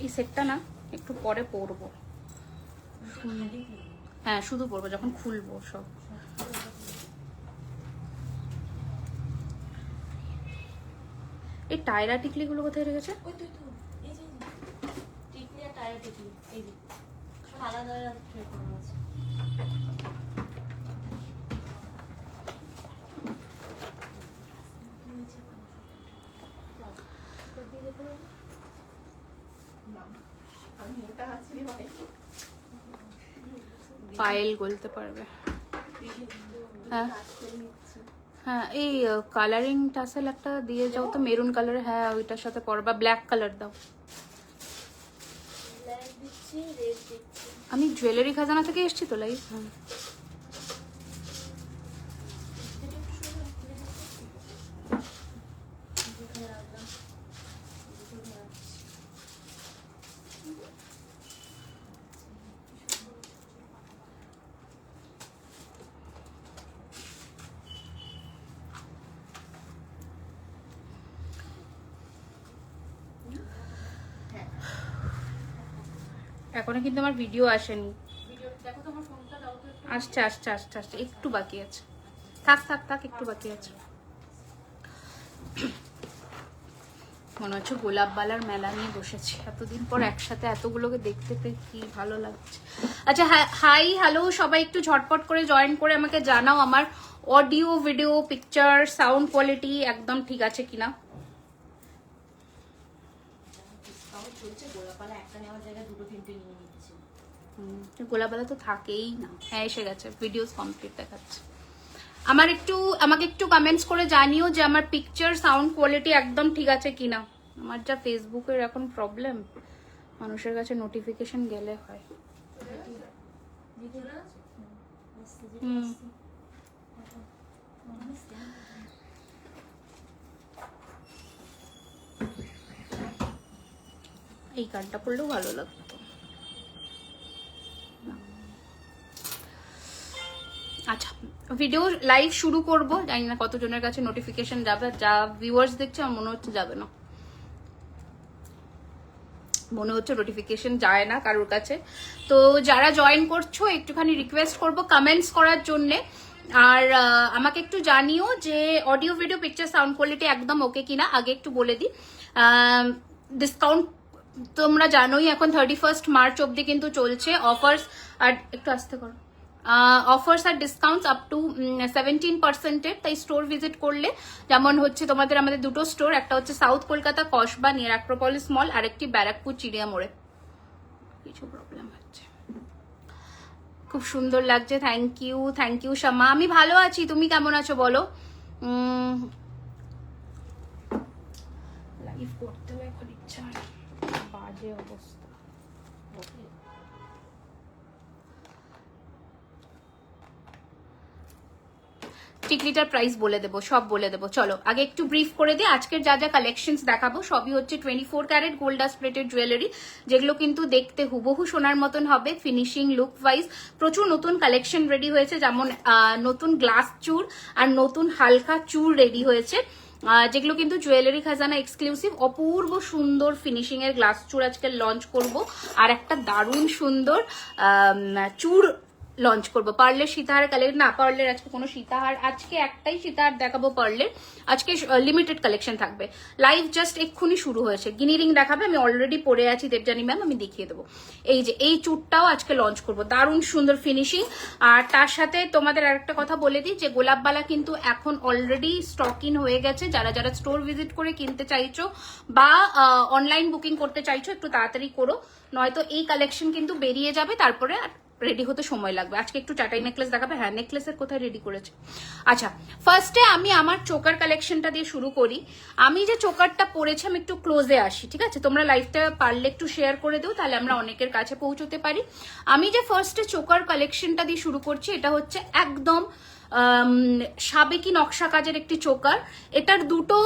এই সেটটা না একটু পরে পরবো, হ্যাঁ শুধু পরবো যখন খুলবো সব। এই টায়রা টিকলি গুলো কোথায় রেখেছে? পায়েল গলতে পারবে। হ্যাঁ হ্যাঁ, এই কালারিং টাসেল একটা দিয়ে যাও তো, মেরুন কালার। হ্যাঁ ওইটার সাথে পরবা, ব্ল্যাক কালার দাও। আমি জুয়েলারি খাজানা থেকে এসেছি তো লাইভ। হ্যাঁ এখনো কিন্তু আমার ভিডিও আসেনি। আসছে আসছে আসছে আসছে, একটু বাকি আছে। থাক থাক থাক, একটু বাকি আছে। মনে হচ্ছে গোলাপ বালার মেলা নিয়ে বসেছি, এতদিন পর একসাথে এতগুলোকে দেখতে পেয়ে কি ভালো লাগছে। আচ্ছা হাই হ্যালো সবাই, একটু ঝটপট করে জয়েন করে আমাকে জানাও আমার audio video picture sound quality একদম ঠিক আছে কিনা। গোলাপবালা তো থাকেই না। হ্যাঁ এসে গেছে, ভিডিওস কমপ্লিট দেখাচ্ছে। আমাকে একটু কমেন্টস করে জানিও যে আমার পিকচার সাউন্ড কোয়ালিটি একদম ঠিক আছে কিনা। আমার যা ফেসবুকের এখন প্রবলেম, মানুষের কাছে নোটিফিকেশন গেলে হয়। এই কার্ডটা পড়লেও ভালো লাগতো। আচ্ছা ভিডিও লাইভ শুরু করব, জানি না কতজনের কাছে নোটিফিকেশন যাবে। যা ভিউয়ার্স দেখছে আমার মনে হচ্ছে যাবে না, মনে হচ্ছে নোটিফিকেশন যায় না কারোর কাছে। তো যারা জয়েন করছো একটুখানি রিকোয়েস্ট করব কমেন্টস করার জন্যে, আর আমাকে একটু জানিও যে audio video picture sound quality একদম ওকে কিনা। আগে একটু বলে দিই, ডিসকাউন্ট তোমরা জানোই এখন 31 মার্চ অবধি কিন্তু চলছে অফার্স। আর একটু আসতে করো, অফার্স আর ডিসকাউন্টস আপ টু 17%। তাই স্টোর ভিজিট করলে, যেমন হচ্ছে আমাদের দুটো স্টোর, একটা হচ্ছে south Kolkata Kasba near Acropolis mall, আর একটি ব্যারাকপুর চিড়িয়া মোড়ে। কিছু প্রবলেম হচ্ছে, খুব সুন্দর লাগছে। Thank you Shama. আমি ভালো আছি, তুমি কেমন আছো বলো। লাইভ করতেও এখন ইচ্ছা হয়, বাজে অবস্থা। টিকলিটার প্রাইস বলে দেবো, সব বলে দেবো। চলো আগে একটু ব্রিফ করে দিই। আজকের যা যা কালেকশনস দেখাবো সবই হচ্ছে 24 carat gold dust plated jewellery, যেগুলো কিন্তু দেখতে হুবহু সোনার মতন হবে। ফিনিশিং লুক ওয়াইজ প্রচুর নতুন কালেকশন রেডি হয়েছে, যেমন নতুন গ্লাস চূড় আর নতুন হালকা চূড় রেডি হয়েছে, যেগুলো কিন্তু জুয়েলারি খাজানা এক্সক্লুসিভ। অপূর্ব সুন্দর ফিনিশিং এর গ্লাস চূড় আজকে লঞ্চ করব, আর একটা দারুণ সুন্দর চূড় লঞ্চ করবো। পার্লের সীতাহার কালেকশন, না পার্লের আজকে কোনো সীতাহার, আজকে একটাই সীতাহার দেখাবো পার্লের। আজকে লিমিটেড কালেকশন থাকবে। লাইভ জাস্ট এক্ষুনি শুরু হয়েছে। গিনি রিং দেখাবে, আমি অলরেডি পরে আছি দেবজানি ম্যাম, আমি দেখিয়ে দেবো। এই যে এই চুটটাও আজকে লঞ্চ করবো, দারুণ সুন্দর ফিনিশিং। আর তার সাথে তোমাদের আরেকটা কথা বলে দিই যে গোলাপবালা কিন্তু এখন অলরেডি স্টক ইন হয়ে গেছে। যারা যারা স্টোর ভিজিট করে কিনতে চাইছো বা অনলাইন বুকিং করতে চাইছো একটু তাড়াতাড়ি করো, নয়তো এই কালেকশন কিন্তু বেরিয়ে যাবে, তারপরে রেডি হতে সময় লাগবে। আজকে একটু চাটাই নেকলেস দেখাবে। হ্যাঁ নেকলেসের কোথায় রেডি করেছে। আচ্ছা ফার্স্টে আমি আমার চোকার কালেকশনটা দিয়ে শুরু করি। আমি যে চোকারটা পরেছি আমি একটু ক্লোজে আসি, ঠিক আছে? তোমরা লাইভটা পারলে একটু শেয়ার করে দিও, তাহলে আমরা অনেকের কাছে পৌঁছতে পারি। আমি যে ফার্স্টে চোকার কালেকশনটা দিয়ে শুরু করছি, এটা হচ্ছে একদম সাবেকি নকশা কাজের একটি চোকার। এটার দুটো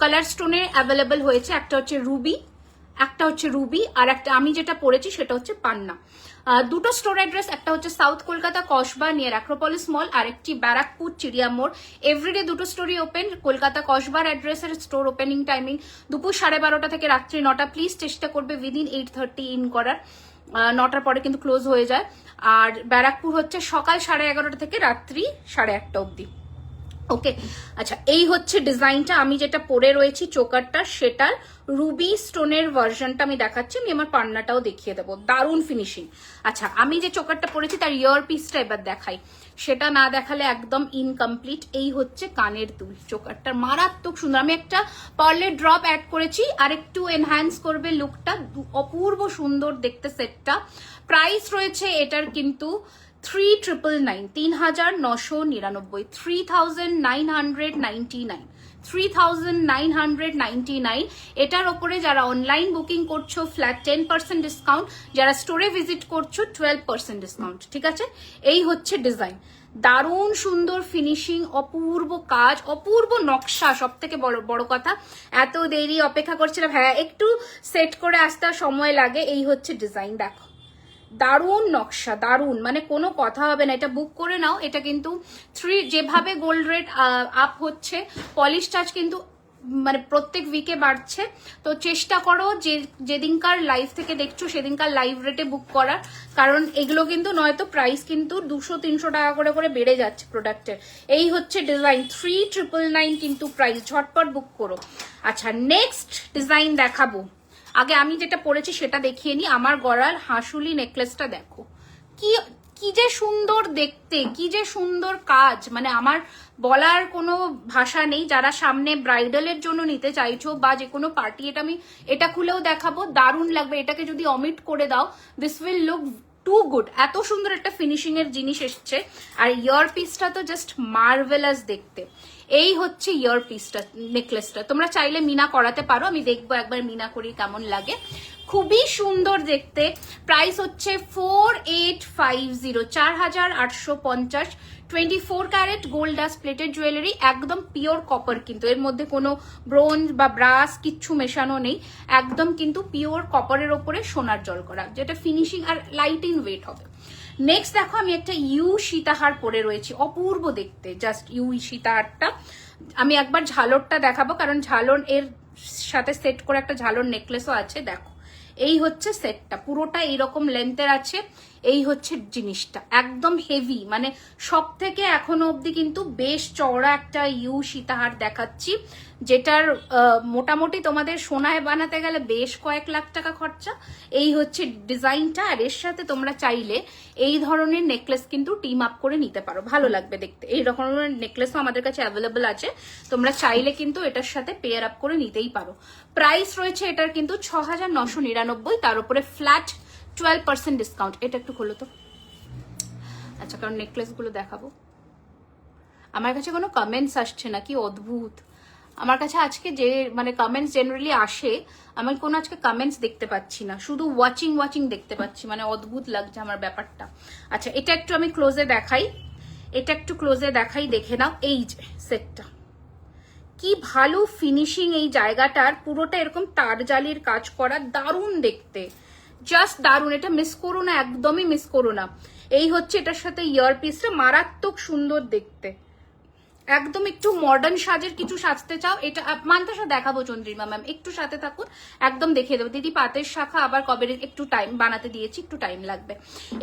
কালার স্টোনে অ্যাভেলেবেল হয়েছে, একটা হচ্ছে রুবি আর একটা আমি যেটা পরেছি সেটা হচ্ছে পান্না। দুটো স্টোর অ্যাড্রেস, একটা হচ্ছে south Kolkata Kasba near Acropolis mall, আর একটি ব্যারাকপুর চিড়িয়া মোড়। এভরিডে দুটো স্টোরই ওপেন। কলকাতা কসবার অ্যাড্রেসের স্টোর ওপেনিং টাইমিং দুপুর 12:30 থেকে রাত্রি 9টা। প্লিজ চেষ্টা করবে উইদিন 8:30 ইন করার, 9টার পরে কিন্তু ক্লোজ হয়ে যায়। আর ব্যারাকপুর হচ্ছে সকাল 11:30 থেকে রাত্রি 1:30 অবধি। ওকে, আচ্ছা এই হচ্ছে ডিজাইনটা। আমি যেটা পরে রয়েছি চোকারটা, সেটার রুবি স্টোনের ভার্সনটা আমি দেখাচ্ছি। আমি আমার পান্নাটাও দেখিয়ে দেবো, দারুণ ফিনিশিং। আচ্ছা আমি যে চোকারটা পরেছি তার ইয়ার পিসটা এবার দেখাই, সেটা না দেখালে একদম ইনকমপ্লিট। এই হচ্ছে কানের দুল, চোকারটার মারাত্মক সুন্দর। আমি একটা পার্লের ড্রপ অ্যাড করেছি, আর একটু এনহ্যান্স করবে লুকটা। অপূর্ব সুন্দর দেখতে সেটটা। প্রাইস রয়েছে এটার কিন্তু 3999, 3999, 3999, 3999। এটার ওপরে যারা অনলাইন বুকিং করছো ফ্ল্যাট 10% ডিসকাউন্ট, যারা স্টোরে ভিজিট করছো 12% ডিসকাউন্ট। ঠিক আছে, এই হচ্ছে ডিজাইন। দারুণ সুন্দর ফিনিশিং, অপূর্ব কাজ, অপূর্ব নকশা। সব থেকে বড় কথা, এত দেরি অপেক্ষা করছিলাম, হ্যাঁ একটু সেট করে আসতে সময় লাগে। এই হচ্ছে ডিজাইন, দেখো দারুণ নকশা, দারুণ, মানে কোনো কথা হবে না। এটা বুক করে নাও। এটা কিন্তু যেভাবে গোল্ড রেট আপ হচ্ছে, পলিশ চার্জ কিন্তু মানে প্রত্যেক উইকে বাড়ছে। তো চেষ্টা করো যে যেদিনকার লাইভ থেকে দেখছো সেদিনকার লাইভ রেটে বুক করার, কারণ এগুলো কিন্তু নয়তো প্রাইস কিন্তু 200-300 টাকা করে বেড়ে যাচ্ছে প্রোডাক্টের। এই হচ্ছে ডিজাইন, 3999 কিন্তু প্রাইস, ঝটপট বুক করো। আচ্ছা নেক্সট ডিজাইন দেখাবো। আগে আমি যেটা পরেছি সেটা দেখিয়ে নি। আমার গলার হাঁসুলি নেকলেসটা দেখো, কি যে সুন্দর দেখতে, কি যে সুন্দর কাজ, মানে আমার বলার কোনো ভাষা নেই। যারা সামনে ব্রাইডালের জন্য নিতে চাইছো বা যে কোনো পার্টি, এটা খুলেও দেখাবো, দারুণ লাগবে। এটাকে যদি অমিট করে দাও, this will look to good. এত সুন্দর একটা ফিনিশিং এর জিনিস এসছে। আর ইয়ার পিসটা তো জাস্ট মার্ভেলাস দেখতে। এই হচ্ছে ইয়ার পিসটা, নেকলেসটা। তোমরা চাইলে মিনা করাতে পারো, আমি দেখবো একবার মিনা করি কেমন লাগে। খুবই সুন্দর দেখতে। প্রাইস হচ্ছে 4850, 4850। 24 carat gold dust plated jewellery, একদম পিওর কপার কিন্তু। এর মধ্যে কোনো ব্রোঞ্জ বা ব্রাস কিচ্ছু মেশানো নেই, একদম কিন্তু পিওর কপারের ওপরে সোনার জল করা, যেটা ফিনিশিং আর লাইট ইন ওয়েট হবে। নেক্সট দেখো, আমি একটা ইউ সীতাহার পরে রয়েছি, অপূর্ব দেখতে, জাস্ট ইউ সীতাহারটা। আমি একবার ঝালরটা দেখাবো, কারণ ঝালর এর সাথে সেট করে একটা ঝালর নেকলেসও আছে। দেখো এই হচ্ছে সেটটা, পুরোটা এইরকম লেন্থের আছে। এই হচ্ছে জিনিসটা, একদম হেভি, মানে সব থেকে এখনো অবধি কিন্তু বেশ চওড়া একটা ইউ সীতাহার দেখাচ্ছি, যেটার মোটামুটি তোমাদের সোনায় বানাতে গেলে বেশ কয়েক লাখ টাকা খরচা। এই হচ্ছে ডিজাইনটা। আর এর সাথে তোমরা চাইলে এই ধরনের নেকলেস কিন্তু টিম আপ করে নিতে পারো, ভালো লাগবে দেখতে। এই রকমের নেকলেসও আমাদের কাছে অ্যাভেলেবল আছে, তোমরা চাইলে কিন্তু এটার সাথে পেয়ার আপ করে নিতেই পারো। প্রাইস রয়েছে এটার কিন্তু 6999, তার উপরে ফ্ল্যাট 12% ডিসকাউন্ট। এটা একটু খোলো তো। আচ্ছা, কারণ নেকলেস গুলো দেখাবো। আমার কাছে কোনো কমেন্টস আসছে না, কি অদ্ভুত। আমার কাছে আজকে যে মানে কমেন্টস জেনারেলি আসে, আমি কোনো আজকে কমেন্টস দেখতে পাচ্ছি না, শুধু ওয়াচিং দেখতে পাচ্ছি, মানে অদ্ভুত লাগছে আমার ব্যাপারটা। আচ্ছা এটা একটু আমি ক্লোজে দেখাই, দেখে নাও। এই যে সেটটা, কি ভালো ফিনিশিং এই জায়গাটার, পুরোটা এরকম তার জালির কাজ করা, দারুণ দেখতে, জাস্ট দারুণ। এটা মিস করো না, একদমই মিস করো না। এই হচ্ছে এটার সাথে ইয়ার পিসটা, মারাত্মক সুন্দর দেখতে, একদম। একটু মডার্ন সাজের কিছু সাজতে চাও, এটা মানতাসা দেখাবো চন্দ্রিমা ম্যাম, একটু সাথে থাকুন, একদম দেখিয়ে দেবো। দিদি পাতের শাখা আবার কবে, একটু টাইম বানাতে দিয়েছি, একটু টাইম লাগবে।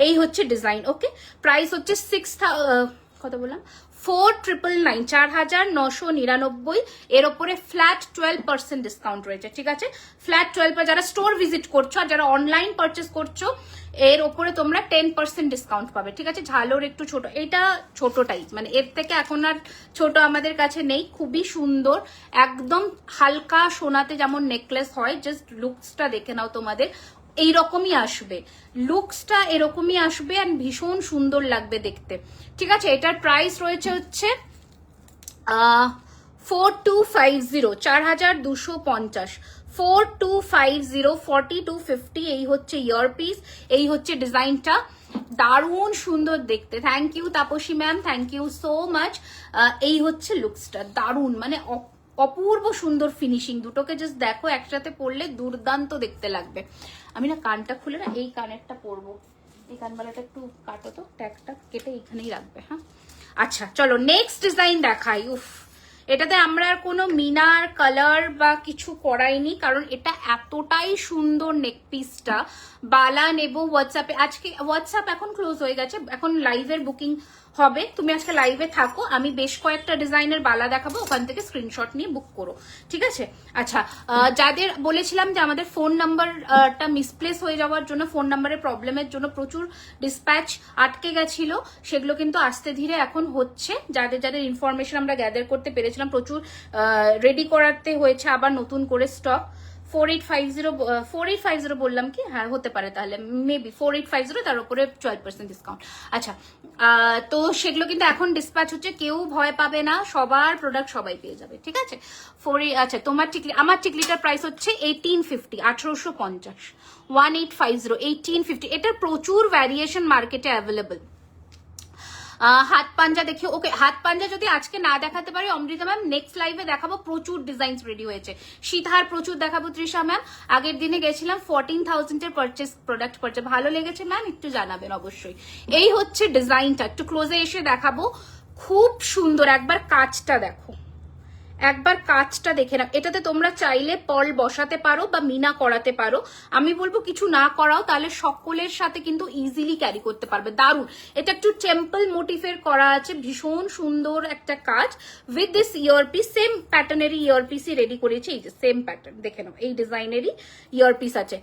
এই হচ্ছে ডিজাইন। ওকে, প্রাইস হচ্ছে 4999, 4999। এর ওপরে ফ্ল্যাট 12% ডিসকাউন্ট রয়েছে। ঠিক আছে, ফ্ল্যাট 12। যারা স্টোর ভিজিট করছো আর যারা অনলাইন পারচেস করছো, এর ওপরে তোমরা 10% ডিসকাউন্ট পাবে। ঠিক আছে, ঝালোর একটু ছোট, এটা ছোটটাই, মানে এর থেকে এখন আর ছোট আমাদের কাছে নেই। খুবই সুন্দর, একদম হালকা সোনাতে যেমন নেকলেস হয়, জাস্ট লুকসটা দেখে নাও, তোমাদের এইরকমই আসবে, লুকসটা এরকমই আসবে, আর ভীষণ সুন্দর লাগবে দেখতে। ঠিক আছে, এটার প্রাইস রয়েছে হচ্ছে 4250, 4250, 4250, 4250। এই হচ্ছে ইয়ার পিস, এই হচ্ছে ডিজাইনটা, দারুণ সুন্দর দেখতে। Thank you Tapsi ma'am, thank you so much. এই হচ্ছে লুকসটা, দারুণ, মানে অপূর্ব সুন্দর ফিনিশিং। দুটোকে জাস্ট দেখো, একসাথে পরলে দুর্দান্ত দেখতে লাগবে। আমি না কানটা খুলে না এই কানেরটা পরবো, এই কানবালাটা একটু কাটো তো, ট্যাগটা কেটে এখানেই রাখবে। হ্যাঁ আচ্ছা চলো নেক্সট ডিজাইন দেখাই। উফ, এটাতে আমরা আর কোনো মিনার কালার বা কিছু করাইনি, কারণ এটা এতটাই সুন্দর নেক পিসটা। বালা নেব হোয়াটসঅ্যাপে, আজকে হোয়াটসঅ্যাপ এখন ক্লোজ হয়ে গেছে, এখন লাইভের বুকিং হবে। তুমি আজকে লাইভে থাকো, আমি বেশ কয়েকটা ডিজাইনের বালা দেখাবো, ওখান থেকে স্ক্রিনশট নিয়ে বুক করো, ঠিক আছে? আচ্ছা, যাদের বলেছিলাম যে আমাদের ফোন নাম্বারটা মিসপ্লেস হয়ে যাওয়ার জন্য, ফোন নাম্বারের প্রবলেমের জন্য প্রচুর ডিসপ্যাচ আটকে গেছিল, সেগুলো কিন্তু আস্তে ধীরে এখন হচ্ছে। যাদের যাদের ইনফরমেশন আমরা গ্যাদার করতে পেরেছিলাম, প্রচুর রেডি করাতে হয়েছে আবার নতুন করে স্টক। 4850 বললাম কি? হ্যাঁ হতে পারে, তাহলে মেবি 4850, তার উপরে 12% ডিসকাউন্ট। আচ্ছা, তো সেগুলো কিন্তু এখন ডিসপ্যাচ হচ্ছে, কেউ ভয় পাবে না, সবার প্রোডাক্ট সবাই পেয়ে যাবে, ঠিক আছে? আচ্ছা, তোমার টিকলি, আমার টিকলিটার প্রাইস হচ্ছে 1850, 1850, 1850, 1850। এটার প্রচুর ভ্যারিয়েশন মার্কেটে অ্যাভেলেবল। হাত পাঞ্জা দেখি, ওকে হাত পাঞ্জা যদি আজকে না দেখাতে পারি অমৃতা ম্যাম, নেক্সট লাইভে দেখাবো। প্রচুর ডিজাইন রেডি হয়েছে, সীতাহার প্রচুর দেখাবো তৃষা ম্যাম। আগের দিনে গেছিলাম 14,000 এর প্রোডাক্ট পারচেজ, ভালো লেগেছে ম্যাম একটু জানাবেন অবশ্যই। এই হচ্ছে ডিজাইনটা, একটু ক্লোজে এসে দেখাবো, খুব সুন্দর। একবার কাজটা দেখো, একবার কাজটা দেখে নাও। এটাতে তোমরা চাইলে পার্ল বসাতে পারো বা মিনা করাতে পারো, আমি বলবো কিছু না করাও, তাহলে সকলের সাথে কিন্তু ইজিলি ক্যারি করতে পারবে। দারুণ, এটা একটু টেম্পল মোটিফের করা আছে, ভীষণ সুন্দর একটা কাজ। উইথ দিস ইয়ারপিস, সেম প্যাটার্নেরই ইয়ারপিসই রেডি করেছি, এই যে সেম প্যাটার্ন দেখে নাও, এই ডিজাইনেরই ইয়ারপিস আছে,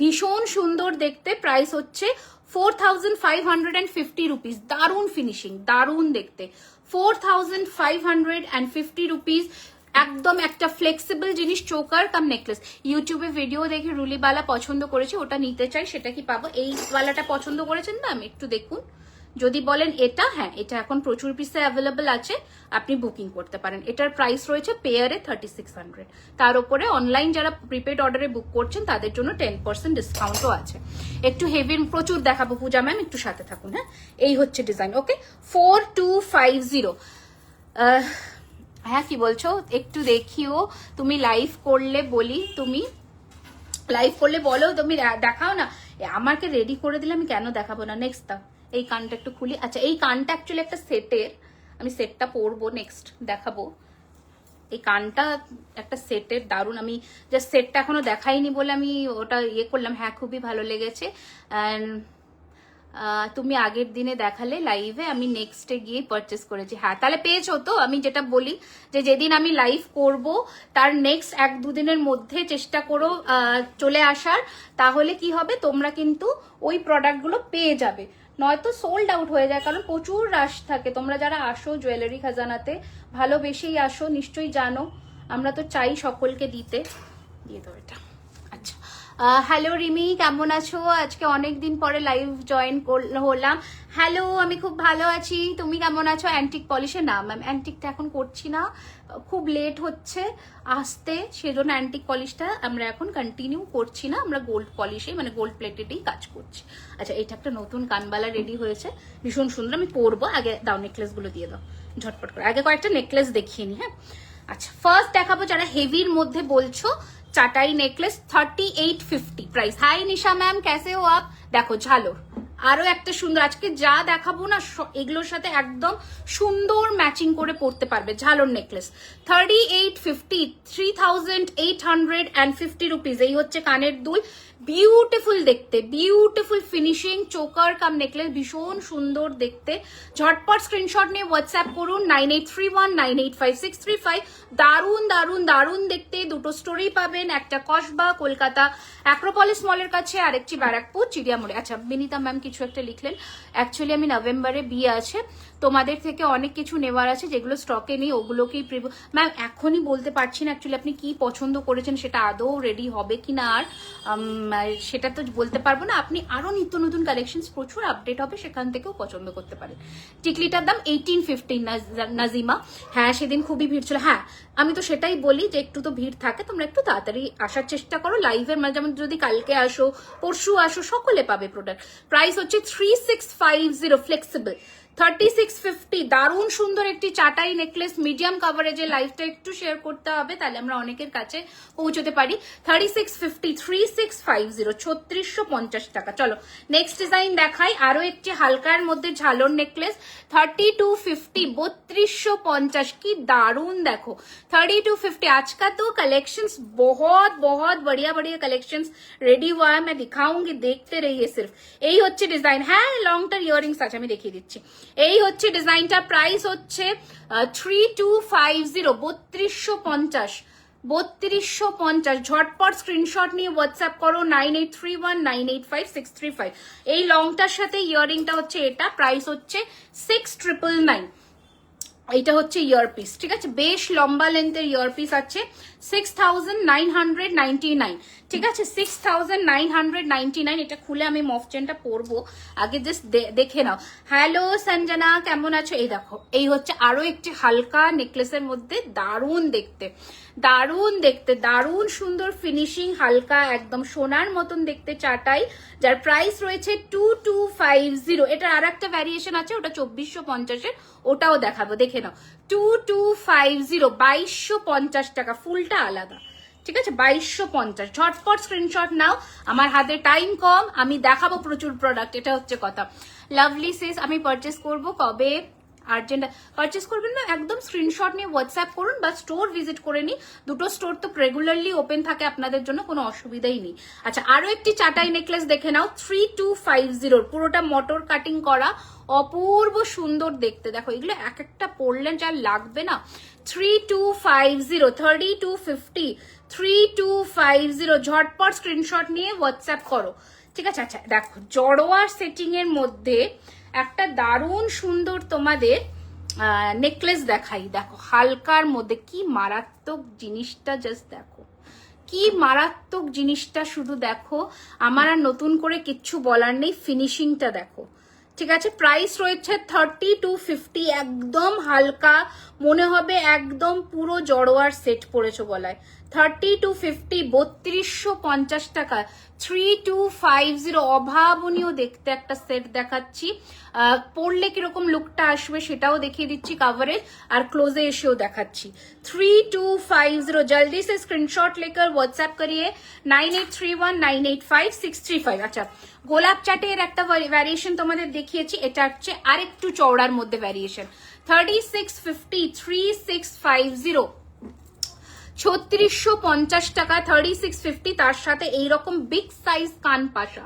ভীষণ সুন্দর দেখতে। প্রাইস হচ্ছে 4550 রুপিস। দারুণ ফিনিশিং, দারুণ দেখতে, 4550 রুপিস। একদম একটা ফ্লেক্সিবল জিনিস, চোকার কাম নেকলেস। ইউটিউবে ভিডিও দেখে রুলিবালা পছন্দ করেছি, ওটা নিতে চাই, সেটা কি পাবো? এই ওয়ালাটা পছন্দ করেছেন ম্যাম, একটু দেখুন। যদি বলেন এটা, হ্যাঁ এটা এখন প্রচুর পিসে অ্যাভেলেবল আছে, আপনি বুকিং করতে পারেন। এটার প্রাইস রয়েছে পেয়ারে 3600, তার উপরে অনলাইন যারা প্রিপেড অর্ডারে বুক করছেন তাদের জন্য 10% ডিসকাউন্টও আছে। একটু হেভি প্রচুর দেখাবো পূজা ম্যাম, একটু সাথে থাকুন। হ্যাঁ, এই হচ্ছে ডিজাইন। ওকে, 4250। হ্যাঁ কি বলছো, একটু দেখিও। তুমি লাইভ করলে বলি, তুমি লাইভ করলে বলো, তুমি দেখাও না, আমাকে রেডি করে দিলে আমি কেন দেখাবো না। নেক্সট দাও, এই কানটা একটু খুলি। আচ্ছা, এই কানটা অ্যাকচুয়ালি একটা সেটের, আমি সেটটা পরবো, নেক্সট দেখাবো। এই কানটা একটা সেটের, দারুণ। আমি জাস্ট সেটটা এখনো দেখাইনি বলে আমি ওটা ইয়ে করলাম। হ্যাঁ খুবই ভালো লেগেছে। তুমি আগের দিনে দেখালে লাইভে, আমি নেক্সটে গিয়ে পারচেস করেছি। হ্যাঁ, তাহলে পেয়েছো তো? আমি যেটা বলি যে যেদিন আমি লাইভ করব তার নেক্সট 1-2 দিনের মধ্যে চেষ্টা করো চলে আসার, তাহলে কি হবে, তোমরা কিন্তু ওই প্রোডাক্টগুলো পেয়ে যাবে। নয়তো সোল্ড আউট হয়ে যায়, কারণ প্রচুর রাশ থাকে। তোমরা যারা আসো জুয়েলারি খাজানাতে, ভালোবেসেই আসো, নিশ্চয়ই জানো আমরা তো চাই সকলকে দিতে। দিয়ে দাও এটা। আচ্ছা, হ্যালো রিমি, কেমন আছো? আজকে অনেকদিন পরে লাইভ জয়েন হলাম। হ্যালো, আমি খুব ভালো আছি, তুমি কেমন আছো? অ্যান্টিক পলিশে না ম্যাম, অ্যান্টিকটা এখন করছি না, খুব লেট হচ্ছে আসতে, সেজন্য অ্যান্টিক পলিশটা আমরা এখন কন্টিনিউ করছি না, আমরা গোল্ড পলিশে মানে গোল্ড প্লেটেডেই কাজ করছি। আচ্ছা, এটা একটা নতুন কানবালা রেডি হয়েছে, ভীষণ সুন্দর, আমি পরবো। আগে দাও নেকলেসগুলো দিয়ে দাও ঝটপট করে, আগে কয়েকটা নেকলেস দেখিয়ে নি। হ্যাঁ আচ্ছা, ফার্স্ট দেখাবো যারা হেভির মধ্যে বলছো, চাটাই নেকলেস 3850 প্রাইস। হাই নিশা ম্যাম, कैसे हो आप? দেখো ঝালোর, আরো একটা সুন্দর, আজকে যা দেখাবো না এগুলোর সাথে একদম সুন্দর ম্যাচিং করে পড়তে পারবে। Jalore necklace 3850, 3850 rupees. এই হচ্ছে কানের দুল, বিউটিফুল দেখতে, বিউটিফুল ফিনিশিং, চোকার কাম নেকলেস, ভীষণ সুন্দর দেখতে। ঝটপট স্ক্রিনশট নিয়ে হোয়াটসঅ্যাপ করুন 9831985635। দারুণ দারুণ দারুণ দেখতে, দুটো স্টোরি পাবেন, একটা কসবা কলকাতা অ্যাক্রোপলিস মলের কাছে, আরেকটি ব্যারাকপুর চিড়িয়ামোড়ে। আচ্ছা, বিনীতা ম্যাম কিছু একটা লিখলেন, অ্যাকচুয়ালি আমি নভেম্বরে বিয়ে আছে, তোমাদের থেকে অনেক কিছু নেওয়ার আছে, যেগুলো স্টকে নেই ওগুলোকেই ম্যাম এখনই বলতে পারছি না অ্যাকচুয়ালি আপনি কি পছন্দ করেছেন, সেটা আদৌ রেডি হবে কিনা আর সেটা তো বলতে পারবো না। আপনি আরো নিত্য নতুন কালেকশন প্রচুর আপডেট হবে, সেখান থেকেও পছন্দ করতে পারেন। টিকলিটার দাম 1850 নাজিমা। হ্যাঁ সেদিন খুবই ভিড় ছিল। হ্যাঁ আমি তো সেটাই বলি যে একটু তো ভিড় থাকে, তোমরা একটু তাড়াতাড়ি আসার চেষ্টা করো লাইভের, মানে যেমন যদি কালকে আসো পরশু আসো সকলে পাবে প্রোডাক্ট। প্রাইস হচ্ছে 3650 ফ্লেক্সিবল, 3650 দারুণ সুন্দর একটি চাটাই নেকলেস, মিডিয়াম কাভারেজে, লাইফটা একটু শেয়ার করতে হবে তাহলে আমরা অনেকের কাছে পৌঁছতে পারি। 3650 3650 3650 টাকা। চলো নেক্সট ডিজাইন দেখাই, আরো একটি হালকার মধ্যে ঝালর নেকলেস 3250 3250 কি দারুণ দেখো 3250। आज का तो कलेक्शंस बहुत बहुत बढ़िया बढ़िया कलेक्शंस रेडी हुआ है, मैं दिखाऊंगी, देखते रहिए सिर्फ। এই হচ্ছে ডিজাইন, হ্যাঁ লংটার ইয়ারিংস আছে আমি দেখিয়ে দিচ্ছি। এই হচ্ছে ডিজাইনটা, প্রাইস হচ্ছে 3250 3250 3250। ঝটপট স্ক্রিনশট নিয়ে হোয়াটসঅ্যাপ করো 9831985635। এই লংটার সাথে ইয়ারিংটা হচ্ছে এটা, প্রাইস হচ্ছে 6999। এইটা হচ্ছে ইয়ারপিস, ঠিক আছে, বেশ লম্বা লেন্থের ইয়ারপিস আছে, 6999, ঠিক আছে 6999। এটা খুলে আমি মফ চেনটা পরবো, আগে জাস্ট দেখে নাও। হ্যালো সঞ্জনা, কেমন আছো? এই দেখো, এই হচ্ছে আরো একটি হালকা নেকলেসের মধ্যে, দারুণ দেখতে দারুণ দেখতে, দারুণ সুন্দর ফিনিশিং, হালকা একদম সোনার মতন দেখতে চাটাই, যার প্রাইস রয়েছে 2250। এটার আর একটা ভ্যারিয়েশন আছে, ওটা 2450-এর, ওটাও দেখাবো, দেখে নাও। 2250 2250 টাকা, ফুলটা আলাদা, ঠিক আছে 2250। ঝটপট স্ক্রিনশট নাও, আমার হাতে টাইম কম, আমি দেখাবো প্রচুর প্রোডাক্ট, এটা হচ্ছে কথা। লাভলি সেস আমি পারচেস করব কবে? আর্জেন্ট পারচেস করবেন না, একদম স্ক্রিনশট নিয়ে হোয়াটসঅ্যাপ করুন বা স্টোর ভিজিট করে নিন। দুটো স্টোর তো রেগুলারলি ওপেন থাকে আপনাদের জন্য, কোনো অসুবিধাই নেই। আচ্ছা, আরো একটি চাটাই নেকলেস দেখে নাও 3250, পুরোটা মটর কাটিং করা, অপূর্ব সুন্দর দেখতে। দেখো এগুলো এক একটা পরলে যা লাগবে না। 3250 3250 3250, ঝটপট স্ক্রিনশট নিয়ে হোয়াটসঅ্যাপ করো, ঠিক আছে। আচ্ছা দেখো, জড়োয়ার সেটিং এর মধ্যে একটা দারুণ সুন্দর তোমাদের নেকলেস দেখাই। দেখো হালকার মধ্যে কি মারাত্মক জিনিসটা, জাস্ট দেখো কি মারাত্মক জিনিসটা, শুধু দেখো, আমার আর নতুন করে কিচ্ছু বলার নেই, ফিনিশিংটা দেখো, ঠিক আছে। প্রাইস রয়েছে 3250, একদম হালকা, মনে হবে একদম পুরো জড়োয়ার সেট পড়েছো গলায়। 3250 3250 টাকা, 3250, অভাবনীয় দেখতে একটা সেট দেখাচ্ছি। পরলে কিরকম লুকটা আসবে সেটাও দেখিয়ে দিচ্ছি কাভারেজ, আর ক্লোজে এসেও দেখাচ্ছি। 3250, জলদি সে স্ক্রিনশট लेकर व्हाट्सएप करिए 9831985635। আচ্ছা, গোলাপ চাটের একটা ভ্যারিয়েশন তোমাদের দেখিয়েছি, এটা হচ্ছে আরেকটু চওড়ার মধ্যে ভ্যারিয়েশন। 3650 3650 3650 টাকা, 3650। তার সাথে এইরকম বিগ সাইজ কান পাশা,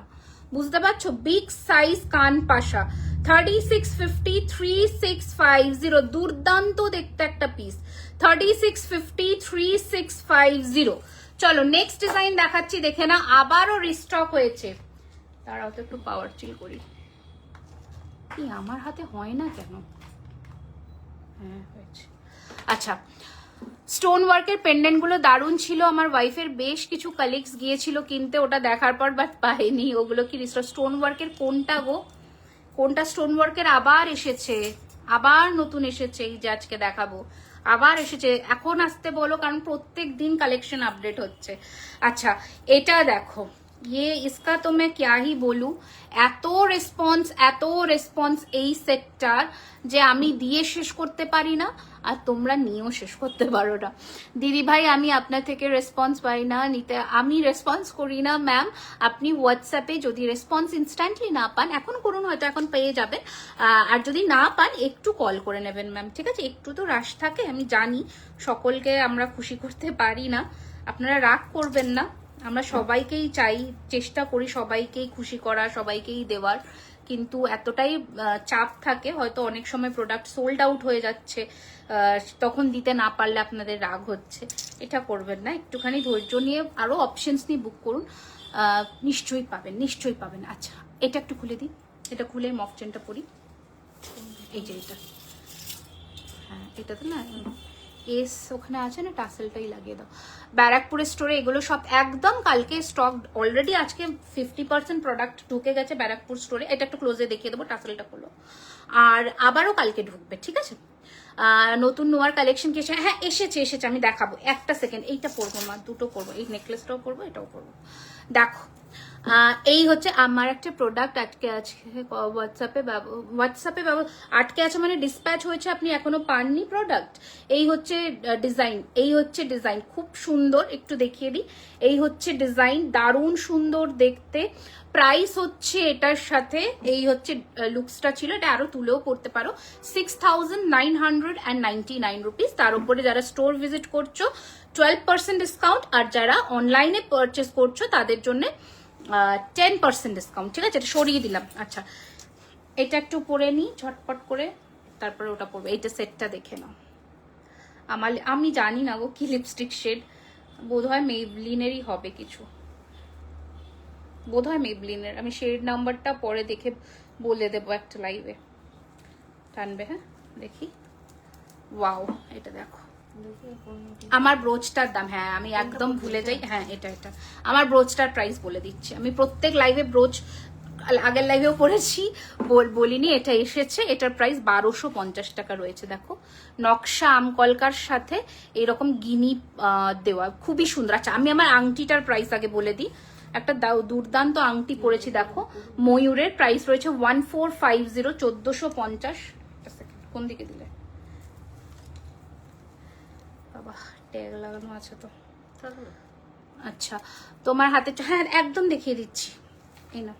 বুঝতে পারছো, বিগ সাইজ কান পাশা। 3650 3650, দুর্দান্ত দেখতে একটা পিস। 3650 3650। চলো নেক্সট ডিজাইন দেখাচ্ছি, দেখে না, আবারও রিস্টক হয়েছে। তারাও তো একটু পাওয়ার চিল করি, কি আমার হাতে হয় না কেন? হ্যাঁ হয়েছে। আচ্ছা, স্টোন ওয়ার্কের পেন্ডেন্ট গুলো দারুণ ছিল, আমার ওয়াইফের বেশ কিছু কালেক্স গিয়েছিল কিনতে, ওটা দেখার পর বাট পাইনি। ওগুলো কি স্টোন ওয়ার্কের কোনটা গো, কোনটা স্টোন ওয়ার্কের আবার এসেছে, আবার নতুন এসেছে, এই যে আজকে দেখাবো, আবার এসেছে। এখন আসতে বলো, কারণ প্রত্যেক দিন কালেকশন আপডেট হচ্ছে। আচ্ছা এটা দেখো, ये इसका तो मैं क्या ही बोलूं, এত রেসপন্স এই সেটটার যে আমি দিয়ে শেষ করতে পারি না, আর তোমরা নিয়েও শেষ করতে পারো না। দিদি ভাই আমি আপনার থেকে রেসপন্স পাই না, নিতে আমি রেসপন্স করি না ম্যাম। আপনি হোয়াটসঅ্যাপে যদি রেসপন্স ইনস্ট্যান্টলি না পান, এখন করুন, হয়তো এখন পেয়ে যাবেন, আর যদি না পান একটু কল করে নেবেন ম্যাম, ঠিক আছে। একটু তো রাশ থাকে, আমি জানি সকলকে আমরা খুশি করতে পারি না, আপনারা রাগ করবেন না, আমরা সবাইকেই চাই, চেষ্টা করি সবাইকেই খুশি করা, সবাইকেই দেওয়ার, কিন্তু এতটাই চাপ থাকে, হয়তো অনেক সময় প্রোডাক্ট সোল্ড আউট হয়ে যাচ্ছে, তখন দিতে না পারলে আপনাদের রাগ হচ্ছে, এটা করবেন না, একটুখানি ধৈর্য নিয়ে আরো অপশনস নিয়ে বুক করুন, নিশ্চয়ই পাবেন, নিশ্চয়ই পাবেন। আচ্ছা এটা একটু খুলে দিই, এটা খুলে মফ চেনটা পরি, এই যে এটা, হ্যাঁ এটা তো না এস ওখানে আছে না, টাসেলটাই লাগিয়ে দাও। ব্যারাকপুরের স্টোরে এগুলো সব একদম কালকে স্টক, অলরেডি আজকে 50% প্রোডাক্ট ঢুকে গেছে ব্যারাকপুর স্টোরে। এটা একটু ক্লোজে দেখিয়ে দেবো, টাসেলটা খোলো, আর আবারও কালকে ঢুকবে, ঠিক আছে। নতুন নোয়ার কালেকশন কি এসেছে? হ্যাঁ এসেছে, আমি দেখাবো, একটা সেকেন্ড। এইটা পরবো মা, দুটো করবো, এই নেকলেসটাও পরবো, এটাও পরবো। দেখো এই হচ্ছে আমার একটা প্রোডাক্ট আটকে আছে হোয়াটসঅ্যাপে আটকে আছে, মানে ডিসপ্যাচ হয়েছে, আপনি এখনো পাননি প্রোডাক্ট। এই হচ্ছে ডিজাইন, খুব সুন্দর, একটু দেখিয়ে দিই। এই হচ্ছে ডিজাইন, দারুণ সুন্দর দেখতে। প্রাইস হচ্ছে এটার সাথে, এই হচ্ছে লুকসটা ছিল, এটা আরো তুলেও করতে পারো, 6999 রুপিস। তার উপরে যারা স্টোর ভিজিট করছো 12% ডিসকাউন্ট, আর যারা অনলাইনে পারচেস করছো তাদের জন্য 10% ডিসকাউন্ট। ঠিক আছে, এটা সরিয়ে দিলাম। আচ্ছা, এটা একটু পরে নিই ঝটপট করে, তারপরে ওটা পরবো। এইটা সেটটা দেখে নাও। আমি জানি না গো কি লিপস্টিক শেড, বোধহয় মেবলিনেরই হবে কিছু, বোধহয় মেবলিনের। আমি শেড নাম্বারটা পরে দেখে বলে দেবো একটা লাইভে। টানবে, হ্যাঁ দেখি। ওয়াও, এটা দেখো। আমার ব্রোচটার দাম, হ্যাঁ আমি একদম ভুলে যাই, হ্যাঁ এটা আমার ব্রোচটার প্রাইস বলে দিচ্ছি। আমি প্রত্যেক লাইভে ব্রোচ, আগের লাইভেও পড়েছি, বলিনি, এটা এসেছে। এটার প্রাইস 1250 টাকা রয়েছে। দেখো, নকশা আমকলকার সাথে এরকম গিনি দেওয়া, খুবই সুন্দর। আচ্ছা, আমি আমার আংটিটার প্রাইস আগে বলে দিই। একটা দুর্দান্ত আংটি পরেছি, দেখো ময়ূরের, প্রাইস রয়েছে 1450, 1450। কোন দিকে দিলে বাবা, ট্যাগ লাগানো আছে তো। আচ্ছা, তোমার হাতে, হ্যাঁ একদম দেখিয়ে দিচ্ছি, এই না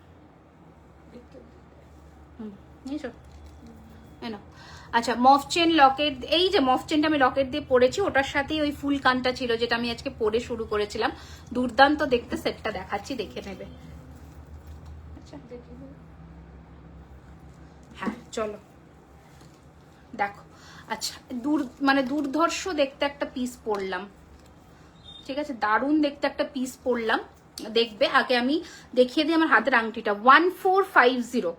আচ্ছা, মফ চেন লকেট, এই যে মফ চেনটা আমি লকেট দিয়ে পরেছি, ওটার সাথেই ওই ফুল কানটা ছিল যেটা আমি আজকে পরে শুরু করেছিলাম। দুর্দান্ত দেখতে, সেটটা দেখাচ্ছি, দেখে নেবে। আচ্ছা, হ্যাঁ চলো দেখো। আচ্ছা, দুর্ধর্ষ দেখতে একটা পিস পরলাম, ঠিক আছে, দারুণ দেখতে একটা পিস পরলাম। দেখবে, আগে আমি দেখিয়ে দিই আমার হাতের আংটিটা। 1450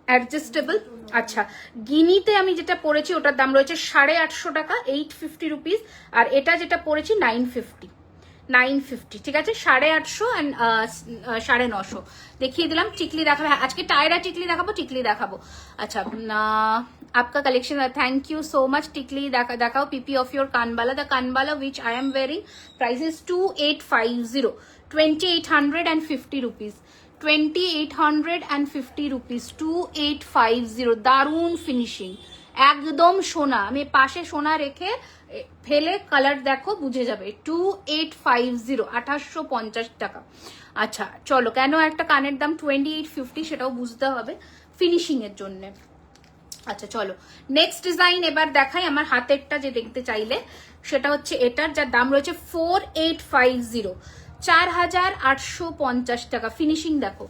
অ্যাডজাস্টেবল। আচ্ছা, গিনিতে আমি যেটা পরেছি ওটার দাম রয়েছে 850 টাকা, 850 রুপিস। আর এটা যেটা পরেছি 950, ঠিক আছে, 850 অ্যান্ড 950 দেখিয়ে দিলাম। টিকলি দেখাবো, আজকে টায়রা টিকলি দেখাবো। আচ্ছা, आपका collection, thank you so much. टिकली देखाओ, पीपी ऑफ योर कानबाला, द कानबाला which I am wearing, price is 2850, 2850 rupees, 2850 rupees, 2850। দারুন ফিনিশিং, একদম সোনা। আমি পাশে সোনা রেখে ফেলে কালার দেখো, বুঝে যাবে। 2850, 2850 টাকা। আচ্ছা চলো, কেন একটা কানের দাম 2850 সেটাও বুঝতে হবে ফিনিশিং এর জন্য। আচ্ছা চলো, নেক্সট ডিজাইন এবার দেখাই। আমার হাতেরটা যে দেখতে চাইলে সেটা হচ্ছে এটার, যার দাম রয়েছে 4850, 4850 টাকা। ফিনিশিং দেখো,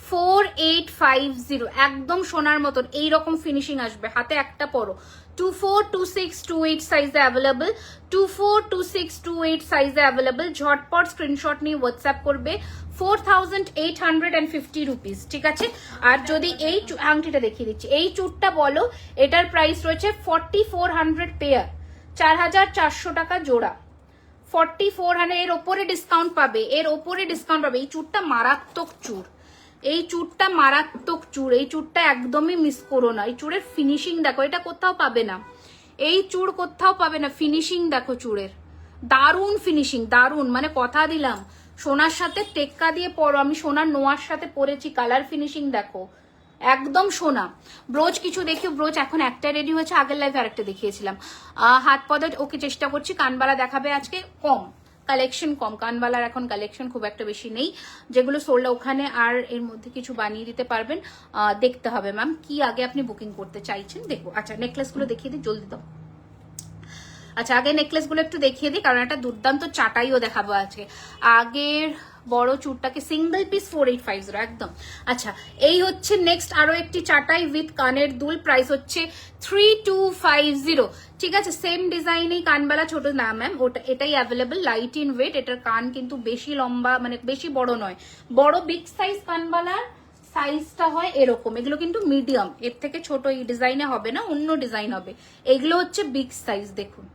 4850, একদম সোনার মতন এইরকম ফিনিশিং আসবে। হাতে একটা পরো, 242628 সাইজে অ্যাভেলেবল, 242628 সাইজে অ্যাভেলেবল। ঝটপট স্ক্রিনশট নিয়ে হোয়াটসঅ্যাপ করবে, 4850 রুপিস, ঠিক আছে। আর যদি এই আংটিটা দেখিয়ে দিচ্ছি, এই চুটটা বলো, এটার প্রাইস রয়েছে 4400 পেয়ার, 4400 টাকা জোড়া, 4400। এর ওপরে ডিসকাউন্ট পাবে, এই চুটটা মারাত্মক চুর, এই চুরটা একদমই মিস করো না। এই চুরের ফিনিশিং দেখো, এটা কোথাও পাবে না, এই চুর কোথাও পাবে না। ফিনিশিং দেখো চুরের, দারুণ ফিনিশিং, দারুণ, মানে কথা দিলাম সোনার সাথে টেক্কা দিয়ে পরো। আমি সোনার নোয়ার সাথে পরেছি, কালার ফিনিশিং দেখো একদম সোনা। ব্রোচ কিছু দেখিও, ব্রোচ এখন একটা রেডি হয়েছে, আগের লাইভে আরেকটা দেখিয়েছিলাম। হাত পদে ওকে চেষ্টা করছি। কানবালা দেখাবে আজকে, কম কালেকশন, কানবালার এখন কালেকশন খুব একটা বেশি নেই। যেগুলো সোল্ড ওখানে আর এর মধ্যে কিছু বানিয়ে দিতে পারবেন, দেখতে হবে ম্যাম কি আগে আপনি বুকিং করতে চাইছেন, দেখবো। আচ্ছা, নেকলেসগুলো দেখিয়ে দিই, জলদি দাও। আচ্ছা, আগে নেকলেসগুলো একটু দেখিয়ে দিই, কারণ একটা দুর্দান্ত চাটাইও দেখাবো আজকে। আগের বড় চুরটাকে সিঙ্গেল পিস 4850 একদম। আচ্ছা, এই হচ্ছে নেক্সট আরো একটি চাটাই উইথ কানের দুল, প্রাইস হচ্ছে 3250, ঠিক আছে। সেম ডিজাইনেই কানবালা, ছোট না ম্যাম, ওটা এটাই অ্যাভেলেবল, লাইট ইন ওয়েট। এটার কান কিন্তু বেশি লম্বা, মানে বেশি বড় নয়, বড় বিগ সাইজ কানবালার সাইজটা হয় এরকম। এগুলো কিন্তু মিডিয়াম, এর থেকে ছোট এই ডিজাইনে হবে না, অন্য ডিজাইন হবে। এগুলো হচ্ছে বিগ সাইজ, দেখুন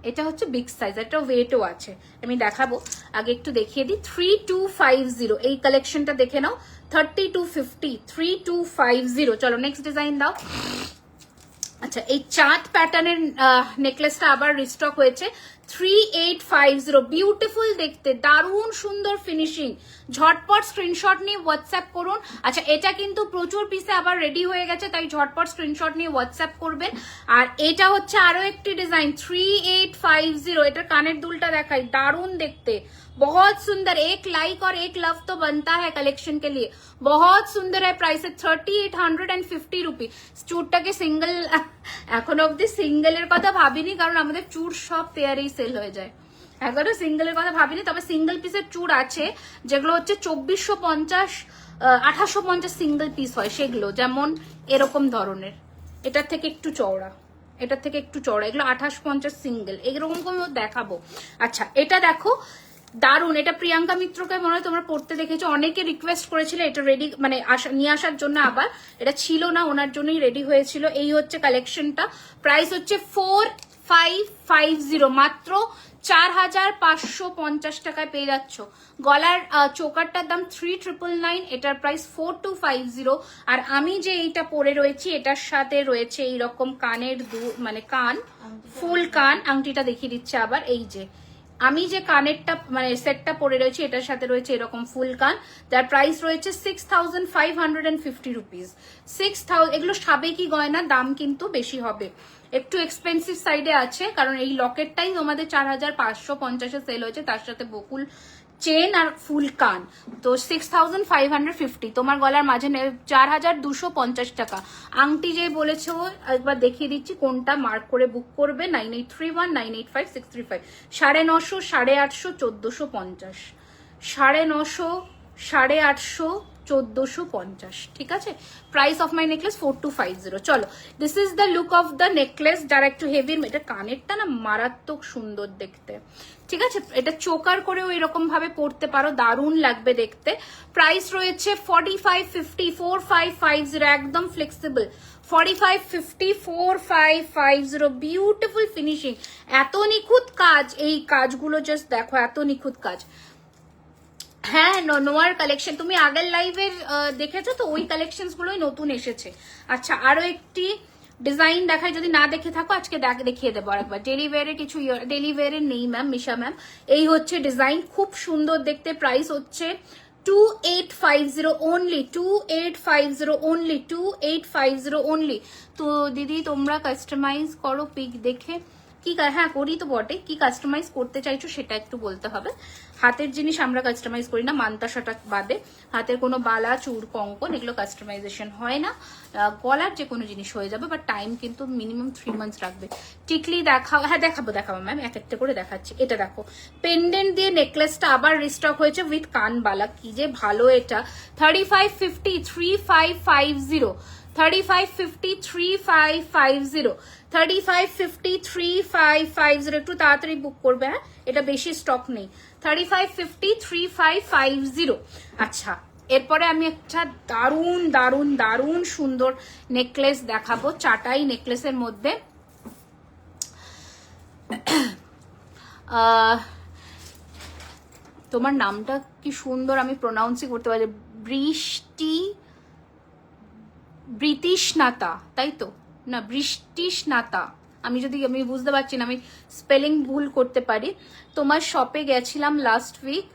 এটা হচ্ছে বিগ সাইজ, একটা ওয়েটও আছে, আমি দেখাবো। আগে একটু দেখিয়ে দিই, 3250 এই কালেকশনটা দেখে নাও, 3250, 3250। চলো নেক্সট ডিজাইন দাও। আচ্ছা, এই চাঁদ প্যাটার্নের নেকলেসটা আবার রিস্টক হয়েছে, 3850, বিউটিফুল দেখতে, দারুণ সুন্দর ফিনিশিং। ঝটপট স্ক্রিনশট নিয়ে হোয়াটসঅ্যাপ করুন। আচ্ছা, এটা কিন্তু প্রচুর পিসে আবার রেডি হয়ে গেছে, তাই ঝটপট স্ক্রিনশট নিয়ে হোয়াটসঅ্যাপ করবেন। আর এটা হচ্ছে আরো একটি ডিজাইন 3850, এটার কানের দুলটা দেখাই, দারুণ দেখতে, बहुत सुंदर। एक लाइक और एक लव तो बनता है कलेक्शन के लिए, बहुत सुंदर है। प्राइस है 3850 রুপি। চুড়টাকে সিঙ্গেল, এখন অব্দি সিঙ্গেলের কথা ভাবিনি, কারণ আমাদের চুড় সব পেয়ারেই সেল হয়ে যায়, এখনো সিঙ্গেলের কথা ভাবিনি। তবে সিঙ্গেল পিসের চুড় আছে যেগুলো হচ্ছে 2450 2850 সিঙ্গেল পিস হয়, সেগুলো যেমন এরকম ধরনের, এটার থেকে একটু চওড়া, এটার থেকে একটু চওড়া, এগুলো 2850 সিঙ্গেল, এরকম দেখাবো। আচ্ছা, এটা দেখো, দারুন। এটা প্রিয়াঙ্কা মিত্রকে মনে হয় তোমরা পড়তে দেখেছো, অনেকে রিকোয়েস্ট করেছিল এটা রেডি মানে নিয়ে আসার জন্য, আবার এটা ছিল না, ওনার জন্যই রেডি হয়েছিল। এই হচ্ছে কালেকশনটা। প্রাইস হচ্ছে 4550, মাত্র 4550 টাকায় পেয়ে যাচ্ছ। গলার চোকারটার দাম 3999, এটার প্রাইস 4250। আর আমি যে এইটা পরে রয়েছি, এটার সাথে রয়েছে এইরকম কানের মানে কান, ফুল কান আংটিটা দেখিয়ে দিচ্ছে আবার। এই যে আমি যে কানেরটা মানে সেটটা পরে রয়েছে, এটার সাথে রয়েছে এরকম ফুল কান, যার প্রাইস রয়েছে 6550 রুপিস। 6000, এগুলো সাবেকি গয়না, দাম কিন্তু বেশি হবে, একটু এক্সপেন্সিভ সাইডে আছে, কারণ এই লকেটটাই তোমাদের 4550 সেল হয়েছে, তার সাথে বকুল চেন আর ফুল কান, তো 6550 তোমার গলার মাঝে 4250 টাকা। আংটি যে বলেছো একবার দেখিয়ে দিচ্ছি কোনটা, মার্ক করে বুক করবে 9831 985635। 950, 850, 1450, 950, 850, 1450, ঠিক আছে। Price of my necklace 4250। চলো, this is the look of the necklace. যারা একটু হেভি, এটা কানেরটা না মারাত্মক সুন্দর দেখতে, ঠিক আছে। এটা চোকার করেও এরকম ভাবে পড়তে পারো, দারুণ লাগবে দেখতে। প্রাইস রয়েছে 4550, 4550, একদম ফ্লেক্সিবল। 4550, 4550, বিউটিফুল ফিনিশিং, এত নিখুঁত কাজ, এই কাজগুলো জাস্ট দেখো, এত নিখুঁত কাজ। হ্যাঁ, নোয়ার কালেকশন তুমি আগের লাইভের দেখেছো তো, ওই কালেকশন গুলোই নতুন এসেছে। আচ্ছা, আরো একটি ডিজাইন দেখাই, যদি না দেখে থাকো আজকে দেখিয়ে দেবো আরেকবার। ডেলি ওয়ারের কিছু, ডেলি ওয়ারের নেই ম্যাম, মিশা ম্যাম। এই হচ্ছে ডিজাইন, খুব সুন্দর দেখতে। প্রাইস হচ্ছে 2850 অনলি, 2850 অনলি, 2850 অনলি। তো দিদি তোমরা কাস্টমাইজ করো পিক দেখে, কি হ্যাঁ করি তো বটে, কি কাস্টমাইজ করতে চাইছো সেটা একটু বলতে হবে। হাতের জিনিস আমরা কাস্টমাইজ করি না, মান্তাসাটা বাদে। হাতের কোনো বালা, চুড়, কঙ্কন, এগুলো কাস্টমাইজেশন হয় না। গলার যে কোনো জিনিস হয়ে যাবে, বাট টাইম কিন্তু মিনিমাম 3 মান্থস রাখবে। টিকলি দেখাও, হ্যাঁ দেখাবো ম্যাম, এক একটা করে দেখাচ্ছি। এটা দেখো, পেন্ডেন্ট দিয়ে নেকলেসটা আবার রিস্টক হয়েছে উইথ কানবালা, কি যে ভালো এটা। 3550, 3550, 3550, 3550, 3550, 3550, একটু তাড়াতাড়ি বুক করবে, হ্যাঁ, এটা বেশি স্টক নেই। 3550, 3550। আচ্ছা, এরপরে আমি একটা দারুণ দারুণ দারুণ সুন্দর নেকলেস দেখাবো, চাটাই নেকলেসের মধ্যে। তোমার নামটা কি সুন্দর, আমি প্রোনাউন্সই করতে পারি, বৃতিশনাতা, তাই তো না, বৃষ্টিশনাতা। আমি বুঝতে পারছি না, আমি স্পেলিং ভুল করতে পারি। তোমার শপে গেছিলাম লাস্ট উইক,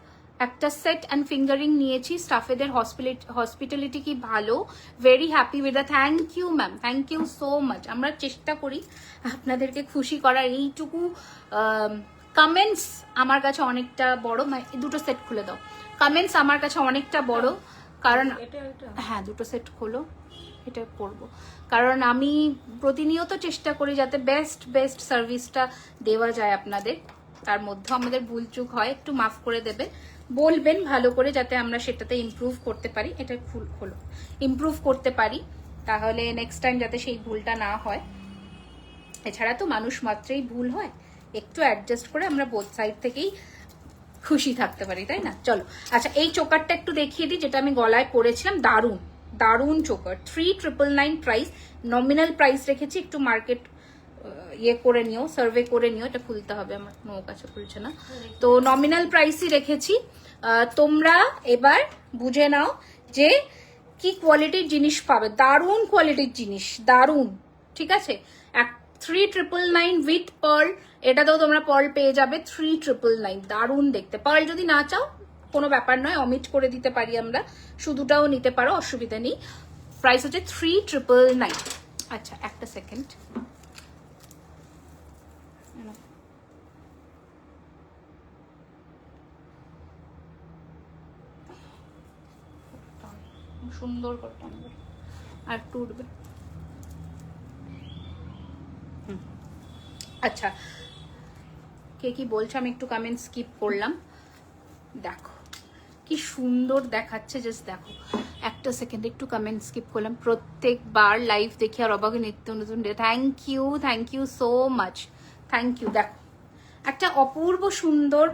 একটা সেট অ্যান্ড ফিঙ্গারিং নিয়েছি, স্টাফেদের হসপিটালিটি কি ভালো, very happy with the. Thank you ma'am, thank you so much. আমরা চেষ্টা করি আপনাদেরকে খুশি করার, এইটুকু কমেন্টস আমার কাছে অনেকটা বড়। দুটো সেট খুলে দাও, কমেন্টস আমার কাছে অনেকটা বড়, কারণ হ্যাঁ দুটো সেট খোলো, এটা করবো, কারণ আমি প্রতিনিয়ত চেষ্টা করি যাতে বেস্ট সার্ভিসটা দেওয়া যায় আপনাদের। তার মধ্যে আমাদের ভুল চুক হয়, একটু মাফ করে দেবে, বলবেন ভালো করে, যাতে আমরা সেটাতে ইমপ্রুভ করতে পারি। এটা ফুল খোলো, ইমপ্রুভ করতে পারি, তাহলে নেক্সট টাইম যাতে সেই ভুলটা না হয়। এছাড়া তো মানুষ মাত্রই ভুল হয়, একটু অ্যাডজাস্ট করে আমরা বোথ সাইড থেকেই খুশি থাকতে পারি, তাই না? চলো, আচ্ছা এই চোকারটা একটু দেখিয়ে দিই, যেটা আমি গলায় পরেছিলাম, দারুণ দারুণ চোকার। 3999 প্রাইস, নমিনাল প্রাইস রেখেছি, একটু মার্কেট ইয়ে করে নিও, সার্ভে করে নিও। এটা খুলতে হবে, আমার নো কাছে খুলছে না, তো নমিনাল প্রাইসই রেখেছি। তোমরা এবার বুঝে নাও যে কি কোয়ালিটির জিনিস পাবে, দারুণ কোয়ালিটির জিনিস, দারুণ, ঠিক আছে। 3,999 উইথ পার্ল, এটাতেও তোমরা পার্ল পেয়ে যাবে 3,999। দারুণ দেখতে। পার্ল যদি না চাও কোনো ব্যাপার নয়, অমিট করে দিতে পারি আমরা, শুধুটাও নিতে পারো, অসুবিধা নেই। প্রাইস হচ্ছে 3,999। আচ্ছা একটা সেকেন্ড, সুন্দর করতে হবে আর একটু উঠবে। আচ্ছা কে কি বলছে আমি একটু কমেন্ট স্কিপ করলাম। দেখো কি সুন্দর দেখাচ্ছে, জাস্ট দেখো। একটা সেকেন্ড একটু কমেন্ট স্কিপ করলাম। প্রত্যেকবার লাইভ দেখি আর অবাকে নিত্য নতুন। Thank you so much, thank you. দেখো একটা অপূর্ব সুন্দর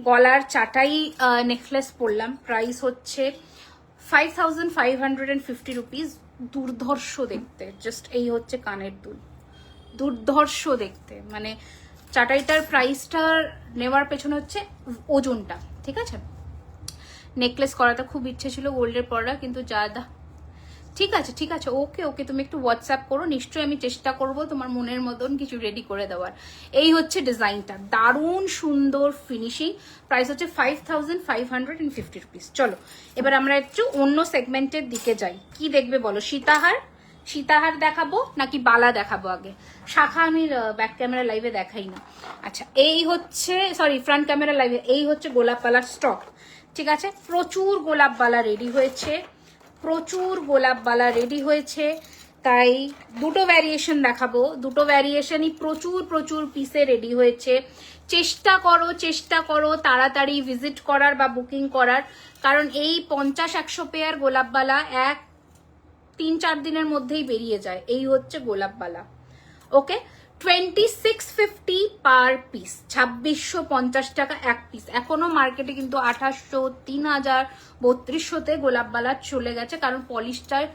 গলার চাটাই নেকলেস পরলাম। প্রাইস হচ্ছে 5,550 রুপিস। দুর্ধর্ষ দেখতে, জাস্ট এই হচ্ছে কানের দুল, দুর্ধর্ষ দেখতে। মানে চাটাইটার প্রাইসটা নেওয়ার পেছনে হচ্ছে ওজনটা, ঠিক আছে। নেকলেস করাটা খুব ইচ্ছে ছিল গোল্ডের পরা, কিন্তু যা ঠিক আছে ওকে তুমি একটু হোয়াটসঅ্যাপ করো, নিশ্চয়ই আমি চেষ্টা করব তোমার মনের মতন কিছু রেডি করে দেওয়ার। এই হচ্ছে ডিজাইনটা, দারুণ সুন্দর ফিনিশিং। প্রাইস হচ্ছে 5,550 রুপিস। চলো এবার আমরা একটু অন্য সেগমেন্টের দিকে যাই। কি দেখবে বলো? সীতাহার দেখাবো নাকি বালা দেখাবো? আগে শাখা আমি ব্যাক ক্যামেরা লাইভে দেখাই না। আচ্ছা এই হচ্ছে, সরি ফ্রন্ট ক্যামেরা লাইভে, এই হচ্ছে গোলাপ বালার স্টক, ঠিক আছে। প্রচুর গোলাপ বালা রেডি হয়েছে, তাই দুটো ভ্যারিয়েশন দেখাবো। দুটো ভ্যারিয়েশনই প্রচুর পিসে রেডি হয়েছে। চেষ্টা করো তাড়াতাড়ি ভিজিট করার বা বুকিং করার, কারণ এই 50-100 পেয়ার গোলাপ বালা 3-4 দিনের মধ্যেই বেরিয়ে যায়। এই হচ্ছে গোলাপ বালা, ওকে। 2650 পার পিস, 2650 টাকা এক পিস। এখনো মার্কেটে কিন্তু 2800, 3000, 3200-তে গোলাপ বালা চলে গেছে, কারণ পলিশটার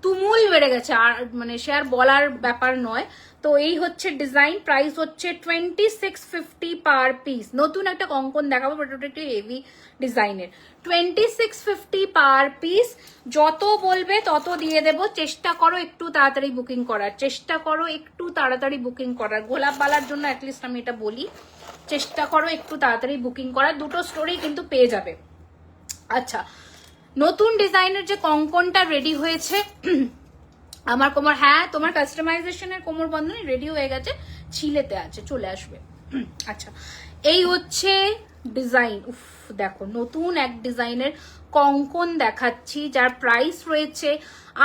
তুমুল বেড়ে গেছে, আর মানে সে আর বলার ব্যাপার নয়। তো এই হচ্ছে ডিজাইন, প্রাইস হচ্ছে 2650 পার পিস। নতুন একটা কঙ্কন দেখাবো, বাট ওটা একটু হেভি ডিজাইনের। 2650 পার পিস। যত বলবে তত দিয়ে দেবো। চেষ্টা করো একটু তাড়াতাড়ি বুকিং করার, গোলাপ বালার জন্য অ্যাটলিস্ট আমি এটা বলি, চেষ্টা করো একটু তাড়াতাড়ি বুকিং করার। দুটো স্টোরি কিন্তু পেয়ে যাবে। আচ্ছা নতুন ডিজাইনের যে কঙ্কনটা রেডি হয়েছে আমার কোমর, হ্যাঁ তোমার কাস্টমাইজেশনের কোমর বন্ধনী রেডি হয়ে গেছে, ছিলেতে আছে, চলে আসবে। আচ্ছা এই হচ্ছে ডিজাইন। উফ দেখো নতুন এক ডিজাইনের কঙ্কন দেখাচ্ছি, যার প্রাইস রয়েছে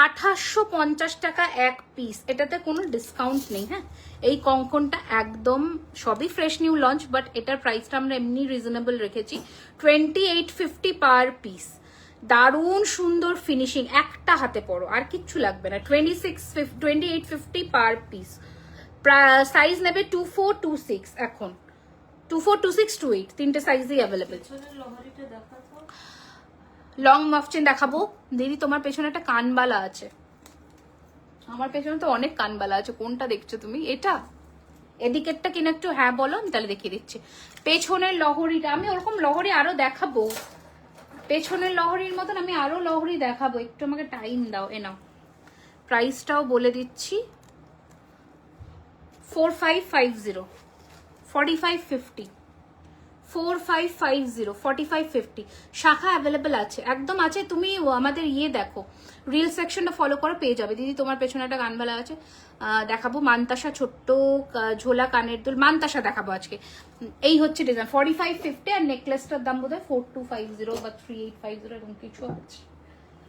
2850 টাকা এক পিস। এটাতে কোনো ডিসকাউন্ট নেই, হ্যাঁ। এই কঙ্কনটা একদম সবই ফ্রেশ নিউ লঞ্চ, বাট এটার প্রাইসটা আমরা এমনি রিজনেবল রেখেছি, 2850 পার পিস। দারুণ সুন্দর ফিনিশিং, একটা হাতে পরো আর কিচ্ছু লাগবে না। 2850 পার পিস। সাইজ নেবে 2426, এখন 2426, 28 তিনটে সাইজই অ্যাভেলেবেল। লং মাফচিন দেখাবো দিদি। তোমার পেছনে একটা কানবালা আছে, আমার পেছনে তো অনেক কানবালা আছে। কোনটা দেখছো তুমি? এটা, এদিকেরটা কিনা একটু হ্যাঁ বলো, আমি তাহলে দেখিয়ে দিচ্ছি। পেছনের লহরিটা আমি ওরকম লহরি আরো দেখাবো, পেছনের লহরির মতন আমি আরো লহরি দেখাবো, একটু আমাকে টাইম দাও। এ নাও প্রাইসটাও বলে দিচ্ছি, 4550, 4550, 4550, শাখা অ্যাভেলেবেল আছে, একদম আছে। তুমি আমাদের ইয়ে দেখো, রিল সেকশনটা ফলো করো, পেয়ে যাবে। দিদি তোমার পেছনে একটা গানবালা আছে, দেখাবো। মানতাসা ছোট্ট ঝোলা কানের দুল, মানতাসা দেখাবো আজকে। এই হচ্ছে ডিজাইন 4550, আর নেকলেসটার দাম বোধ হয় 4250 বা 3850 এরকম কিছু আছে।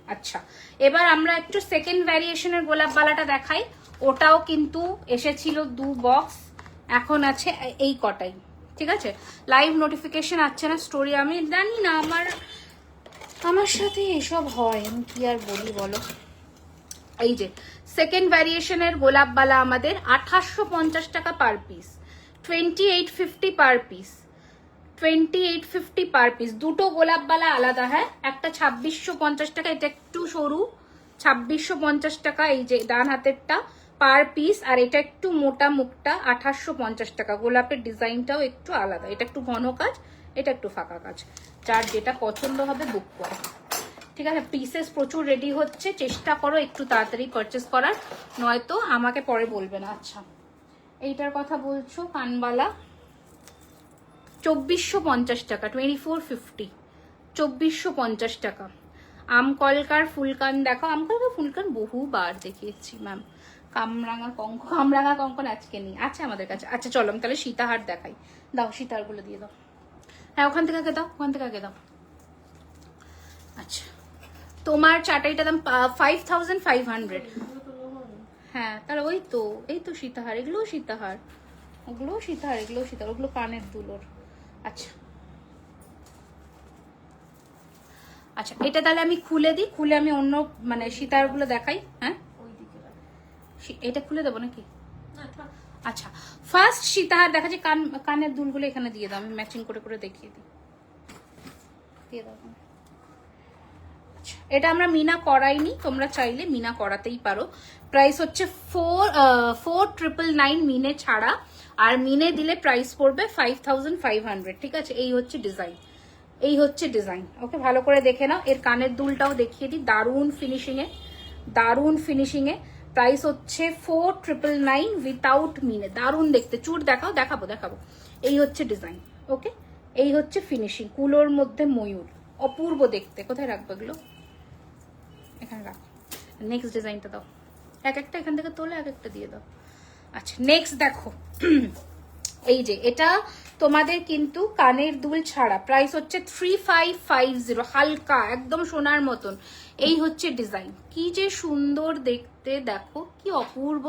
আচ্ছা এবার আমরা একটু সেকেন্ড ভ্যারিয়েশনের গোলাপ বালাটা দেখাই। ওটাও কিন্তু এসেছিল 2 বক্স, এখন আছে এই কটাই, ঠিক আছে। লাইভ নোটিফিকেশন আসছে না, স্টোরি আমি জানি না, আমার সাথে এসব হয়, আমি কি আর বলি বলো। এই যে সেকেন্ড ভ্যারিয়েশনের গোলাপ বালা আমাদের 2850 টাকা পার piece, 2850 per piece, 2850 per piece. দুটো গোলাপ বালা আলাদা, হ্যাঁ। একটা 2650 টাকা, এটা একটু সরু, 2650 টাকা এই যে ডান হাতেরটা পার পিস, আর এটা একটু মোটা মুখটা 2850 টাকা। গোলাপের ডিজাইনটাও একটু আলাদা, এটা একটু ঘন কাজ, এটা একটু ফাঁকা কাজ। যার যেটা পছন্দ হবে বুক করো, ঠিক আছে। পিসেস প্রচুর রেডি হচ্ছে, চেষ্টা করো একটু তাড়াতাড়ি পারচেস করার, নয়তো আমাকে পরে বলবে না। আচ্ছা এইটার কথা বলছো কানবালা 2450 টাকা, 2450, 2450 টাকা। আমকলকার ফুলকান দেখো, আমকলকার ফুলকান বহুবার দেখিয়েছি ম্যাম। কামরাঙা কঙ্কন আজকে নেই, আছে আমাদের কাছে। আচ্ছা চলো আমি তাহলে সীতাহার দেখাই। দাও সীতাহারগুলো দিয়ে দাও। হ্যাঁ ওখান থেকে আগে দাও, ওখান থেকে আগে দাও। আচ্ছা তোমার চাটাইটা দাম 5500। হ্যাঁ তাহলে ওই তো, এই তো সীতাহার, এগুলোও সীতাহার, ওগুলোও সীতাহার, এগুলোও সীতাহার, ওগুলো কানের দুলোর। আচ্ছা আচ্ছা এটা তাহলে আমি খুলে দিই, খুলে আমি অন্য মানে সীতাহারগুলো দেখাই। হ্যাঁ এটা খুলে দেবো নাকি? আচ্ছা ফার্স্ট সীতাহার দেখাচ্ছি। কানের দুলগুলো এখানে দিয়ে দাও, আমি ম্যাচিং করে করে দেখিয়ে দিই। দিয়ে দাও। এটা আমরা মিনা করাইনি, তোমরা চাইলে মিনা করাতেই পারো। প্রাইস হচ্ছে 4999 মিনে ছাড়া, আর মিনে দিলে প্রাইস পড়বে 5500। ঠিক আছে, এই হচ্ছে ডিজাইন, এই হচ্ছে ডিজাইন। ওকে ভালো করে দেখে নাও। এর কানের দুলটাও দেখিয়ে দিই, দারুন ফিনিশিং এ, দারুন ফিনিশিং এ। প্রাইস হচ্ছে 4999 উইথাউট মিনে। দারুন দেখতে, চুর দেখাও, দেখাবো দেখাবো। এই হচ্ছে ডিজাইন। ওকে এই হচ্ছে ফিনিশিং, কুলোর মধ্যে ময়ূর, অপূর্ব দেখতে। কোথায় রাখবো এগুলো? এখানে রাখো। নেক্সট ডিজাইনটা দাও, এক একটা এখান থেকে তোলে এক একটা দিয়ে দাও। আচ্ছা নেক্সট দেখো, এই যে এটা তোমাদের কিন্তু কানের দুল ছাড়া, প্রাইস হচ্ছে 3550, হালকা একদম সোনার মতন। এই হচ্ছে ডিজাইন, কি যে সুন্দর দেখতে, দেখো কি অপূর্ব।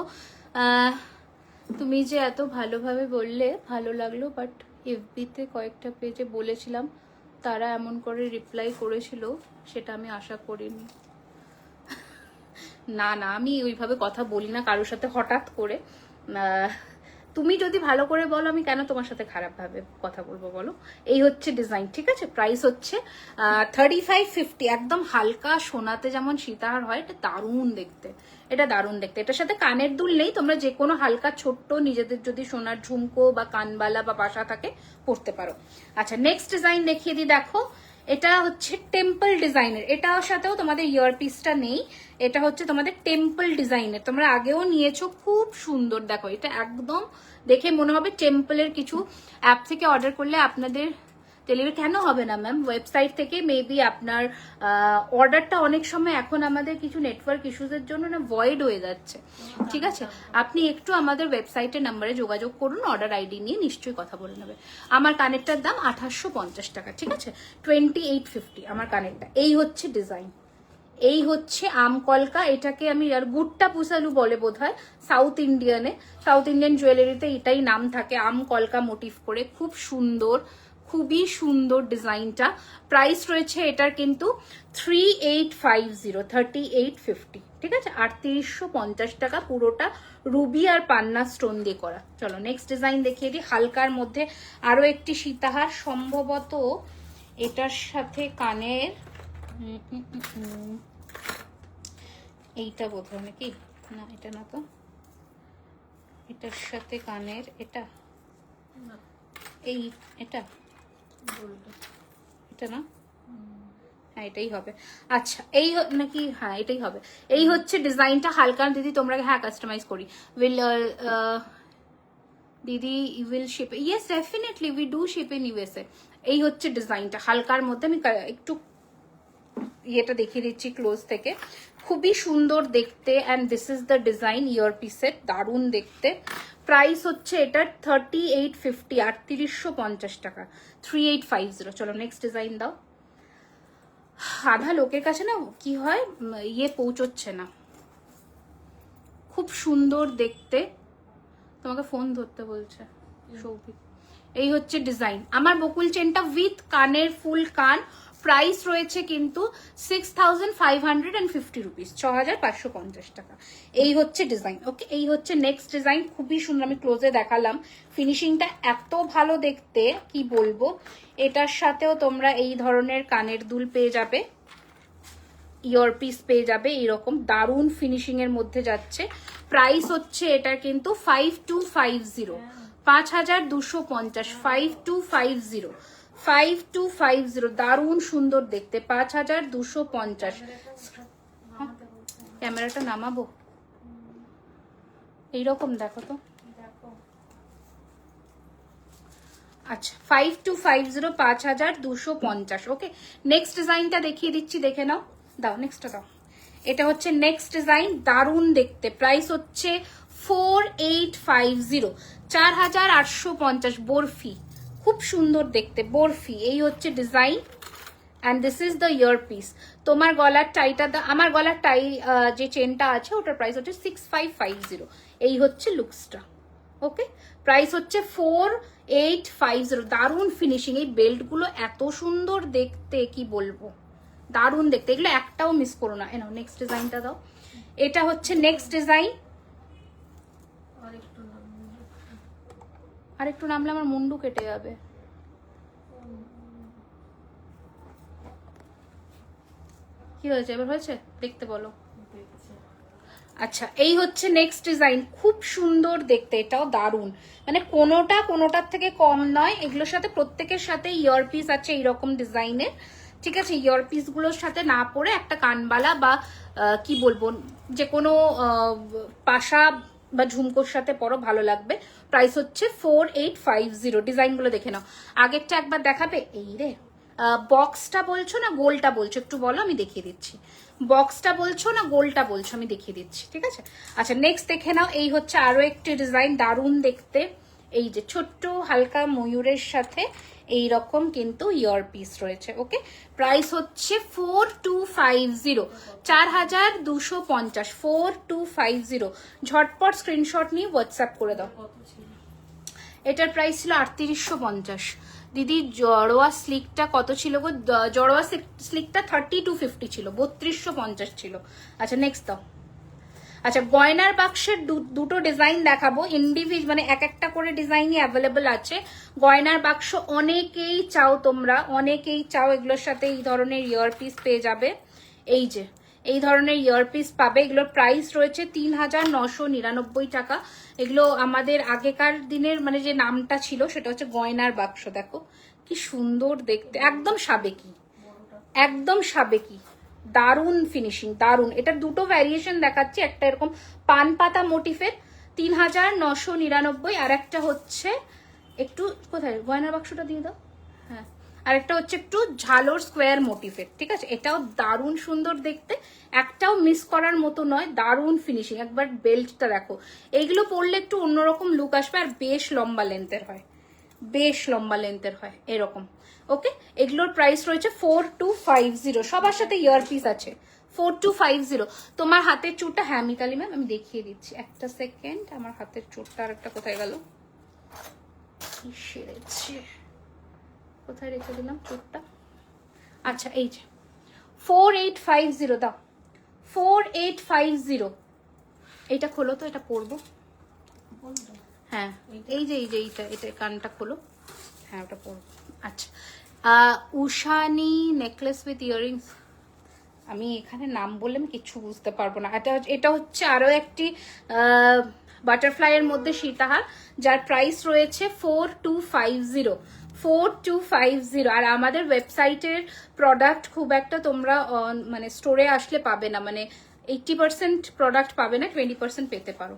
তুমি যে এত ভালোভাবে বললে ভালো লাগলো, বাট এফবিতে কয়েকটা পেজে বলেছিলাম, তারা এমন করে রিপ্লাই করেছিল সেটা আমি আশা করিনি। না না আমি ওইভাবে কথা বলি না কারোর সাথে হঠাৎ করে। তুমি যদি ভালো করে বলো আমি কেন তোমার সাথে খারাপ ভাবে কথা বলবো বলো। এই হচ্ছে ডিজাইন, ঠিক আছে। প্রাইস হচ্ছে 3550, একদম হালকা সোনাতে যেমন সীতাহার হয়, এটা দারুণ দেখতে, এটা দারুণ দেখতে। এটার সাথে কানের দুল নেই, তোমরা যে কোনো হালকা ছোট্ট নিজেদের যদি সোনার ঝুমকো বা কানবালা বা পাশা থাকে পরতে পারো। আচ্ছা নেক্সট ডিজাইন দেখিয়ে দিই, দেখো এটা হচ্ছে টেম্পল ডিজাইনের, এটার সাথেও তোমাদের ইয়ারপিসটা নেই। এটা হচ্ছে তোমাদের টেম্পল ডিজাইনের, তোমরা আগেও নিয়েছো, খুব সুন্দর। দেখো এটা একদম দেখে মনে হবে টেম্পলের। কিছু অ্যাপ থেকে অর্ডার করলে আপনাদের ডেলিভারি কেন হবে না ম্যাম? ওয়েবসাইট থেকে মেবি আপনার অর্ডারটা অনেক সময় এখন আমাদের কিছু নেটওয়ার্ক ইস্যুজের জন্য না ভয়েড হয়ে যাচ্ছে। ঠিক আছে, আপনি একটু আমাদের ওয়েবসাইটের নাম্বারে যোগাযোগ করুন, অর্ডার আইডি নিয়ে নিশ্চয়ই কথা বলে নেবে। আমার কানেরটার দাম 2850 টাকা, ঠিক আছে, 2850 আমার কানেরটা। এই হচ্ছে ডিজাইন, এই হচ্ছে আমকলকা। এটাকে আমি আর গুট্টা পুসালু বলে বোধহয় সাউথ ইন্ডিয়ানে, সাউথ ইন্ডিয়ান জুয়েলারিতে এটাই নাম থাকে, আমকলকা মোটিভ করে। খুব সুন্দর, খুবই সুন্দর ডিজাইনটা। প্রাইস রয়েছে এটার কিন্তু 3850, ঠিক আছে, 3850 টাকা। পুরোটা রুবি আর পান্না স্টোন দিয়ে করা। চলো নেক্সট ডিজাইন দেখিয়ে দিই। হালকার মধ্যে আরো একটি সীতাহার, সম্ভবত এটার সাথে কানের, এইটা বোধহয় নাকি, না এটা না তো, এটার সাথে কানের, এটা এই এটা এটা না, হ্যাঁ এটাই হবে। আচ্ছা এই নাকি, হ্যাঁ এটাই হবে। এই হচ্ছে ডিজাইনটা। হালকা দিদি তোমরা, হ্যাঁ কাস্টমাইজ করি। উইল দিদি will ship, yes definitely we do ship in USA. এই হচ্ছে ডিজাইনটা হালকার মধ্যে। আমি একটু ইয়েটা দেখিয়ে দিচ্ছি ক্লোজ থেকে, খুবই সুন্দর দেখতে। And this is the design, ইয়ার পিসের, দারুণ দেখতে। প্রাইস হচ্ছে এটার 3850, 3850 টাকা, 3850। চলো নেক্সট ডিজাইন দাও। আধা লোকের কাছে না কি হয়, ইয়ে পৌঁছচ্ছে না। খুব সুন্দর দেখতে, তোমাকে ফোন ধরতে বলছে সৌভিক। এই হচ্ছে ডিজাইন। আমার বকুল চেনটা উইথ কানের, ফুল কান। প্রাইস রয়েছে কিন্তু 6550 রুপিস, 6550 টাকা। এই হচ্ছে ডিজাইন। ওকে এই হচ্ছে নেক্সট ডিজাইন, খুবই সুন্দর। আমি ক্লোজে দেখালাম, ফিনিশিংটা এত ভালো দেখতে কি বলবো। এটার সাথেও তোমরা এই ধরনের কানের দুল পেয়ে যাবে, ইয়ারপিস পেয়ে যাবে, এইরকম দারুণ ফিনিশিং এর মধ্যে যাচ্ছে। প্রাইস হচ্ছে এটার কিন্তু 5250, 5250, 5250, 5250, দারুণ সুন্দর দেখতে, 5250। ক্যামেরাটা নামাবো, এইরকম দেখো তো, আচ্ছা 5250 5250। ওকে, নেক্সট ডিজাইনটা দেখিয়ে দিচ্ছি, দেখে নাও। দাও নেক্সটটা দাও। এটা হচ্ছে নেক্সট ডিজাইন, দারুণ দেখতে। প্রাইস হচ্ছে 4850, 4850 বরফি। খুব সুন্দর দেখতে বরফি। এই হচ্ছে design and this is the year piece. তোমার গলার টাইটা, আমার গলার টাই যে চেনটা আছে ওটার প্রাইস হচ্ছে 6550। এই হচ্ছে লুকসটা। ওকে, প্রাইস হচ্ছে 4850। দারুণ ফিনিশিং, এই বেল্টগুলো এত সুন্দর দেখতে কি বলবো, দারুণ দেখতে। এগুলো একটাও মিস করো না। এনাও নেক্সট ডিজাইনটা দাও। এটা হচ্ছে নেক্সট ডিজাইন। আর একটু নামলে আমার মুন্ডু কেটে যাবে। কি হয়েছে এবার, হয়েছে দেখতে বলো। আচ্ছা এই হচ্ছে নেক্সট ডিজাইন, খুব সুন্দর দেখতে, এটাও দারুণ। মানে কোনোটার থেকে কম নয়। এগুলোর সাথে প্রত্যেকের সাথে ইয়ারপিস আছে এইরকম ডিজাইনের। ঠিক আছে, ইয়ারপিস গুলোর সাথে না পরে একটা কানবালা বা কি বলবো যে কোনো পাশা বা ঝুমকোর সাথে পরো, ভালো লাগবে। প্রাইস হচ্ছে 4850। ডিজাইনগুলো দেখে নাও। আগেরটা একবার দেখাবে। এই রে, বক্সটা বলছো না গোলটা বলছো, একটু বলো আমি দেখিয়ে দিচ্ছি। বক্সটা বলছো না গোলটা বলছো, আমি দেখিয়ে দিচ্ছি। ঠিক আছে, আচ্ছা নেক্সট দেখে নাও। এই হচ্ছে আরো একটি ডিজাইন, দারুণ দেখতে। এই যে ছোট্ট হালকা ময়ূরের সাথে এই রকম কিন্তু ইয়ার পিস রয়েছে। ওকে, প্রাইস হচ্ছে 4250, 4250, 4250। ঝটপট স্ক্রিনশট নিয়ে হোয়াটসঅ্যাপ করে দাও। এটার প্রাইস ছিল 3850। দিদি জড়োয়া স্লিকটা কত ছিল গো? জড়োয়া স্লিকটা 3250 ছিল, 3250 ছিল। আচ্ছা নেক্সট দাও। আচ্ছা গয়নার বাক্সের দুটো ডিজাইন দেখাবো, মানে এক একটা করে ডিজাইনই অ্যাভেলেবল আছে। গয়নার বাক্স অনেকেই চাও, তোমরা অনেকেই চাও। এগুলোর সাথে এই ধরনের ইয়ারপিস পেয়ে যাবে। এই যে এই ধরনের ইয়ারপিস পাবে। এগুলোর প্রাইস রয়েছে 3999 টাকা। এগুলো আমাদের আগেকার দিনের মানে যে নামটা ছিল সেটা হচ্ছে গয়নার বাক্স। দেখো কি সুন্দর দেখতে, একদম সাবেকি, একদম সাবেকি, দারুণ ফিনিশিং, দারুণ। এটা দুটো ভ্যারিয়েশন দেখাচ্ছি, একটা এরকম পান পাতা মোটিফের 3999, আর একটা হচ্ছে একটু, কোথায় গয়নার বাক্সটা দিয়ে দাও, হ্যাঁ, আরেকটা হচ্ছে একটু ঝালোর স্কোয়ার মোটিফের। ঠিক আছে, এটাও দারুণ সুন্দর দেখতে, একটাও মিস করার মতো নয়, দারুণ ফিনিশিং। একবার বেল্টটা দেখো, এইগুলো পরলে একটু অন্যরকম লুক আসবে, আর বেশ লম্বা লেন্থের হয়, বেশ লম্বা লেন্থের হয় এরকম। ওকে, এগুলোর প্রাইস রয়েছে 4250। সবার সাথে ইয়ারপিস আছে। 4250। তোমার হাতের চুলটা, হ্যাঁ মিতালি ম্যাম আমি দেখিয়ে দিচ্ছি, একটা সেকেন্ড। আমার হাতের চুলটা আর একটা কোথায় গেল, সেরেছে, কোথায় রেখে দিলাম চুলটা। আচ্ছা এই যে 4850 দাও, 4850। এইটা খোলো তো, এটা পরবো। হ্যাঁ এই যে এটা কানটা খোলো, হ্যাঁ ওটা পরবো। আচ্ছা উশানি নেকলেস উইথ ইয়াররিংস, আমি এখানে নাম বললে আমি কিচ্ছু বুঝতে পারবো না। এটা হচ্ছে আরো একটি বাটারফ্লাই এর মধ্যে সীতাহার, যার প্রাইস রয়েছে 4250, 4250। আর আমাদের ওয়েবসাইটের প্রোডাক্ট খুব একটা তোমরা মানে স্টোরে আসলে পাবে না, মানে 80% প্রোডাক্ট পাবে না, 20% পেতে পারো।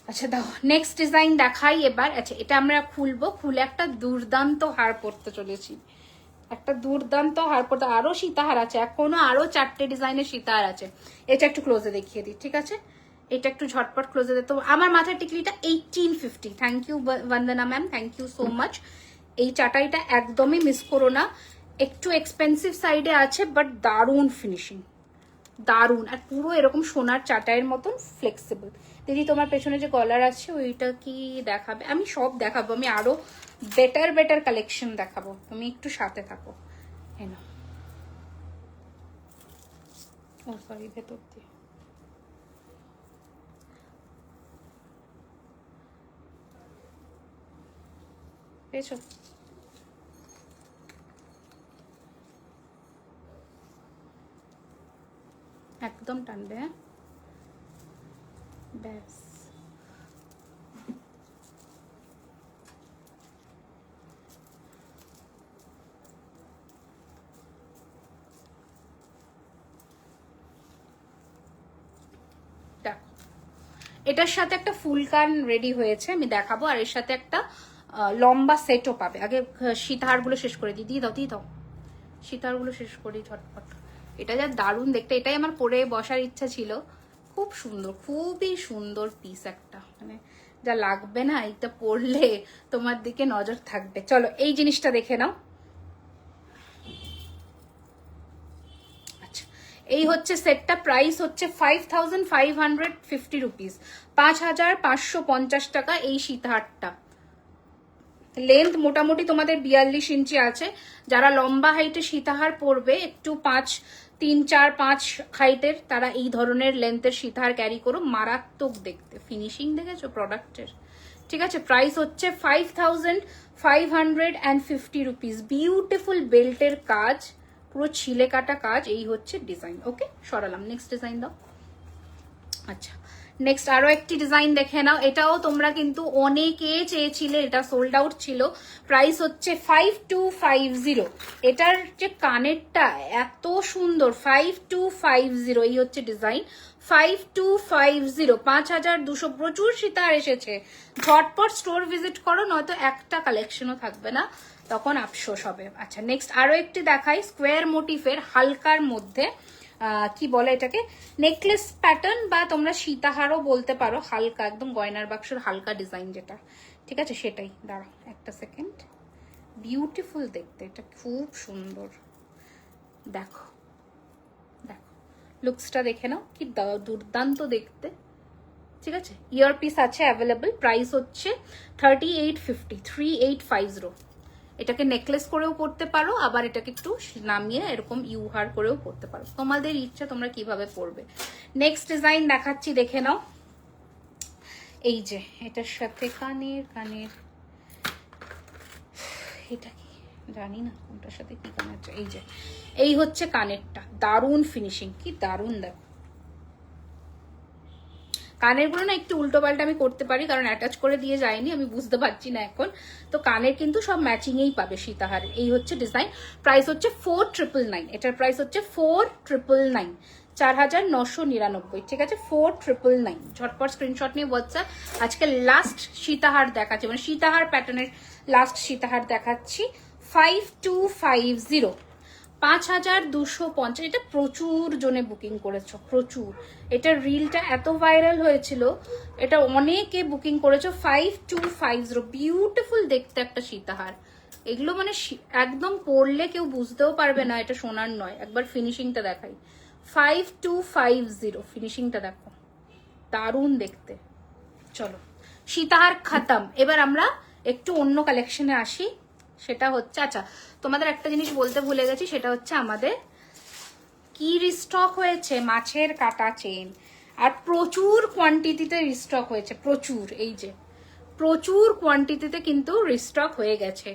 আচ্ছা দাও নেক্সট ডিজাইন দেখাই এবার। আচ্ছা এটা আমরা খুলবো, খুলে একটা দুর্দান্ত হার পরতে চলেছি, একটা দুর্দান্ত হার পরতে। আরো সীতাহার আছে এখনো, আরো 4টে ডিজাইনের সীতাহার আছে। এটা একটু ক্লোজে দেখিয়ে দিই, ঠিক আছে, এটা একটু ঝটপট ক্লোজে দিতে। আমার মাথার টিকলিটা 1850। Thank you Bandana ma'am, thank you so much. এই চাটাইটা একদমই মিস করো না, একটু এক্সপেন্সিভ সাইডে আছে বাট দারুণ ফিনিশিং, দারুণ। আর পুরো এরকম সোনার চাটাইয়ের মতন ফ্লেক্সিবল। দিদি তোমার পেছনে যে কলার আছে ওইটা কি দেখাবে? আমি সব দেখাবো, আমি আরো বেটার কালেকশন দেখাবো, তুমি একটু সাথে থাকো। হ্যাঁ না, ও সরি, ভেতর দিয়ে পেয়েছো? একদম টানবে, হ্যাঁ ব্যাস। এটার সাথে একটা ফুল কান রেডি হয়েছে, আমি দেখাবো। আর এর সাথে একটা লম্বা সেটও পাবে। আগে সীতাহারগুলো শেষ করে দিই, দিয়ে দাও সীতাহারগুলো শেষ করি ঝটপট। এটা যা দারুণ দেখতে, এটাই আমার পরে বসার ইচ্ছা ছিল। খুব সুন্দর, খুবই সুন্দর পিস একটা, মানে যা লাগবে না এটা পরলে তোমার দিকে নজর থাকবে। চলো এই জিনিসটা দেখে নাও। আচ্ছা, এই হচ্ছে সেটটা, প্রাইস হচ্ছে 5550 রুপিস, 5550 টাকা এই সীতাহারটা। লেন্থ মোটামুটি তোমাদের 42 ইঞ্চি আছে। যারা লম্বা হাইটে সীতাহার পরবে, একটু 3, 4, 5 হাইটের, তারা এই ধরনের লেন্থের সীতাহার ক্যারি করো, মারাত্মক দেখতে। ফিনিশিং দেখেছো প্রোডাক্টের? ঠিক আছে, প্রাইস হচ্ছে 5550 রুপিস। বিউটিফুল বেল্টের কাজ, পুরো ছিলে কাটা কাজ। এই হচ্ছে ডিজাইন। ওকে, সরালাম। নেক্সট ডিজাইন দাও। আচ্ছা, নেক্সট আরো একটি ডিজাইন দেখে নাও। এটাও তোমরা কিন্তু অনেকে চেয়েছিলে, এটা সোল্ড আউট ছিল। প্রাইস হচ্ছে 5250। এটার যে কানেরটা এত সুন্দর, 5250। এই হচ্ছে ডিজাইন, 5250, 5200। প্রচুর সীতাহার এসেছে, ঝটপট স্টোর ভিজিট করো, নয়তো একটা কালেকশনও থাকবে না, তখন আফসোস হবে। আচ্ছা, নেক্সট আরো একটি দেখাই, স্কোয়ার মোটিফের হালকার মধ্যে, কি বলে এটাকে, নেকলেস প্যাটার্ন বা তোমরা সীতাহারও বলতে পারো, হালকা একদম গয়নার বাক্সর হালকা ডিজাইন যেটা, ঠিক আছে সেটাই। দাঁড়াও একটা সেকেন্ড, বিউটিফুল দেখতে, এটা খুব সুন্দর। দেখো দেখো লুকসটা দেখে নাও, কি দুর্দান্ত দেখতে। ঠিক আছে, ইয়ার পিস আছে অ্যাভেলেবল। প্রাইস হচ্ছে 3850। এটাকে নেকলেস করেও পরতে পারো, আবার এটাকে একটু নামিয়ে এরকম ইউহার করেও পরতে পারো, তোমাদের ইচ্ছা তোমরা কিভাবে পরবে। নেক্সট ডিজাইন দেখাচ্ছি, দেখে নাও। এই যে এটার সাথে কানের এটা কি জানি না কোনটার সাথে কি কানের, এই যে এই হচ্ছে কানেরটা, দারুণ ফিনিশিং, কি দারুণ। দেখো কানের গুলো না একটু উল্টো পাল্টা আমি করতে পারি, কারণ অ্যাটাচ করে দিয়ে যায়নি, আমি বুঝতে পারছি না এখন। তো কানের কিন্তু সব ম্যাচিংয়েই পাবে সীতাহারের। এই হচ্ছে ডিজাইন, প্রাইস হচ্ছে 4999। এটার প্রাইস হচ্ছে 4999, 4999। ঠিক আছে, 4999। ঝটপট স্ক্রিনশট নিয়ে হোয়াটসঅ্যাপ। আজকে লাস্ট সীতাহার দেখাচ্ছি, মানে সীতাহার প্যাটার্নের লাস্ট সীতাহার দেখাচ্ছি, 5250, 5250। এটা প্রচুর জনে বুকিং করেছো, প্রচুর। এটা রিলটা এত ভাইরাল হয়েছিল, এটা অনেকে বুকিং করেছো। 5250, বিউটিফুল দেখতে একটা সীতাহার। এগুলো মানে একদম পরলে কেউ বুঝতেও পারবে না এটা সোনার নয়। একবার ফিনিশিংটা দেখাই, 5250 ফিনিশিংটা দেখো, দারুণ দেখতে। চলো সীতাহার খতম, এবার আমরা একটু অন্য কালেকশনে আসি। সেটা হচ্ছে, আচ্ছা তোমাদের একটা জিনিস বলতে ভুলে গেছি, সেটা হচ্ছে আমাদের কি রিস্টক হয়েছে, মাছের কাটা চেন। আর প্রচুর কোয়ান্টিটিতে রিস্টক হয়েছে, প্রচুর। এই যে প্রচুর কোয়ান্টিটিতে কিন্তু রিস্টক হয়ে গেছে,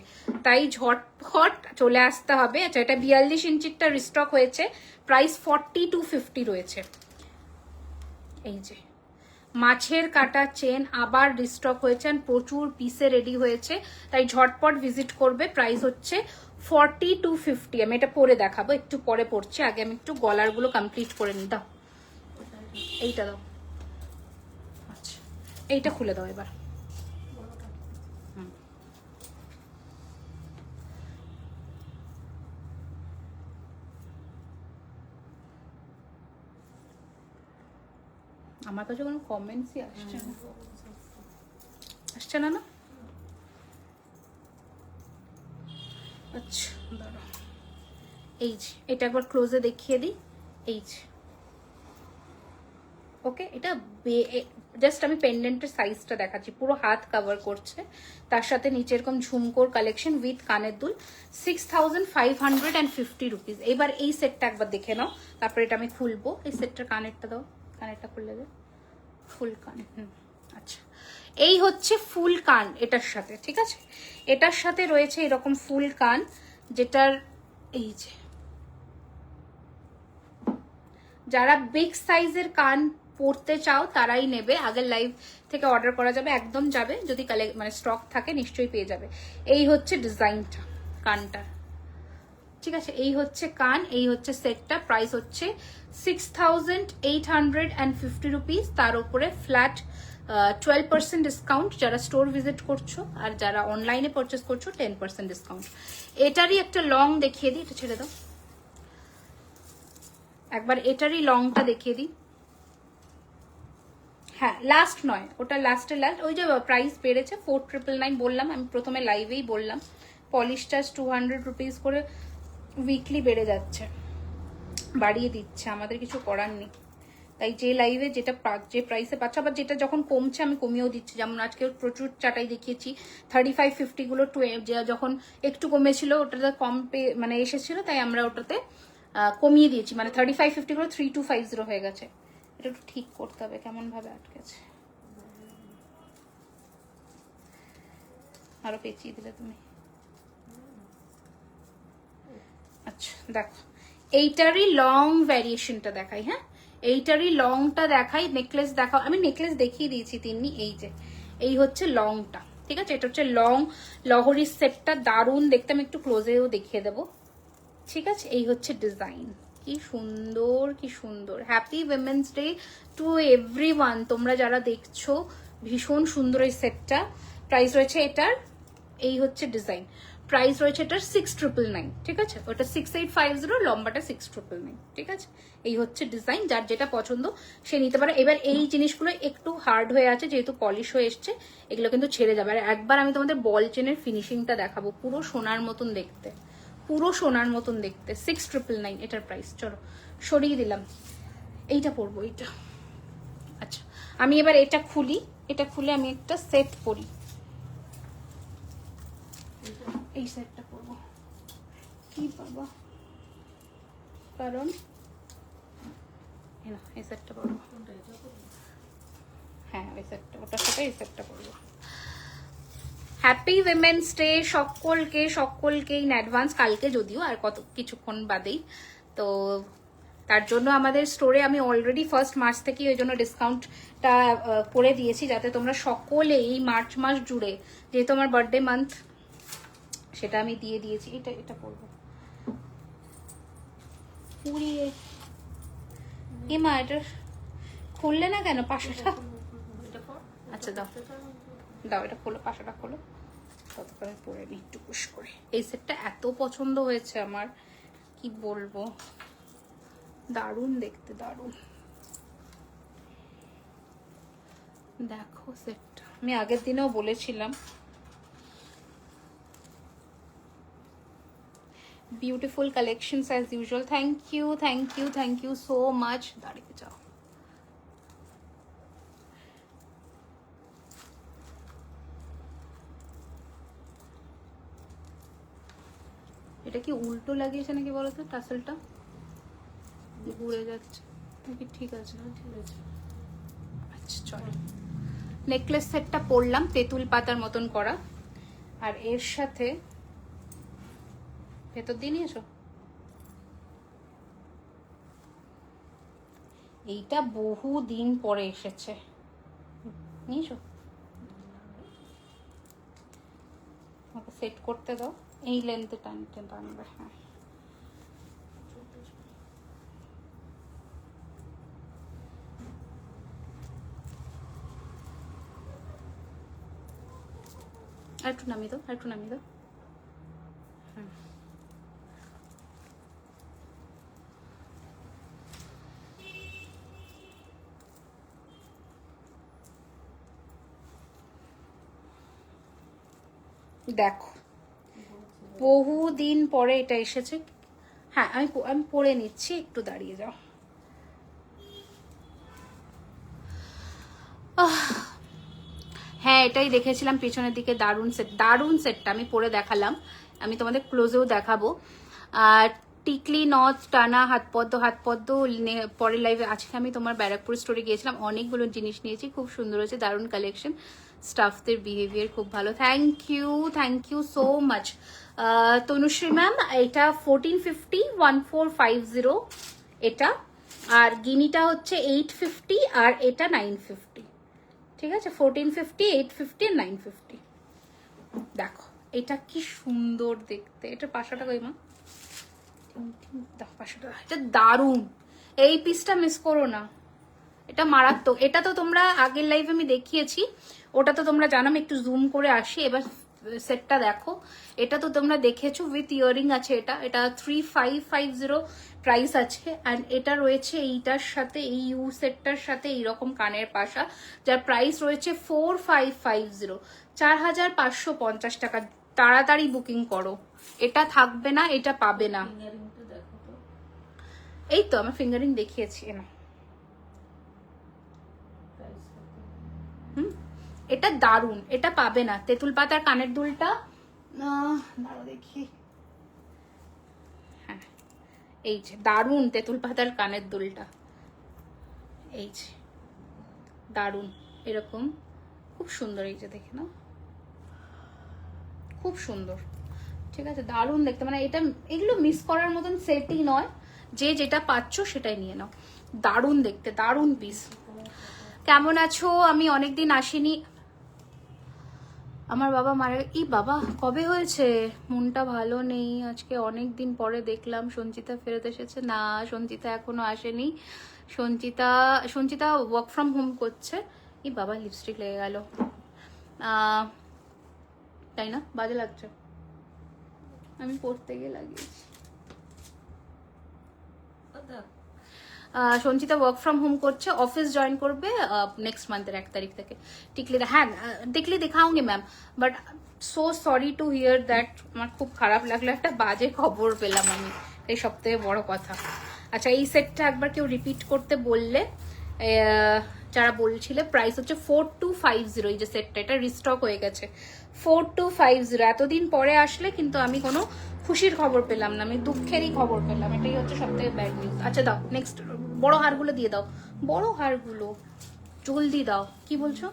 তাই ঝটপট চলে আসতে হবে। আচ্ছা, এটা 42 ইঞ্চিরটা রিস্টক হয়েছে, প্রাইস 4250 রয়েছে। এই যে মাছের কাটা চেন আবার রিস্টক হয়েছে, আর প্রচুর পিসে রেডি হয়েছে, তাই ঝটপট ভিজিট করবে। প্রাইস হচ্ছে 4250। আমি এটা পরে দেখাবো, একটু পরে পড়ছি, আগে আমি একটু গলারগুলো কমপ্লিট করে নিই। দাও এইটা দাও, আচ্ছা এইটা খুলে দাও এবার। আমার কাছে কোনো কমেন্টসই আসছে না, আসছে না না। আচ্ছা দাঁড়াও, এই যে এটা একবার ক্লোজে দেখিয়ে দিই। এই যে ওকে, এটা জাস্ট আমি পেন্ডেন্টের সাইজটা দেখাচ্ছি, পুরো হাত কভার করছে, তার সাথে নিচে এরকম ঝুমকোর কালেকশন উইথ কানের দুল, 6550 রুপিস। এবার এই সেটটা একবার দেখে নাও, তারপরে এটা আমি খুলবো। এই সেটটার কানেরটা দাও, কানেরটা খুললে দাও, ফুল কান। আচ্ছা, এই হচ্ছে ফুল কান এটার সাথে, ঠিক আছে। এটার সাথে রয়েছে এরকম ফুল কান, যেটার এই যে যারা বিগ সাইজের কান পরতে চাও তারাই নেবে। আগের লাইভ থেকে অর্ডার করা যাবে, একদম যাবে, যদি মানে স্টক থাকে নিশ্চয়ই পেয়ে যাবে। এই হচ্ছে ডিজাইনটা কানটার, ঠিক আছে। এই হচ্ছে কান, এই হচ্ছে সেটটা। প্রাইস হচ্ছে 6850 রুপিস। তার উপরে ফ্ল্যাট 12% ডিসকাউন্ট যারা স্টোর ভিজিট করছো, আর যারা অনলাইনে পারচেস করছো 10% ডিসকাউন্ট। এটারই একটা লং দেখিয়ে দিই, এটা ছেড়ে দাও একবার, এটারই লংটা দেখিয়ে দিই। হ্যাঁ লাস্ট নয়, ওটা লাস্টের লাস্ট, ওই যে প্রাইস বেড়েছে 4999 বললাম আমি প্রথমে লাইভেই বললাম, পলিশটা 200 রুপিস করে উইকলি বেড়ে যাচ্ছে, বাড়িয়ে দিচ্ছে, আমাদের কিছু করার নেই। তাই যে লাইভে যেটা যে প্রাইসে পাচ্ছে, আবার যেটা যখন কমছে আমি কমিয়েও দিচ্ছি, যেমন আজকে প্রচুর চাটাই দেখিয়েছি 35-50 গুলো যখন একটু কমেছিল ওটাতে কম মানে এসেছিল, তাই আমরা ওটাতে কমিয়ে দিয়েছি, মানে 35-50 গুলো 3250 হয়ে গেছে। এটা একটু ঠিক করতে হবে কেমন ভাবে আটকেছে, আরো পেঁচিয়ে দিলে তুমি। আচ্ছা দেখো এইটারই লং ভ্যারিয়েশনটা দেখাই, হ্যাঁ এইটারই লংটা দেখাই, নেকলেস দেখাও, আমি নেকলেস দেখিয়ে দিয়েছি তিন্নি, এই যে এই হচ্ছে লংটা, ঠিক আছে, এটা হচ্ছে লং লহরির সেটটা, দারুণ দেখতে, আমি একটু ক্লোজেও দেখিয়ে দেবো, ঠিক আছে। এই হচ্ছে ডিজাইন, কি সুন্দর কি সুন্দর। Happy women's day to everyone, তোমরা যারা দেখছো ভীষণ সুন্দর এই সেটটা। প্রাইস রয়েছে এটার, এই হচ্ছে ডিজাইন, প্রাইস রয়েছে এটার 6999, ঠিক আছে, ওটা 6850, লম্বাটা 6999, ঠিক আছে। এই হচ্ছে ডিজাইন, যার যেটা পছন্দ সে নিতে পারে। এবার এই জিনিসগুলো একটু হার্ড হয়ে আছে যেহেতু পলিশ হয়ে এসছে, এগুলো কিন্তু ছেড়ে যাবে। আর একবার আমি তোমাদের বল চেনের ফিনিশিংটা দেখাবো, পুরো সোনার মতন দেখতে, পুরো সোনার মতন দেখতে, 6999 এটার প্রাইস। চলো সরিয়ে দিলাম, এইটা পরবো এইটা। আচ্ছা আমি এবার এটা খুলি, এটা খুলে আমি একটা সেট পরি, এই সেটটা পরবো, কি বাবা, কারণ এই সেটটা পরবো, হ্যাঁ এই সেটটা, ওটার সাথে এই সেটটা পরবো। হ্যাপি উইমেন্স ডে সকলকে, সকলকে ইন অ্যাডভান্স, কালকে যদিও আর কত কিছুক্ষণ বাদেই, তো তার জন্য আমাদের স্টোরে আমি অলরেডি 1 মার্চ থেকে ওই জন্য ডিসকাউন্টটা করে দিয়েছি, যাতে তোমরা সকলে এই মার্চ মাস জুড়ে, যেহেতু আমার বার্থডে মান্থ, সেটা আমি দিয়ে দিয়েছি। এটা এটা পরবো, পুড়িয়ে এ মা, এটা খুললে না কেন পাশাটা? আচ্ছা দাও দাও, এটা খোলো, পাশাটা খোলো, ততক্ষণ পরে নি একটু পুশ করে। এই সেটটা এত পছন্দ হয়েছে আমার, কি বলবো, দারুণ দেখতে, দারুণ। দেখো সেটটা আমি আগের দিনেও বলেছিলাম, beautiful collections as usual. Thank you thank you thank you so much. দাঁড়িয়ে যাও, এটা কি উল্টো লাগিয়েছে নাকি বলতো, টাসেলটা ঘুরে যাচ্ছে নাকি? ঠিক আছে ঠিক আছে, আচ্ছা চলো। নেকলেস সেটটা পরলাম তেঁতুল পাতার মতন করা, আর এর সাথে ভেতর দিয়ে নিয়েছো, এইটা বহু দিন পরে এসেছে, নিয়েছো, আমাকে সেট করতে দাও, এই লেন্থে টানবে, হ্যাঁ আর একটু নামিয়ে দাও, আর একটু নামিয়ে দাও, হ্যাঁ দেখো বহুদিন পরে এটা এসেছে। হ্যাঁ আমি আমি পরে নিচ্ছি, একটু দাঁড়িয়ে যাও। হ্যাঁ এটাই দেখেছিলাম পেছনের দিকে, দারুণ সেট, দারুণ সেটটা আমি পরে দেখালাম, আমি তোমাদের ক্লোজেও দেখাবো। আর টিকলি নথ টানা হাতপদ্ম পরের লাইভে। আজকে আমি তোমার ব্যারাকপুর স্টোরে গিয়েছিলাম, অনেকগুলো জিনিস নিয়েছি, খুব সুন্দর হয়েছে, দারুণ কালেকশন, স্টাফদের বিহেভিয়ার খুব ভালো। Thank you so much Tanushree ma'am. এটা 1450 এটা, আর গিনিটা হচ্ছে 850, আর এটা 950, ঠিক আছে, 1450, 850 আর 950। দেখো এটা কি সুন্দর দেখতে, এটা পাশাটা কই মা, পাশাটা, এটা দারুণ, এই পিসটা মিস করো না, এটা মারাত্মক। এটা তো তোমরা আগের লাইভে আমি দেখিয়েছি, ওটা তো তোমরা জানো। আমি একটু জুম করে আসি, এবার সেটটা দেখো। এটা তো তোমরা দেখেছো, উইথ ইয়ারিং আছে। এটা এটা 3550 প্রাইস আছে। অ্যান্ড এটা রয়েছে এইটার সাথে, এই ইউ সেটটার সাথে এইরকম কানের পাশা, যার প্রাইস রয়েছে 4550, 4550 টাকা। তাড়াতাড়ি বুকিং করো, এটা থাকবে না, এটা পাবে না। এই তো আমার ফিঙ্গারিং দেখিয়েছি না। এটা দারুন, এটা পাবে না। তেঁতুল পাতার কানের দুলটা দেখি, হ্যাঁ এই যে দারুন তেঁতুল পাতার কানের দুলটা, এই যে দারুন, এরকম খুব সুন্দর। এই যে দেখে নাও, খুব সুন্দর, ঠিক আছে, দারুন দেখতে। মানে এটা, এগুলো মিস করার মতন সেটই নয়, যে যেটা পাচ্ছ সেটাই নিয়ে নাও। দারুন দেখতে, দারুন পিস। কেমন আছো? আমি অনেকদিন আসিনি। আমার বাবা মারা, ই বাবা কবে হয়েছে? মনটা ভালো নেই আজকে, অনেক দিন পরে দেখলাম সঞ্চিতা ফেরত এসেছে। না, সঞ্চিতা এখনো আসেনি। সঞ্চিতা ওয়ার্ক ফ্রম হোম করছে। ই বাবা লিপস্টিক লেগে গেল, তাই না? বাজে লাগছে, আমি পড়তে গিয়ে লাগিয়েছি। সঞ্চিতা ওয়ার্ক ফ্রম হোম করছে, অফিস জয়েন করবে নেক্সট মান্থের 1 তারিখ থেকে। টিকলি, হ্যাঁ টিকলি দেখাওঙ্গি ma'am, but so sorry to hear that. আমার খুব খারাপ লাগলো, একটা বাজে খবর পেলাম আমি, এই সবথেকে বড় কথা। আচ্ছা, এই সেটটা একবার কেউ রিপিট করতে বললে, যারা বলছিলে। প্রাইস হচ্ছে 4250। এই যে সেটটা, এটা রিস্টক হয়ে গেছে। 4250, এতদিন পরে আসলে কিন্তু আমি কোনো খুশির খবর পেলাম না, আমি দুঃখেরই খবর পেলাম। এটাই হচ্ছে সবথেকে ব্যাড নিউজ। আচ্ছা দাও নেক্সট, বড় হারগুলো দিয়ে দাও, বড় হারগুলো জলদি দাও। কি বলছো?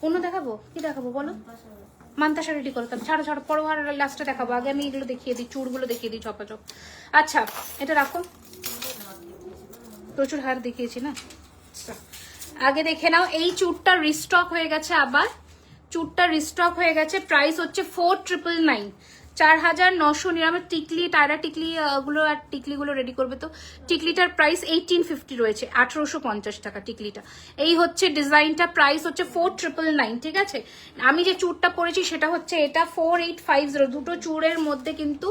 অন্য দেখাবো? কি দেখাবো বলো? মান্তাসা রেডি করো, তবে ছাড়ো ছাড়ো, বড় হার লাস্টে দেখাবো। আগে আমি এগুলো দেখিয়ে দিই, চুড়গুলো দেখিয়ে দিই চপাচপ। আচ্ছা এটা রাখো, প্রচুর হার দেখিয়েছি না। আগে দেখে নাও, এই চুড়টা রিস্টক হয়ে গেছে আবার, চুড়টা রিস্টক হয়ে গেছে। প্রাইস হচ্ছে 4999, 4999। টিকলি, টায়রা টিকলি গুলো আর টিকলিগুলো রেডি করবে তো। টিকলিটার প্রাইস 1850 রয়েছে, 1850 টাকা টিকলিটা। এই হচ্ছে ডিজাইনটা, প্রাইস হচ্ছে 4999, ঠিক আছে। আমি যে চুড়টা পরেছি সেটা হচ্ছে এটা 4850। দুটো চুড়ের মধ্যে কিন্তু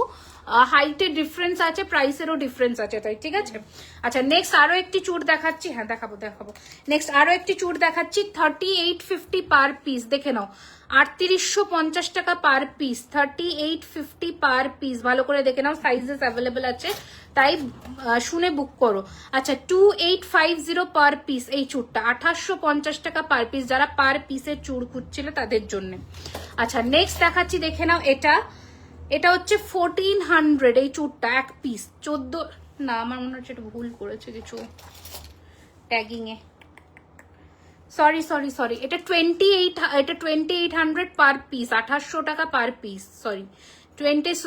হাইটের ডিফারেন্স আছে, প্রাইসেরও ডিফারেন্স আছে, তাই ঠিক আছে। আচ্ছা নেক্সট আরো একটি চুড় দেখাচ্ছি, হ্যাঁ দেখাবো। নেক্সট আরো একটি চুড় দেখাচ্ছি, 3850 পার পিস। দেখে নাও, 3850 টাকা পার পিস, 3850 পার পিস। ভালো করে দেখে নাও, সাইজেস অ্যাভেলেবেল আছে, তাই শুনে বুক করো। আচ্ছা 2850 পার পিস এই চুড়টা, 2850 টাকা পার পিস, যারা পার পিসের চুড় খুঁজছিলে তাদের জন্য। আচ্ছা নেক্সট দেখাচ্ছি, দেখে নাও, এটা হচ্ছে 1400 এই চুড়টা, এক পিস 14, না আমার মনে হচ্ছে এটা ভুল করেছে কিছু ট্যাগিং এ, সরি সরি সরি, এটা 2800 পার পিস, 2800 টাকা per piece, sorry 20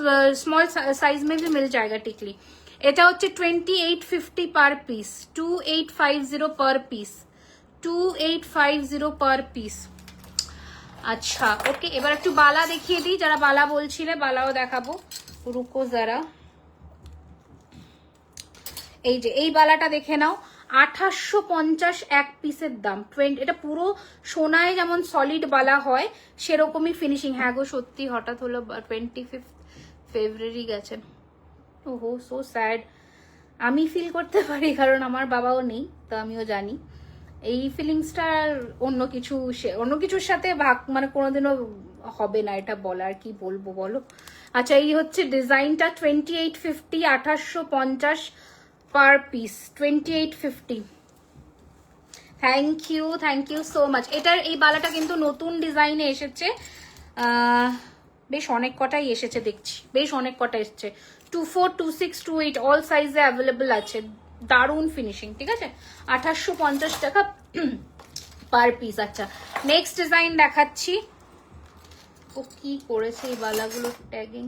small size में भी मिल जाएगा टिकली। এটা হচ্ছে 2850 per piece, 2850 per piece, 2850 per piece. আচ্ছা ওকে, এবার একটু বালা দেখিয়ে দিই, যারা বালা বলছিলে বালাও দেখাবো, রুকো যারা। এই যে এই বালাটা দেখে নাও, 2850 এক পিসের দাম। এটা পুরো সোনায় যেমন সলিড বালা হয় সেরকমই ফিনিশিং। হ্যাঁ গো সত্যি, হঠাৎ হলো 25 ফেব্রুয়ারি গেছে। ওহো সো স্যাড। আমি ফিল করতে পারি, কারণ আমার বাবাও নেই, তো আমিও জানি এই ফিলিংসটা। অন্য কিছুর সাথে ভাগ মানে কোনোদিনও হবে না, এটা বলার কি বলবো বলো। আচ্ছা এই হচ্ছে ডিজাইনটা, 2850, 2850 per piece, 2850। Thank you so much. এটার এই বালাটা কিন্তু নতুন ডিজাইনে এসেছে, বেশ অনেক কটাই এসেছে দেখছি, বেশ অনেক কটা এসেছে। 24, 26, 28 অল সাইজে অ্যাভেলেবল আছে। দারুন ফিনিশিং, ঠিক আছে। 2850 টাকা পার পিস। আচ্ছা নেক্সট ডিজাইন দেখাচ্ছি। ও কি করেছে এই বালাগুলো ট্যাগিং।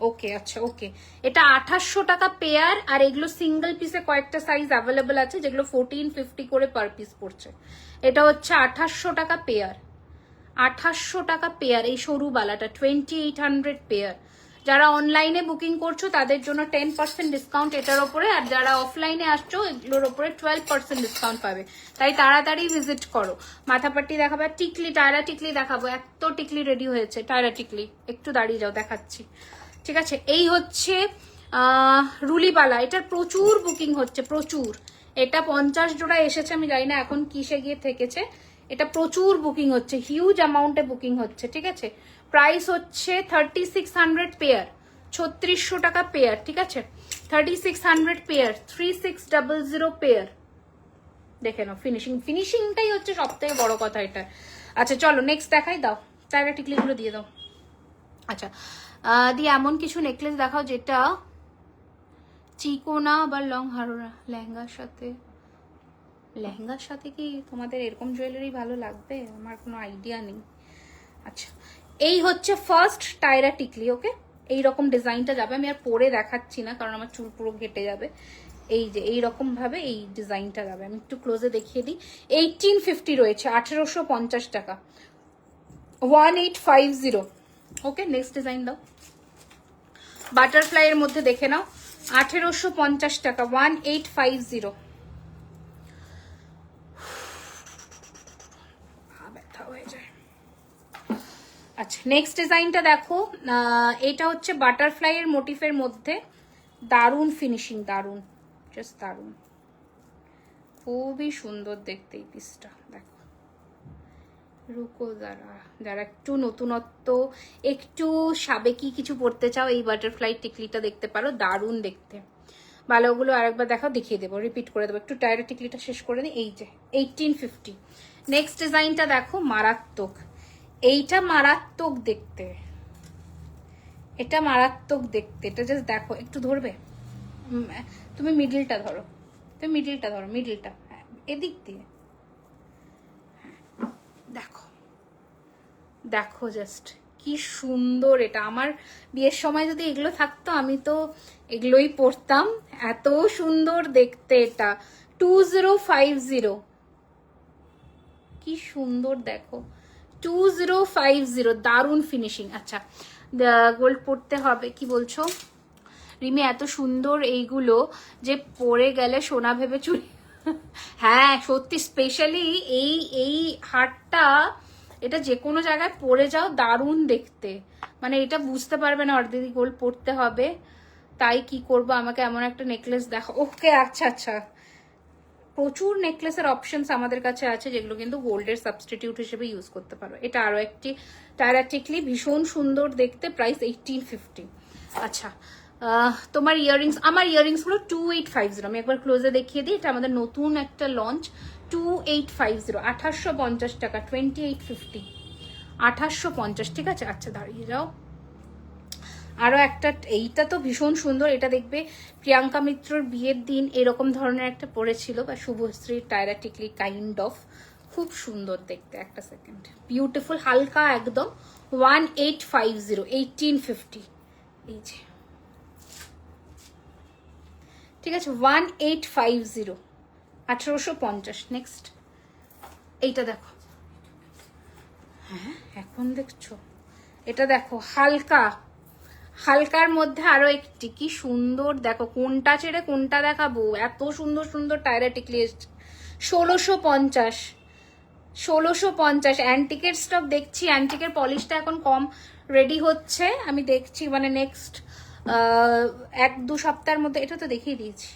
ওকে আচ্ছা ওকে, এটা 2800 টাকা পেয়ার, আর এগুলো সিঙ্গেল পিসে কয়েকটা সাইজ অ্যাভেলেবেল আছে, যেগুলো 1450 করে পার পিস পড়ছে। এটা হচ্ছে 2800 টাকা পেয়ার, 2800 টাকা পেয়ার। এই সরু বালাটা 2800 পেয়ার, যারা অনলাইনে বুকিং করছো তাদের জন্য 10% ডিসকাউন্ট এটার ওপরে, আর যারা অফলাইনে আসছো এগুলোর ওপরে 12% ডিসকাউন্ট পাবে। তাই তাড়াতাড়ি ভিজিট করো। মাথাপাট্টি দেখাবো, টিকলি, টায়রা টিকলি দেখাবো। এত টিকলি রেডি হয়েছে, টায়রা টিকলি। একটু দাঁড়িয়ে যাও, দেখাচ্ছি। ঠিক আছে, এই হচ্ছে রুলিবালা। এটার প্রচুর বুকিং হচ্ছে, প্রচুর। এটা 50 জোড়া এসেছে, আমি জানি না এখন কিসে গিয়ে থেকেছে। এটা প্রচুর বুকিং হচ্ছে, হিউজ অ্যামাউন্টে বুকিং হচ্ছে। ঠিক আছে, প্রাইস হচ্ছে 3600 পেয়ার, 3600 টাকা পেয়ার। ঠিক আছে, 3600 পেয়ার, 3600 পেয়ার। দেখে নাও ফিনিশিংটাই হচ্ছে সব থেকে বড় কথা এটা। আচ্ছা চলো নেক্সট দেখাই, দাও টায়রা টিকলিগুলো দিয়ে দাও। আচ্ছা দিয়ে এমন কিছু নেকলেস দেখাও যেটা চিকোনা বা লং হারোরা। লেহেঙ্গার সাথে কি তোমাদের এরকম জুয়েলারি ভালো লাগবে? আমার কোনো আইডিয়া নেই। আচ্ছা এই হচ্ছে ফার্স্ট টায়রা টিকলি। ওকে, এইরকম ডিজাইনটা যাবে, আমি আর পরে দেখাচ্ছি না কারণ আমার চুল পুরো ঘেটে যাবে। এই যে এইরকম ভাবে এই ডিজাইনটা যাবে, আমি একটু ক্লোজে দেখিয়ে দিই। 1850 রয়েছে, 1850 টাকা, 1850। ওকে নেক্সট ডিজাইন দাও। বাটারফ্লাই এর মধ্যে দেখে নাও, 1850 টাকা, 1850। ব্যথা হয়ে যায়। আচ্ছা নেক্সট ডিজাইনটা দেখো, এটা হচ্ছে বাটারফ্লাই এর মোটিফের মধ্যে। দারুন ফিনিশিং, দারুন, জাস্ট দারুন, খুবই সুন্দর দেখতে এই পিসটা। দেখো রুকো, যারা একটু নতুনত্ব, একটু সাবেকি কিছু পড়তে চাও, এই বাটারফ্লাই টিকলিটা দেখতে পারো, দারুন দেখতে। ভালো, ওগুলো আরেকবার দেখাও, দেখিয়ে দেবো, রিপিট করে দেবো। একটু টায়রা টিকলিটা শেষ করে দিই। এই যে 1850। নেক্সট ডিজাইনটা দেখো, মারাত্মক। এইটা মারাত্মক দেখতে, এটা মারাত্মক দেখতে। এটা জাস্ট দেখো, একটু ধরবে তুমি, মিডিলটা ধরো, তুমি মিডিলটা ধরো, মিডিলটা এদিক দিয়ে। দেখো দেখো জাস্ট কি সুন্দর এটা। আমার বিয়ের সময় যদি এগুলো থাকতো আমি তো এগুলোই পরতাম, এত সুন্দর দেখতে এটা। 2050, কি সুন্দর দেখো, 2050, দারুণ ফিনিশিং। আচ্ছা গোল্ড পরতে হবে কি বলছো রিমি? এত সুন্দর এইগুলো যে পরে গেলে সোনা ভেবে চুরি। হ্যাঁ সত্যি, স্পেশালি এই এই হারটা, এটা যে কোনো জায়গায় পরে যাও দারুণ দেখতে। মানে এটা বুঝতে পারবে না দিদি গোল্ড পরতে হবে। তাই কি করবো, আমাকে এমন একটা নেকলেস দেখো। ওকে আচ্ছা আচ্ছা, প্রচুর নেকলেসের অপশনস আমাদের কাছে আছে যেগুলো কিন্তু গোল্ডের সাবস্টিটিউট হিসেবে ইউজ করতে পারো। এটা আরো একটি টায়রা টিকলি, ভীষণ সুন্দর দেখতে, প্রাইস 1850। আচ্ছা তোমার ইয়াররিংস, আমার ইয়াররিংস গুলো 2850। আমি একবার ক্লোজে দেখিয়ে দিই, এটা আমাদের নতুন একটা লঞ্চ। 2850, 1850 টাকা, 2850, 1850। ঠিক আছে, আচ্ছা দাঁড়িয়ে যাও। আরো একটা, এইটা তো ভীষণ সুন্দর। এটা দেখবে প্রিয়াঙ্কা মিত্রর বিয়ের দিন এরকম ধরনের একটা পরেছিল, বা শুভশ্রীর টায়রা টিকলি কাইন্ড অফ, খুব সুন্দর দেখতে। একটা সেকেন্ড, বিউটিফুল, হালকা একদম। 1850, 1850। এই যে ঠিক আছে, 1850, 1850। নেক্সট এইটা দেখো, হ্যাঁ এখন দেখছো, এটা দেখো হালকা, হালকার মধ্যে আরো একটি, কি সুন্দর দেখো। কোনটা ছেড়ে কোনটা দেখাবো, এত সুন্দর সুন্দর টায়রা টিকলি এসছে। 1650, 1650। অ্যান্টিকের স্টক দেখছি, অ্যান্টিকের পলিশটা এখন কম রেডি হচ্ছে, আমি দেখছি মানে নেক্সট 1-2 সপ্তাহের মধ্যে। এটা তো দেখিয়ে দিয়েছি,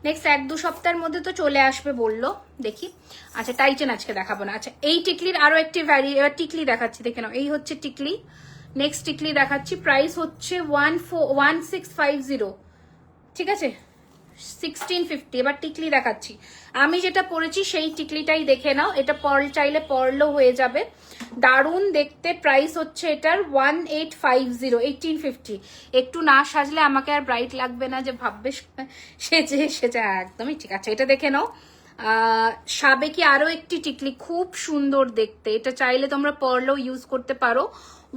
নেক্সট 1-2 সপ্তাহের মধ্যে তো চলে আসবে বললো, দেখি। আচ্ছা টাইটেন আজকে দেখাবো না। আচ্ছা এই টিকলির আরো একটি এবার টিকলি দেখাচ্ছি, দেখে নাও। এই হচ্ছে টিকলি, নেক্সট টিকলি দেখাচ্ছি। প্রাইস হচ্ছে 1650। ঠিক আছে, 1650। এবার টিকলি দেখাচ্ছি, আমি যেটা পরেছি সেই টিকলিটাই দেখে নাও। এটা পার্ল চাইলে পার্লও হয়ে যাবে, দারুণ দেখতে। প্রাইস হচ্ছে এটার 1850, 1850। একটু না সাজলে আমাকে আর ব্রাইট লাগবে না, যে ভাববে সেজে সেজে। একদমই ঠিক আছে, এটা দেখে নাও। সাবেকি আরো একটি টিকলি, খুব সুন্দর দেখতে। এটা চাইলে তোমরা পার্লও ইউজ করতে পারো।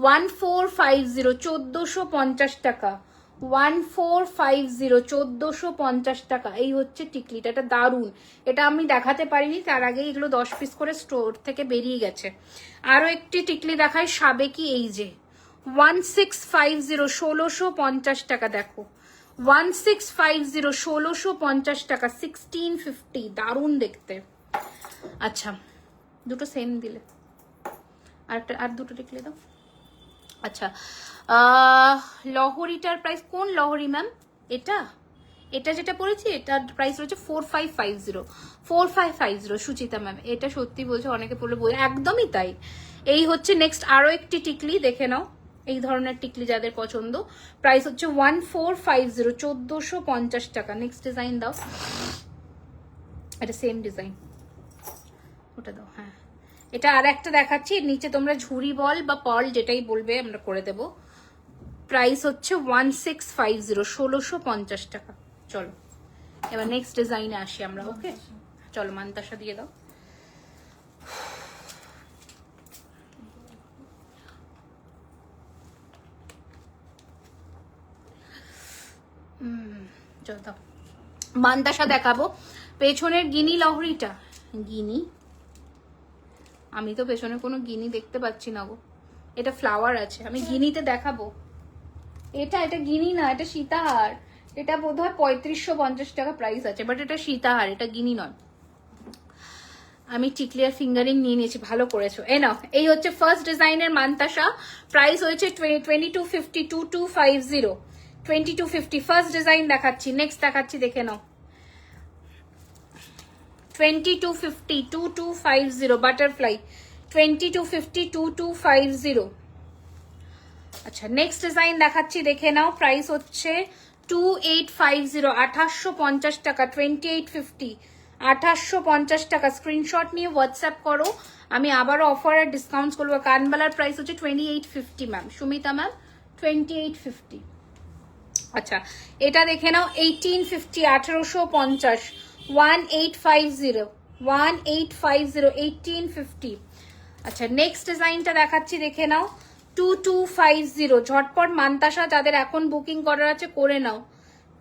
1450, 1450 টাকা, 1450, 1450 টাকা। এই হচ্ছে টিকলিটা, এটা দারুণ। এটা আমি দেখাতে পারিনি, তার আগে এগুলো 10 পিস করে স্টোর থেকে বেরিয়ে গেছে। আরো একটি টিকলি দেখায় সাবেকি, এই যে 1650 1650 টাকা। দেখো 1650 1650 টাকা, 1650, দারুণ দেখতে। আচ্ছা দুটো সেম দিলে, আর দুটো লিখলে দাও। আচ্ছা লহরিটার প্রাইস, কোন লহরি ম্যাম? এটা এটা যেটা পড়েছি এটার প্রাইস রয়েছে 4550 4550 সুচিতা ম্যাম। এটা সত্যি বলছে, অনেকে পড়লে বলে একদমই তাই। এই হচ্ছে নেক্সট আরো একটি টিকলি, দেখে নাও এই ধরনের টিকলি যাদের পছন্দ। প্রাইস হচ্ছে 1450 1450 টাকা। নেক্সট ডিজাইন দাও, এটা সেম ডিজাইন, ওটা দাও। হ্যাঁ এটা আর একটা দেখাচ্ছি, নিচে তোমরা ঝুড়ি বল বা পার্ল যেটাই বলবে আমরা করে দেব। প্রাইস হচ্ছে 1650 1650 টাকা। চলো এবার নেক্সট ডিজাইনে আসি আমরা। ওকে চলো মান্তাসা দিয়ে দাও। চলো দাও মান্তাসা দেখাবো। পেছনের গিনি লহরিটা, গিনি, আমি তো পেছনে কোনো গিনি দেখতে পাচ্ছি না গো। এটা ফ্লাওয়ার আছে, আমি গিনিতে দেখাবো। এটা গিনি না, এটা সীতাহার। এটা বোধহয় 3550 টাকা প্রাইস আছে, বাট এটা সীতাহার, এটা গিনি নয়। আমি টিকলিয়ার ফিঙ্গারিং নিয়ে নিয়েছি, ভালো করেছো। এই নাও, এই হচ্ছে ফার্স্ট ডিজাইনের মান্তাসা। প্রাইস হয়েছে 2250 2250 2250। ফার্স্ট ডিজাইন দেখাচ্ছি, নেক্সট দেখাচ্ছি, দেখে নাও। 2250 2250 বাটারফ্লাই, 2250 2250। আচ্ছা নেক্সট ডিজাইন দেখাচ্ছি, দেখে নাও। প্রাইস হচ্ছে 2850 2850 টাকা, 2850 2850 টাকা। স্ক্রিনশট নিয়ে হোয়াটসঅ্যাপ করো, আমি আবারও অফার আর ডিসকাউন্ট করবো। কানবালার প্রাইস হচ্ছে 2850 ম্যাম, সুমিতা ম্যাম 2850। আচ্ছা এটা দেখে নাও 1850 1850 1850 1850 1850। আচ্ছা নেক্সট ডিজাইনটা দেখাচ্ছি, দেখে নাও 2250। ঝটপট মান্তাসা যাদের এখন বুকিং করার আছে করে নাও।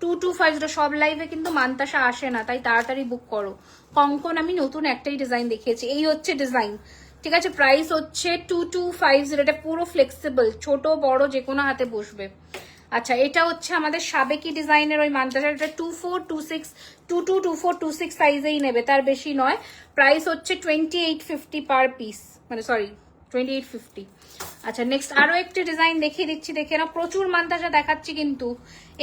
2250, সব লাইভে কিন্তু মান্তাসা আসে না, তাই তাড়াতাড়ি বুক করো। কঙ্কন আমি নতুন একটাই ডিজাইন দেখিয়েছি, এই হচ্ছে ডিজাইন, ঠিক আছে। প্রাইস হচ্ছে 2250। এটা পুরো ফ্লেক্সিবল, ছোট বড় যে কোনো হাতে বসবে। আচ্ছা এটা হচ্ছে আমাদের সাবেকি ডিজাইনের ওই মান্তাসা, এটা 2426 222426 সাইজেই নেবে, তার বেশি নয়। প্রাইস হচ্ছে 2850 পার পিস, মানে সরি 2850। আচ্ছা নেক্সট আরো একটি ডিজাইন দেখিয়ে দিচ্ছি, দেখে না। প্রচুর মান্তাসা দেখাচ্ছি কিন্তু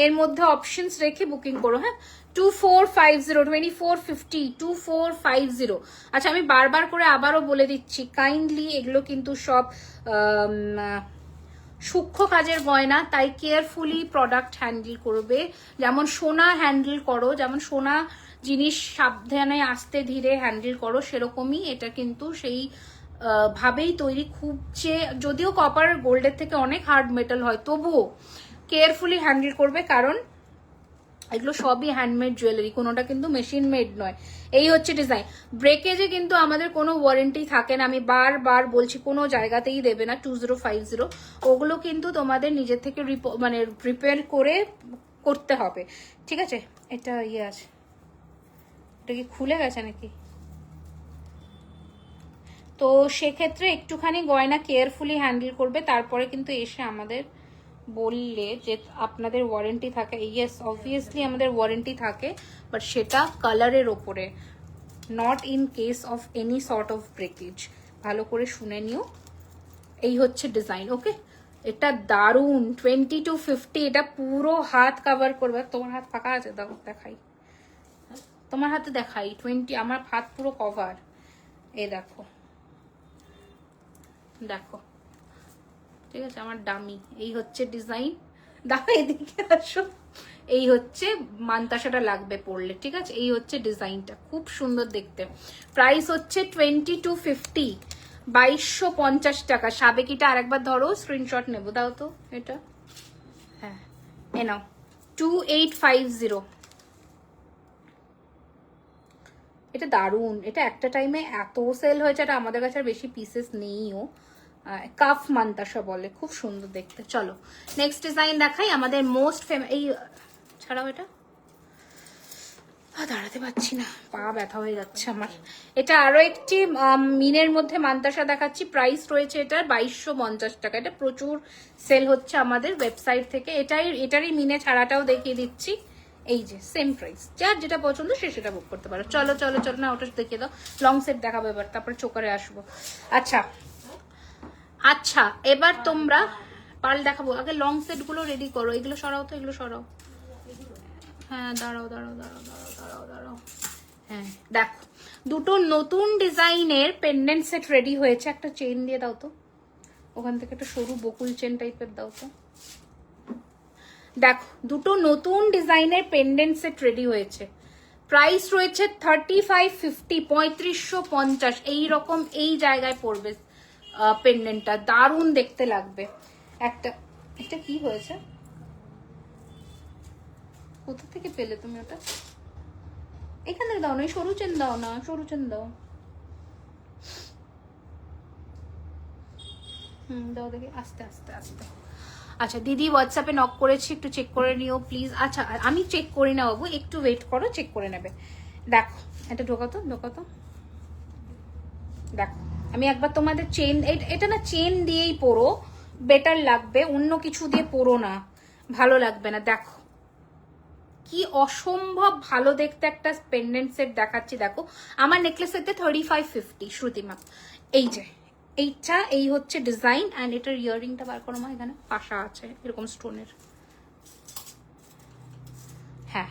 এর মধ্যে অপশনস রেখে বুকিং করো। হ্যাঁ 2450 2450 2450। আচ্ছা আমি বারবার করে আবারও বলে দিচ্ছি, কাইন্ডলি এগুলো কিন্তু সব সূক্ষ্ম কাজের গয়না, তাই কেয়ারফুলি প্রোডাক্ট হ্যান্ডেল করবে। যেমন সোনা হ্যান্ডেল করো, যেমন সোনা জিনিস সাবধানে আস্তে ধীরে হ্যান্ডেল করো, সেরকমই এটা কিন্তু সেই ভাবেই তৈরি। খুব যে যদিও কপার গোল্ডের থেকে অনেক হার্ড মেটাল হয়, তবুও কেয়ারফুলি হ্যান্ডেল করবে, কারণ এগুলো সবই হ্যান্ডমেড জুয়েলারি, কোনোটা কিন্তু মেশিন মেড নয়। এই হচ্ছে ডিজাইন। ব্রেকেজে কিন্তু আমাদের কোনো ওয়ারেন্টি থাকে না, আমি বারবার বলছি, কোনো জায়গাতেই দেবে না 2050। ওগুলো কিন্তু তোমাদের নিজের থেকে মানে রিপেয়ার করে করতে হবে, ঠিক আছে। এটা ইয়ে আছে, এটা কি খুলে গেছে নাকি? তো সেক্ষেত্রে একটুখানি গয়না কেয়ারফুলি হ্যান্ডেল করবে, তারপরে কিন্তু এসে আমাদের বললে যে আপনাদের ওয়ারেন্টি থাকে। ইয়েস অবভিয়াসলি আমাদের ওয়ারেন্টি থাকে, বাট সেটা কালারের ওপরে, not in case of any sort of breakage. ভালো করে শুনে নিও। এই হচ্ছে ডিজাইন, ওকে। এটা দারুণ 2250। এটা পুরো হাত কভার করবে। তোমার হাত ফাঁকা আছে, দাও দেখাই, তোমার হাতে দেখাই। 20, আমার হাত পুরো কভার, এই দেখো দেখো, ঠিক আছে, আমার ডামি। এই হচ্ছে ডিজাইন, দেখো এদিকে আসো। এই হচ্ছে মান্তাসাটা লাগবে পরলে, ঠিক আছে। এই হচ্ছে ডিজাইনটা, খুব সুন্দর দেখতে। প্রাইস হচ্ছে 2250 2250 টাকা। সাবেকিটা আরেকবার ধরো, স্ক্রিনশট নেবো, দাও তো এটা। হ্যাঁ এ নাও 2850। এটা দারুণ, এটা একটা টাইমে এত সেল হয়েছে, এটা আমাদের কাছে আর বেশি পিসেস নেইও। কাফ মান্তাসা বলে, খুব সুন্দর দেখতে। চলো নেক্সট ডিজাইন দেখাই, আমাদের মোস্ট এই ছাড়াও এটা দাঁড়াতে পারছি না, পা ব্যথা হয়ে যাচ্ছে আমার। এটা আরো একটি মিনের মধ্যে মান্তাসা দেখাচ্ছি। প্রাইস রয়েছে এটার 2250 টাকা। এটা প্রচুর সেল হচ্ছে আমাদের ওয়েবসাইট থেকে। এটারই মিনে ছাড়াটাও দেখিয়ে দিচ্ছি। এই যে সেম প্রাইস, যার যেটা পছন্দ সে সেটা বুক করতে পারো। চলো চলো চলো, না ওটা দেখিয়ে দাও। লং সেট দেখাবো এবার, তারপরে চোকারে আসবো। আচ্ছা আচ্ছা, এবার তোমরা পাল দেখাবো। আগে লং সেট গুলো রেডি করো। এগুলো সরাও তো, এগুলো সরাও। হ্যাঁ দাঁড়াও দাঁড়াও দাঁড়াও দাঁড়াও দাঁড়াও দাঁড়াও। হ্যাঁ দেখো, দুটো নতুন ডিজাইনের পেন্ডেন্ট সেট রেডি হয়েছে। একটা চেইন দিয়ে দাও তো, ওখান থেকে একটা সরু বকুল চেন টাইপের দাও তো। দেখো, দুটো নতুন ডিজাইনের পেন্ডেন্ট সেট রেডি হয়েছে। প্রাইস রয়েছে 3550, 3550। এইরকম এই জায়গায় পড়বে পেন্ডেন্টটা, দারুণ দেখতে লাগবে। একটা এটা কি হয়েছে, কোথা থেকে পেলে তুমি ওটা? এখানে দাও না, সরু চেন দাও না, সরু চেন দাও। দাও দেখি, আস্তে আস্তে আস্তে। আচ্ছা দিদি হোয়াটসঅ্যাপে নক করেছি, একটু চেক করে নিও প্লিজ। আচ্ছা আমি চেক করি না বাবু, একটু ওয়েট করো, চেক করে নেবে। দেখো এটা ঢোকাতো ঢোকাতো। দেখো আমি একবার তোমাদের চেন, এটা না চেন দিয়েই পরো, বেটার লাগবে। অন্য কিছু দিয়ে পরো না, ভালো লাগবে না। দেখো কি অসম্ভব ভালো দেখতে একটা পেন্ডেন্ট সেট দেখাচ্ছি। দেখো আমার নেকলেসের 3550 শ্রুতিমা। এই যে এইটা, এই হচ্ছে ডিজাইন। অ্যান্ড এটার ইয়াররিংটা বার করো মা, এখানে পাশা আছে এরকম স্টোনের। হ্যাঁ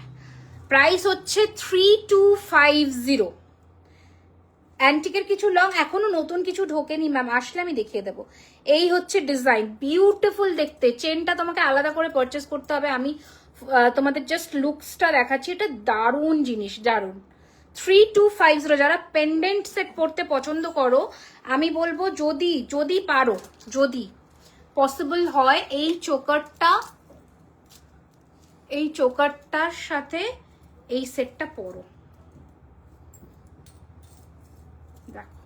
প্রাইস হচ্ছে 3250। অ্যান্টিকের কিছু লং, এখনো নতুন কিছু ঢোকেনি ম্যাম, আসলে আমি দেখিয়ে দেবো। এই হচ্ছে ডিজাইন, বিউটিফুল দেখতে। চেনটা তোমাকে আলাদা করে পারচেস করতে হবে, আমি তোমাদের জাস্ট লুকসটা দেখাচ্ছি। এটা দারুণ জিনিস, দারুণ। 3250। যারা পেন্ডেন্ট সেট পরতে পছন্দ করো, আমি বলবো যদি যদি পারো, যদি পসিবল হয়, এই চোকারটার সাথে এই সেটটা পরো। দেখো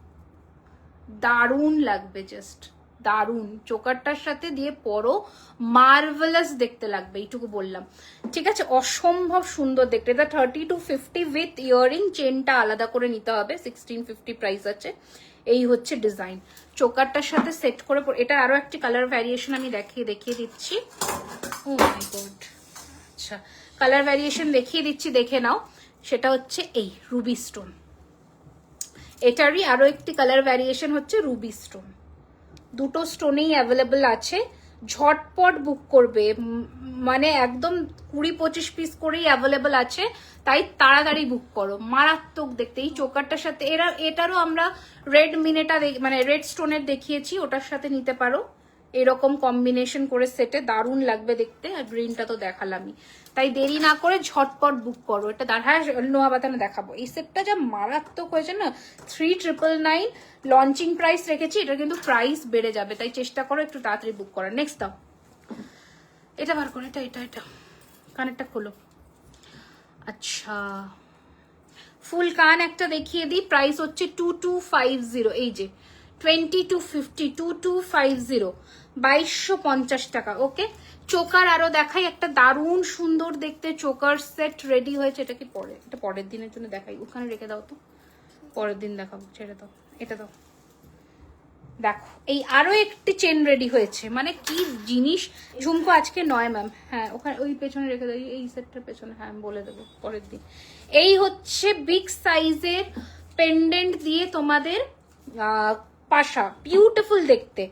দারুণ লাগবে, জাস্ট দারুণ। চোকারটার সাথে দিয়ে পরো, মার্ভেলাস দেখতে লাগবে, এইটুকু বললাম। ঠিক আছে, অসম্ভব সুন্দর দেখতে। এটা 3250 উইথ ইয়াররিং, চেনটা আলাদা করে নিতে হবে। 1650 প্রাইস আছে। এই হচ্ছে ডিজাইন, চোকারটার সাথে সেট করে। এটা আরো একটি কালার ভ্যারিয়েশন আমি দেখিয়ে দিচ্ছি। ও মাই গড, আচ্ছা কালার ভ্যারিয়েশন দেখিয়ে দিচ্ছি, দেখে নাও। সেটা হচ্ছে এই রুবি স্টোন। এটারই আরো একটি কালার ভ্যারিয়েশন হচ্ছে রুবি স্টোন। দুটো স্টোনেই অ্যাভেলেবল আছে, ঝটপট বুক করবে। মানে একদম 20-25 পিস করেই অ্যাভেলেবল আছে, তাই তাড়াতাড়ি বুক করো। মারাত্মক দেখতে এই চোকারটার সাথে। এটারও আমরা রেড মিনেটা মানে রেড স্টোনের দেখিয়েছি, ওটার সাথে নিতে পারো। এরকম কম্বিনেশন করে সেটে দারুণ লাগবে দেখতে। আর গ্রিনটা তো দেখালামই, তাই দেরি না করে ঝটপট বুক করো। এটা হ্যাঁ নোয়া বাতানো দেখাবো। এই সেটটা যা মারাত্মক হয়েছে না, 3999 লঞ্চিং প্রাইস রেখেছি। এটা কিন্তু প্রাইস বেড়ে যাবে, তাই চেষ্টা করো একটু তাড়াতাড়ি বুক করার। নেক্সট দাও, এটা বার করো, এটা কানেরটা খোলো। আচ্ছা ফুল কান একটা দেখিয়ে দিই। প্রাইস হচ্ছে 2250। এই যে 2250, 2250, 2250 টাকা। ওকে, চোকার আরো দেখাই। একটা দারুণ সুন্দর দেখতে চোকার সেট রেডি হয়েছে। এটা কি পরে, এটা পরের দিনের জন্য দেখাই, ওখানে রেখে দাও তো, পরের দিন দেখাবো, ছেড়ে দাও। এটা দাও, দেখো এই আরো একটি চেন রেডি হয়েছে। মানে কি জিনিস। ঝুমকো আজকে নয় ম্যাম, হ্যাঁ ওখানে ওই পেছনে রেখে দেয়, এই সেটটার পেছনে। হ্যাঁ আমি বলে দেবো পরের দিন। এই হচ্ছে বিগ সাইজের পেন্ডেন্ট দিয়ে তোমাদের পাশা, বিউটিফুল দেখতে।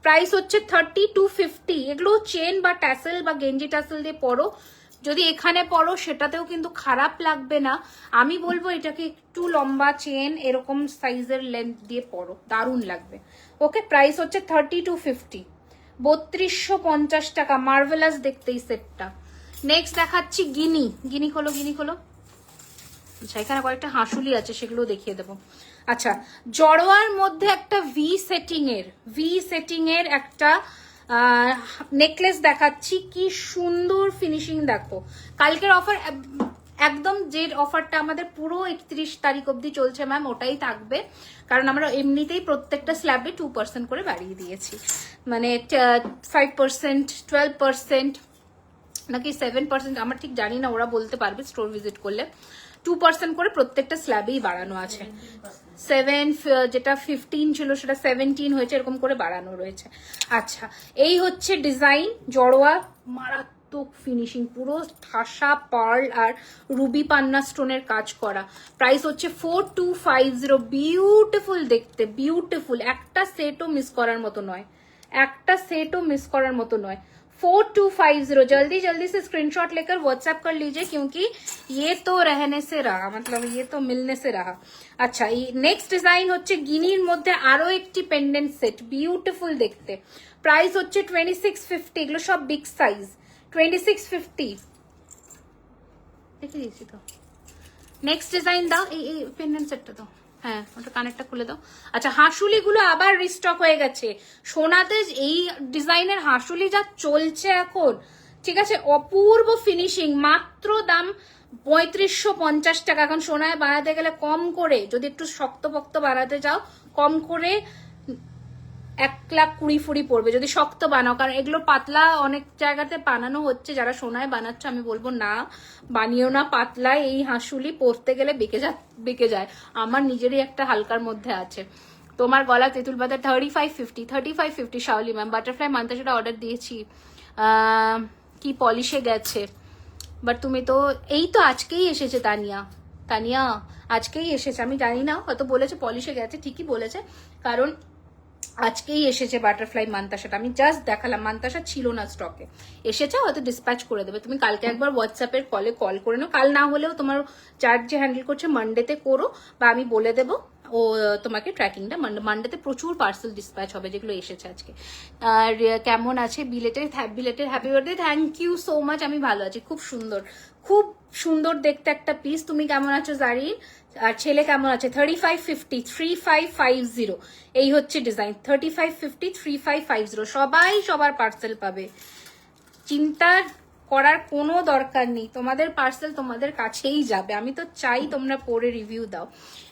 প্রাইস হচ্ছে 3250। এগুলো চেন বা ট্যাসেল বা গেঞ্জি ট্যাসেল দিয়ে পরো, যদি এখানে পরো সেটাতেও কিন্তু খারাপ লাগবে না। আমি বলবো এটাকে একটু লম্বা চেন এরকম সাইজের লেন্থ দিয়ে পরো, দারুণ লাগবে। ওকে, প্রাইস হচ্ছে 3250, 3250 টাকা। মার্ভেলাস দেখতে এই সেটটা। নেক্সট দেখাচ্ছি গিনি খোলো, গিনি খোলো। আচ্ছা এখানে কয়েকটা হাঁসুলি আছে, সেগুলো দেখিয়ে দেবো। আচ্ছা জড়োয়ার মধ্যে একটা ভি সেটিং এর একটা নেকলেস দেখাচ্ছি। কি সুন্দর ফিনিশিং দেখো। কালকের অফার একদম, যে অফারটা আমাদের পুরো 31 তারিখ অবধি চলছে ম্যাম, ওটাই থাকবে। কারণ আমরা এমনিতেই প্রত্যেকটা স্ল্যাবে 2% করে বাড়িয়ে দিয়েছি। মানে 5%, 12% নাকি 7%, আমার ঠিক জানি না, ওরা বলতে পারবে স্টোর ভিজিট করলে। 2% করে প্রত্যেকটা স্ল্যাবেই বাড়ানো আছে। 7 যেটা 15 ছিল সেটা 17 হয়েছে, এরকম করে বাড়ানো রয়েছে। আচ্ছা, এই হচ্ছে ডিজাইন, জড়োয়া মারাত্মক ফিনিশিং, পুরো ঠাসা পার্ল আর রুবি পান্না স্টোনের কাজ করা। প্রাইস হচ্ছে 4250। বিউটিফুল দেখতে, বিউটিফুল, একটা সেটও মিস করার মতো নয়, একটা সেটও मिस करार मतो नय। 4250, जल्दी जल्दी से स्क्रीनशॉट लेकर व्हाट्सएप कर लीजिए, क्योंकि ये तो रहने से रहा, मतलब ये तो मिलने से रहा। अच्छा, ये नेक्स्ट डिजाइन होच्छे गिनिर मध्य आरो एकटी पेंडेंट सेट, बिউটিফুল देखते। प्राइस होच्छे 2650, एगुलो सब बिग साइज। 2650 देखे दिएछि तो। नेक्स्ट डिजाइन दाও, এই পেন্ডেন্ট সেটটা দাও। হ্যাঁ, ওটা কানেরটা খুলে দাও। আচ্ছা, হাঁসুলিগুলো আবার রিস্টক হয়ে গেছে সোনাতে। এই ডিজাইনের হাঁসুলি যা চলছে এখন, ঠিক আছে, অপূর্ব ফিনিশিং, মাত্র দাম 3550 টাকা। এখন সোনায় বানাতে গেলে কম করে, যদি একটু শক্তপোক্ত বানাতে যাও, কম করে 1,20,000 পড়বে যদি শক্ত বানাও। কারণ এগুলো পাতলা অনেক জায়গাতে বানানো হচ্ছে, যারা সোনায় বানাচ্ছে আমি বলবো না, বানিয়েও না পাতলা। এই হাঁসুলি পরতে গেলে বেঁকে যায়। আমার নিজেরই একটা হালকার মধ্যে আছে। তোমার গলা তেঁতুল পাতা 3550 শাওলি ম্যাম। বাটারফ্লাই মানতে সেটা অর্ডার দিয়েছি, কি পলিশে গেছে, বাট তুমি তো এই তো আজকেই এসেছে। তানিয়া আজকেই এসেছে, আমি জানি না, হয়তো বলেছে পলিশে গেছে, ঠিকই বলেছে, কারণ আজকেই এসেছে বাটারফ্লাই মান্তাসাটা। আমি জাস্ট দেখালাম, মান্তাসা ছিল না স্টকে, এসেছে, হয়তো ডিসপ্যাচ করে দেবে। তুমি কালকে একবার হোয়াটসঅ্যাপের কলে কল করে নাও, কাল না হলেও তোমার চার্জ যে হ্যান্ডেল করছে মানডেতে করো, বা আমি বলে দেবো ও তোমাকে ট্র্যাকিংটা। মানডেতে প্রচুর পার্সেল ডিসপ্যাচ হবে যেগুলো এসেছে আজকে। আর কেমন আছে বিলেটের happy birthday, thank you so much. আমি ভালো আছি, খুব সুন্দর, খুব সুন্দর দেখতে একটা পিস। তুমি কেমন আছো জারিন? আর ছেলে কেমন আছে? 3550 3550 এই হচ্ছে ডিজাইন। 3550 3550 সবাই সবার পার্সেল পাবে, চিন্তা করার কোনো দরকার নেই, তোমাদের পার্সেল তোমাদের কাছেই যাবে। আমি তো চাই তোমরা পরে রিভিউ দাও।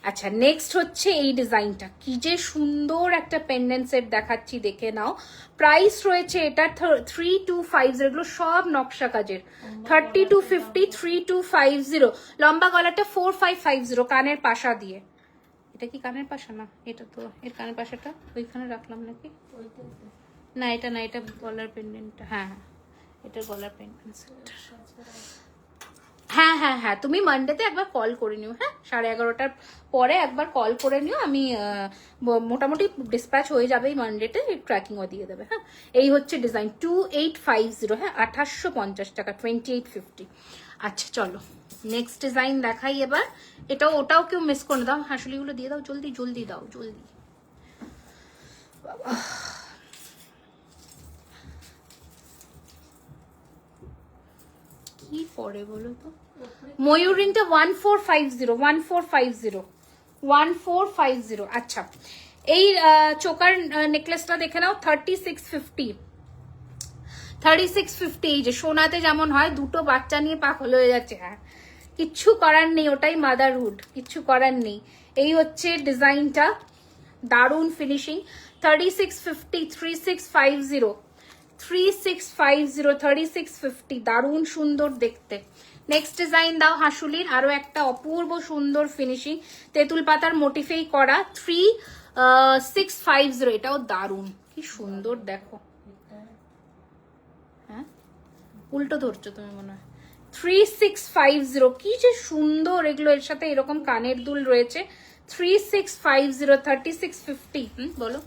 আচ্ছা, নেক্সট হচ্ছে এই ডিজাইনটা, কি যে সুন্দর একটা পেন্ডেন্ট সেট দেখাচ্ছি, দেখে নাও। প্রাইস রয়েছে এটা 3250, এগুলো সব নকশা কাজের। 3250 3250, লম্বা গলাটা 4550, কানের পাশা দিয়ে। এটা কি কানের পাশা? না, এটা তো এর কানের পাশাটা ওইখানে রাখলাম নাকি? না এটা না, এটা গলার পেন্ডেন্টটা। হ্যাঁ হ্যাঁ, এটা গলার পেন্ডেন্ট। হ্যাঁ হ্যাঁ হ্যাঁ, তুমি মানডেতে একবার কল করে নিও। হ্যাঁ, 11:30টার পরে একবার কল করে নিও, আমি মোটামুটি ডিসপ্যাচ হয়ে যাবে এই মানডেতে, ট্র্যাকিংও দিয়ে দেবে। হ্যাঁ, এই হচ্ছে ডিজাইন 2850। হ্যাঁ, 2850 টাকা, 2850। আচ্ছা চলো নেক্সট ডিজাইন দেখাই এবার। ওটাও কেউ মিস করে দাও, হাঁসুলিগুলো দিয়ে দাও, জলদি জলদি দাও, জলদি। বাবা, কি পরে বলো তো? ময়ূর রিংটা 1450। আচ্ছা, এই চোকার নেকলেসটা দেখে নাও, 3650। এই যে সোনাতে যেমন হয়, দুটো বাচ্চা নিয়ে পাগল হয়ে যাচ্ছে। হ্যাঁ, কিচ্ছু করার নেই, ওটাই মাদারহুড, কিচ্ছু করার নেই। এই হচ্ছে ডিজাইনটা, দারুণ ফিনিশিং। 3650 3650 3650, দারুণ সুন্দর দেখতে। নেক্সট ডিজাইন দাও হাঁসুলির, আরো একটা অপূর্ব সুন্দর ফিনিশিং, তেঁতুল পাতার মোটিফেই করা। 3650, এটাও দারুণ, কি সুন্দর দেখো। হ্যাঁ, উল্টো ধরছো তুমি মনে হয়। 3650, কি যে সুন্দর এগুলো, এর সাথে এরকম কানের দুল রয়েছে। 3650 3650। বলো,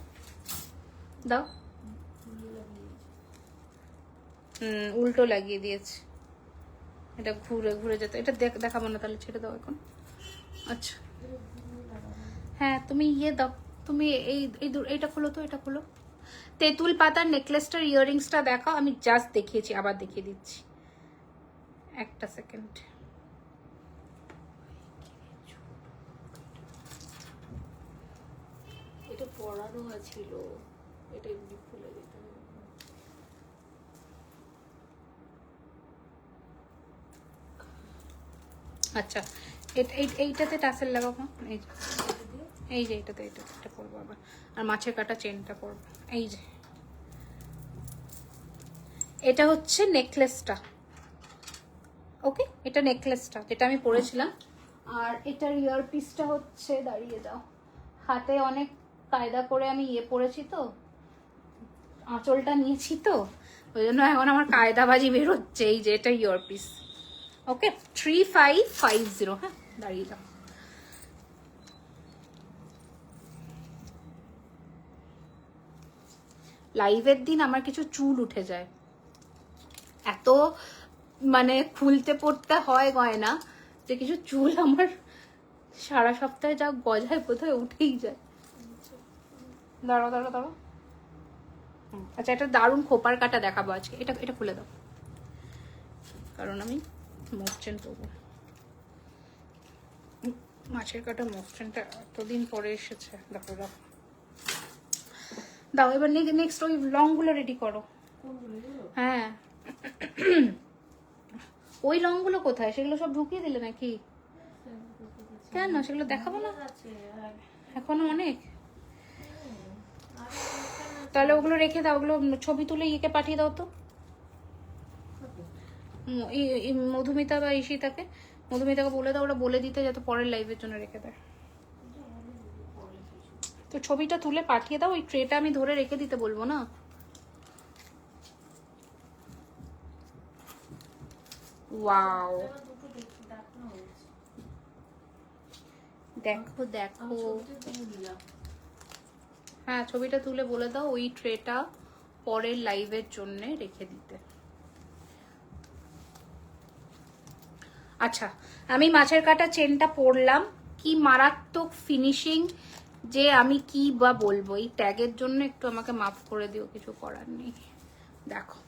দাও। উল্টো লাগিয়ে দিয়েছে, এটা ঘুরে ঘুরে যেত। এটা দেখাবো না তাহলে, ছেড়ে দাও এখন। আচ্ছা হ্যাঁ, তুমি ইয়ে দাও, তুমি এইটা খোলো তো, এটা খোলো। তেঁতুল পাতার নেকলেসটার ইয়াররিংসটা দেখাও, আমি জাস্ট দেখিয়েছি, আবার দেখিয়ে দিচ্ছি, একটা সেকেন্ড। এটা পরানো ছিল, এটা এমনি খুলে দিতে হবে। আচ্ছা, এইটাতে টাসেল লাগাবো, এই যে এটা করবো আবার। আর মাছের কাটা চেনটা করবো। এই যে এটা হচ্ছে নেকলেসটা, ওকে, এটা নেকলেসটা যেটা আমি পরেছিলাম। আর এটার ইয়ার পিসটা হচ্ছে, দাঁড়িয়ে যাও, হাতে অনেক কায়দা করে আমি পরেছি তো, আঁচলটা নিয়েছি তো, ওই জন্য এখন আমার কায়দাবাজি বেরোচ্ছে। এই যে এটা ইয়ার পিস, ওকে 3550। হ্যাঁ দাঁড়িয়ে যাও। লাইভের দিন আমার কিছু চুল উঠে যায়, এত মানে খুলতে পড়তে হয় গয়না যে কিছু চুল আমার সারা সপ্তাহে যা গজায় বোধহয় উঠেই যায়। দাঁড়াও দাঁড়াও দাঁড়াও। আচ্ছা এটা দারুণ খোপার কাটা দেখাবো আজকে, এটা এটা খুলে দাও কারণ আমি মসৃণ করবো। মাছের কাটা মসৃণটা এতদিন পরে এসেছে, দেখো দাও দাও। এবার নেক্সট ওই লংগুলো রেডি করো। হ্যাঁ ওই লংগুলো কোথায়, সেগুলো সব ঢুকিয়ে দিলে নাকি? কেন সেগুলো দেখাবো না এখনো অনেক? তাহলে ওগুলো রেখে দাও, ওগুলো ছবি তুলে ইয়েকে পাঠিয়ে দাও তো, মধুমিতা বা ঈশিতাকে। মধুমিতাকে বলে দাও ওরা বলে দিতে যাতে পরের লাইভের জন্য রেখে দেয়। তো ছবিটা তুলে পাঠিয়ে দাও, ওই ট্রেটা আমি ধরে রেখে দিতে বলবো না। ওয়াও দেখো দেখো, হ্যাঁ ছবিটা তুলে বলে দাও ওই ট্রেটা পরের লাইভের জন্য রেখে দিতে। আচ্ছা আমি মাছের কাটা চেনটা পরলাম, কি মারাত্মক ফিনিশিং যে আমি কি বা বলবো। এই ট্যাগের জন্য একটু আমাকে মাফ করে দিও, কিছু করার নেই। দেখো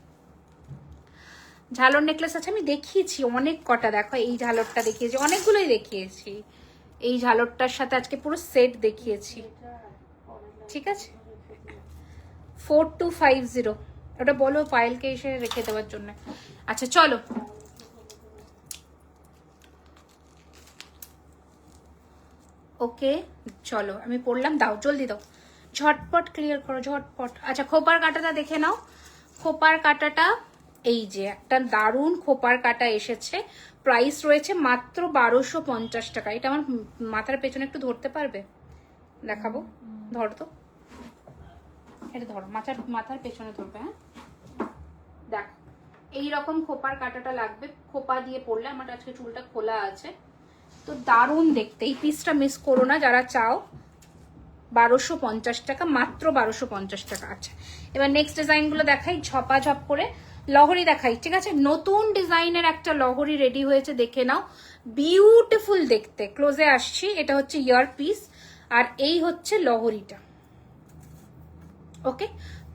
ঝালর নেকলেস আছে, আমি দেখিয়েছি অনেক কটা। দেখো এই ঝালরটা দেখিয়েছি, অনেকগুলোই দেখিয়েছি। এই ঝালরটার সাথে আজকে পুরো সেট দেখিয়েছি, ঠিক আছে। 4250, ওটা বলো পায়েলকে এসে রেখে দেওয়ার জন্য। আচ্ছা চলো ওকে চলো আমি পড়লাম, দাও জলদি দাও, ঝটপট ক্লিয়ার করো ঝটপট। আচ্ছা খোপার কাটাটা দেখে নাও। খোপার কাটাটা এই যে একটা দারুণ খোপার কাটা এসেছে, প্রাইস রয়েছে মাত্র 1250 টাকা। এটা আমার মাথার পেছনে একটু ধরতে পারবে, দেখাবো, ধরো তো, এটা ধরো মাথার পেছনে ধরবে। হ্যাঁ দেখো এইরকম খোপার কাটাটা লাগবে, খোপা দিয়ে পড়লে। আমার আজকে চুলটা খোলা আছে তো দারুণ দেখতে, এই পিসটা মিস করো না যারা চাও। 1250 টাকা, মাত্র 1250 টাকা। আচ্ছা এবার নেক্সট ডিজাইনগুলো দেখাই ঝপাঝপ করে। লহরি দেখাই, ঠিক আছে। নতুন ডিজাইনের একটা লহরি রেডি হয়েছে, দেখে নাও, বিউটিফুল দেখতে। ক্লোজে আসছি, এটা হচ্ছে ইয়ার পিস আর এই হচ্ছে লহরিটা, ওকে।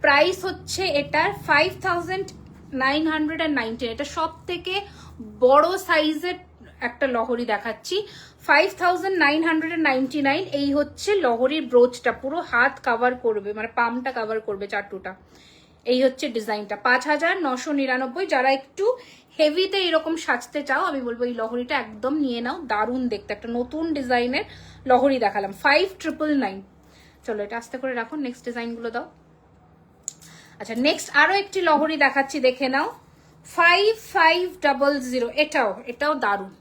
প্রাইস হচ্ছে এটার 5990। এটা সব থেকে বড় সাইজের একটা লহরি দেখাচ্ছি, 5999। এই হচ্ছে লহরির ব্রোচটা, পুরো হাত কাভার করবে, মানে পামটা কাভার করবে, চাটুটা। এই হচ্ছে ডিজাইনটা, 5999। যারা একটু হেভিতে এরকম সাজতে চাও আমি বলবো এই লহরিটা একদম নিয়ে নাও, দারুণ দেখতে। একটা নতুন ডিজাইনের লহরি দেখালাম, 5999। চলো এটা আস্তে করে রাখো, নেক্সট ডিজাইনগুলো দাও। আচ্ছা নেক্সট আরো একটি লহরি দেখাচ্ছি, দেখে নাও, 5500। এটাও দারুণ,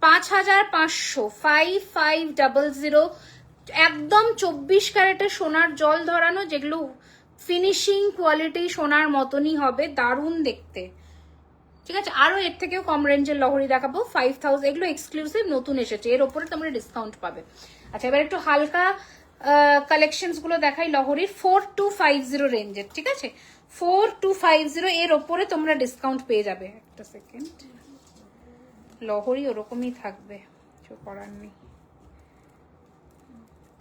5500, 5500। একদম 24 ক্যারেটের সোনার জল ধরানো, যেগুলো ফিনিশিং কোয়ালিটি সোনার মতনই হবে, দারুণ দেখতে, ঠিক আছে। আরো এর থেকেও কম রেঞ্জের লহরি দেখাবো, 5000। এগুলো এক্সক্লুসিভ, নতুন এসেছে, এর ওপরে তোমরা ডিসকাউন্ট পাবে। আচ্ছা এবার একটু হালকা কালেকশনস গুলো দেখাই লহরির, 4250 রেঞ্জের, ঠিক আছে। 4250 এর ওপরে তোমরা ডিসকাউন্ট পেয়ে যাবে। একটা সেকেন্ড, লহরি ওরকমই থাকবে, কিছু করার নেই।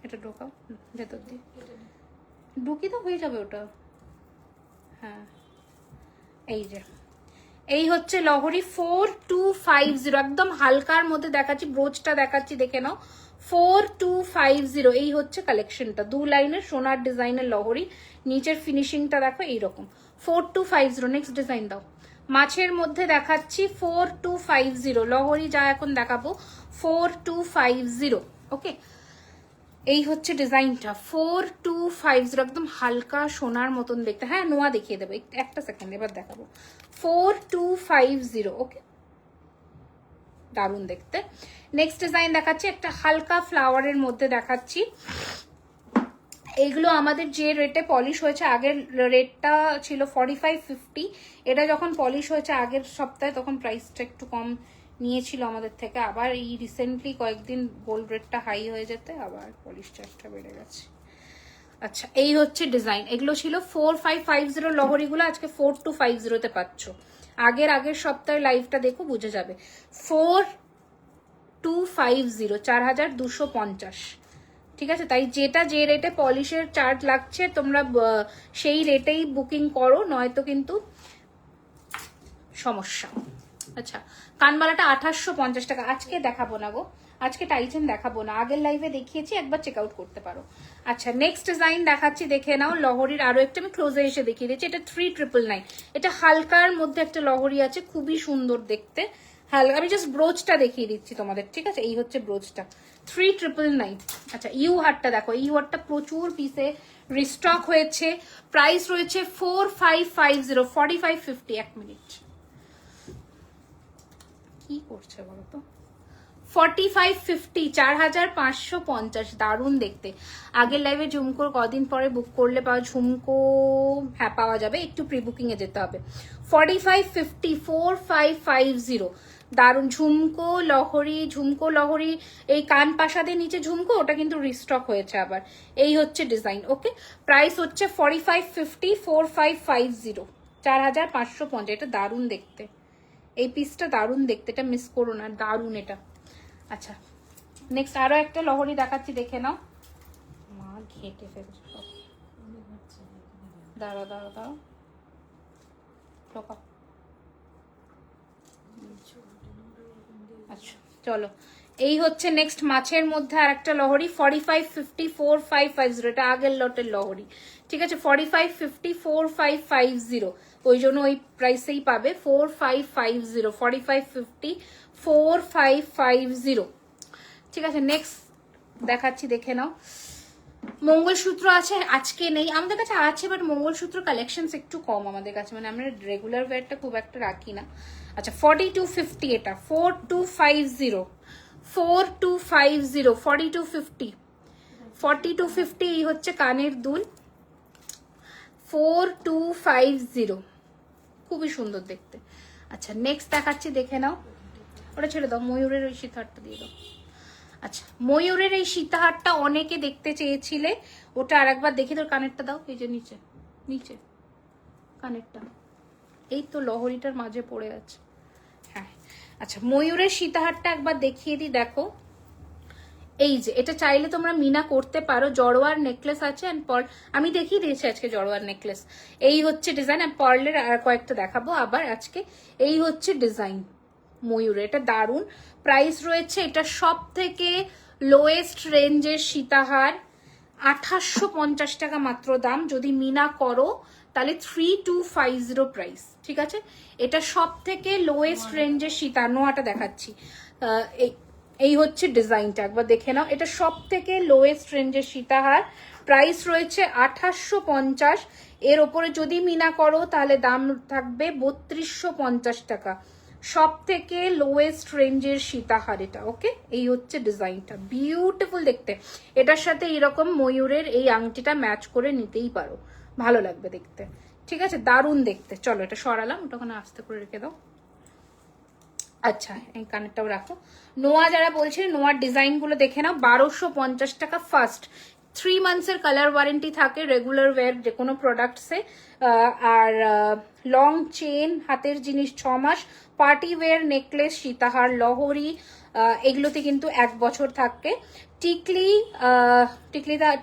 এটা ঢোকাও ভেতর দিয়ে, ঢুকি তো হয়ে যাবে ওটা। হ্যাঁ এই যে এই হচ্ছে লহরি 4250, একদম হালকার মধ্যে দেখাচ্ছি, ব্রোচটা দেখাচ্ছি, দেখে নাও, 4250। এই হচ্ছে কালেকশনটা, 2 লাইনের সোনার ডিজাইনের লহরি, নিচের ফিনিশিংটা দেখো এইরকম, 4250। নেক্সট ডিজাইন দাও। মাছের মধ্যে দেখাচ্ছি 4250 লহরি, যা এখন দেখাবো 4250, ওকে। এই হচ্ছে ডিজাইনটা, 4250, একদম হালকা সোনার মতন দেখতে। হ্যাঁ নোয়া দেখিয়ে দেবো, একটা সেকেন্ড, এবার দেখাবো 4250, ওকে। দারুণ দেখতে। নেক্সট ডিজাইন দেখাচ্ছি, একটা হালকা ফ্লাওয়ারের মধ্যে দেখাচ্ছি। এইগুলো আমাদের যে রেটে পলিশ হয়েছে, আগের রেটটা ছিল 45-50, এটা যখন পলিশ হয়েছে আগের সপ্তাহে তখন প্রাইসটা একটু কম নিয়েছিল আমাদের থেকে। আবার এই রিসেন্টলি কয়েকদিন গোল্ড রেটটা হাই হয়ে যেতে আবার পলিশ চার্জটা বেড়ে গেছে। আচ্ছা, এই হচ্ছে ডিজাইন। এগুলো ছিল 4550 লহরিগুলো, আজকে 4250-তে পাচ্ছ। আগের সপ্তাহে লাইভটা দেখো, বুঝে যাবে। 4250, 4250, ঠিক আছে? তাই যেটা যে রেটে পলিশের চার্জ লাগছে তোমরা সেই রেটেই বুকিং করো, নয়তো কিন্তু সমস্যা। আচ্ছা, কানবালাটা 2850 টাকা। আজকে দেখাবো না গো, আজকে টাইটেন দেখাবো না, আগের লাইভে দেখিয়েছি, একবার চেক আউট করতে পারো। আচ্ছা, নেক্সট ডিজাইন দেখাচ্ছি, দেখে নাও। লহরির আরো একটা আমি ক্লোজে এসে দেখিয়ে দিচ্ছি। এটা 3999, এটা হালকার মধ্যে একটা লহরি আছে, খুবই সুন্দর দেখতে। হালকা, আমি জাস্ট ব্রোচটা দেখিয়ে দিচ্ছি তোমাদের, ঠিক আছে? এই হচ্ছে ব্রোচটা, 3999। আচ্ছা, ইউ হারটা দেখো, ইউ হারটা প্রচুর পিসে রিস্টক হয়েছে, প্রাইস রয়েছে 4550, 4550। এক মিনিট, কি করছে বলো তো? 4550, 4550, দারুণ দেখতে। আগের লাইভে ঝুমকোর কদিন পরে বুক করলে পাওয়া ঝুমকো, হ্যাঁ পাওয়া যাবে, একটু প্রি বুকিং এ যেতে হবে। 4550, 4550, দারুণ ঝুমকো লহরি। এই কান পাশাদের নিচে ঝুমকো, ওটা কিন্তু রিস্টক হয়েছে আবার। এই হচ্ছে ডিজাইন, ওকে? প্রাইস হচ্ছে 4550, 4550, 4550। এটা দারুণ দেখতে, এই পিসটা দারুণ দেখতে, এটা মিস করো না, দারুণ এটা। আচ্ছা, নেক্সট আরো একটা লহরি দেখাচ্ছি, দেখে নাও। মা ঘেটে ফেলছে সব, দাঁড়াও। আচ্ছা চলো, এই হচ্ছে নেক্সট মাছের মধ্যে আর একটা লহরি, 4550, 4550, এটা আগের লটের লহরি, ঠিক আছে? 4550, 4550, ওই জন্য ওই প্রাইসেই পাবে। 4550, 4550, 4550, ঠিক আছে? নেক্সট দেখাচ্ছি, দেখে নাও। মঙ্গলসূত্র আছে, আজকে নেই আমাদের কাছে, আছে বাট মঙ্গলসূত্র কালেকশনস একটু কম আমাদের কাছে, মানে আমরা রেগুলার ওয়্যারটা খুব একটা রাখি না। আচ্ছা, 4250, এটা 4250, 4250, 4250, 4250, এই হচ্ছে কানের দুল, 4250, খুবই সুন্দর দেখতে। আচ্ছা, নেক্সট দেখাচ্ছি, দেখে নাও। ওটা ছেড়ে দাও, ময়ূরের ওই সীতাহারটা দিয়ে দাও। আচ্ছা, ময়ূরের এই সীতাহারটা অনেকে দেখতে চেয়েছিলে, ওটা আর একবার দেখি। তোর কানেরটা দাও, এই যে নিচে কানেরটা, এই তো লহরিটার মাঝে পড়ে আছে। হ্যাঁ, আচ্ছা, ময়ূরের সীতাহারটা একবার দেখিয়ে দিই, দেখো। এই যে এটা চাইলে তোমরা মিনা করতে পারো, জড়োয়ার নেকলেস আছে এন্ড পার্ল, আমি দেখিয়ে দিয়েছি আজকে জড়োয়ার নেকলেস। এই হচ্ছে ডিজাইন, আর পার্লের আর কয়েকটা দেখাবো আবার আজকে। এই হচ্ছে ডিজাইন ময়ূরে, এটা দারুণ। প্রাইস রয়েছে, এটা সব থেকে লোয়েস্ট রেঞ্জের সীতাহার, 2850 টাকা মাত্র দাম। যদি মিনা করো তাহলে 3250 প্রাইস, ঠিক আছে? এটা সব থেকে লোয়েস্ট রেঞ্জের সীতা, নোয়াটা দেখাচ্ছি। এই হচ্ছে ডিজাইনটা, একবার দেখে নাও। এটা সব থেকে লোয়েস্ট রেঞ্জের সীতাহার, প্রাইস রয়েছে 2850। এর ওপরে যদি মিনা করো তাহলে দাম থাকবে 3250 টাকা। সব থেকে লোয়েস্ট রেঞ্জের সীতাহার এটা, ওকে? এই হচ্ছে ডিজাইনটা, বিউটিফুল দেখতে। এটার সাথে এরকম ময়ূরের এই আংটিটা ম্যাচ করে নিতেই পারো, ভালো লাগবে দেখতে, ঠিক আছে? দারুণ দেখতে। চলো, এটা সরালাম, ওটা ওখানে আস্তে করে রেখে দাও। আচ্ছা, এই কানেরটাও রাখো। নোয়া যারা বলছে, নোয়ার ডিজাইনগুলো দেখে নাও। 1250 টাকা ফার্স্ট, 3 মান্থসের কালার ওয়ারেন্টি থাকে রেগুলার ওয়্যার যে কোনো প্রোডাক্টসে। আর লং চেন, হাতের জিনিস 6 মাস, পার্টি ওয়্যার নেকলেস, সীতাহার, লহরি, এগুলোতে কিন্তু 1 বছর থাকে।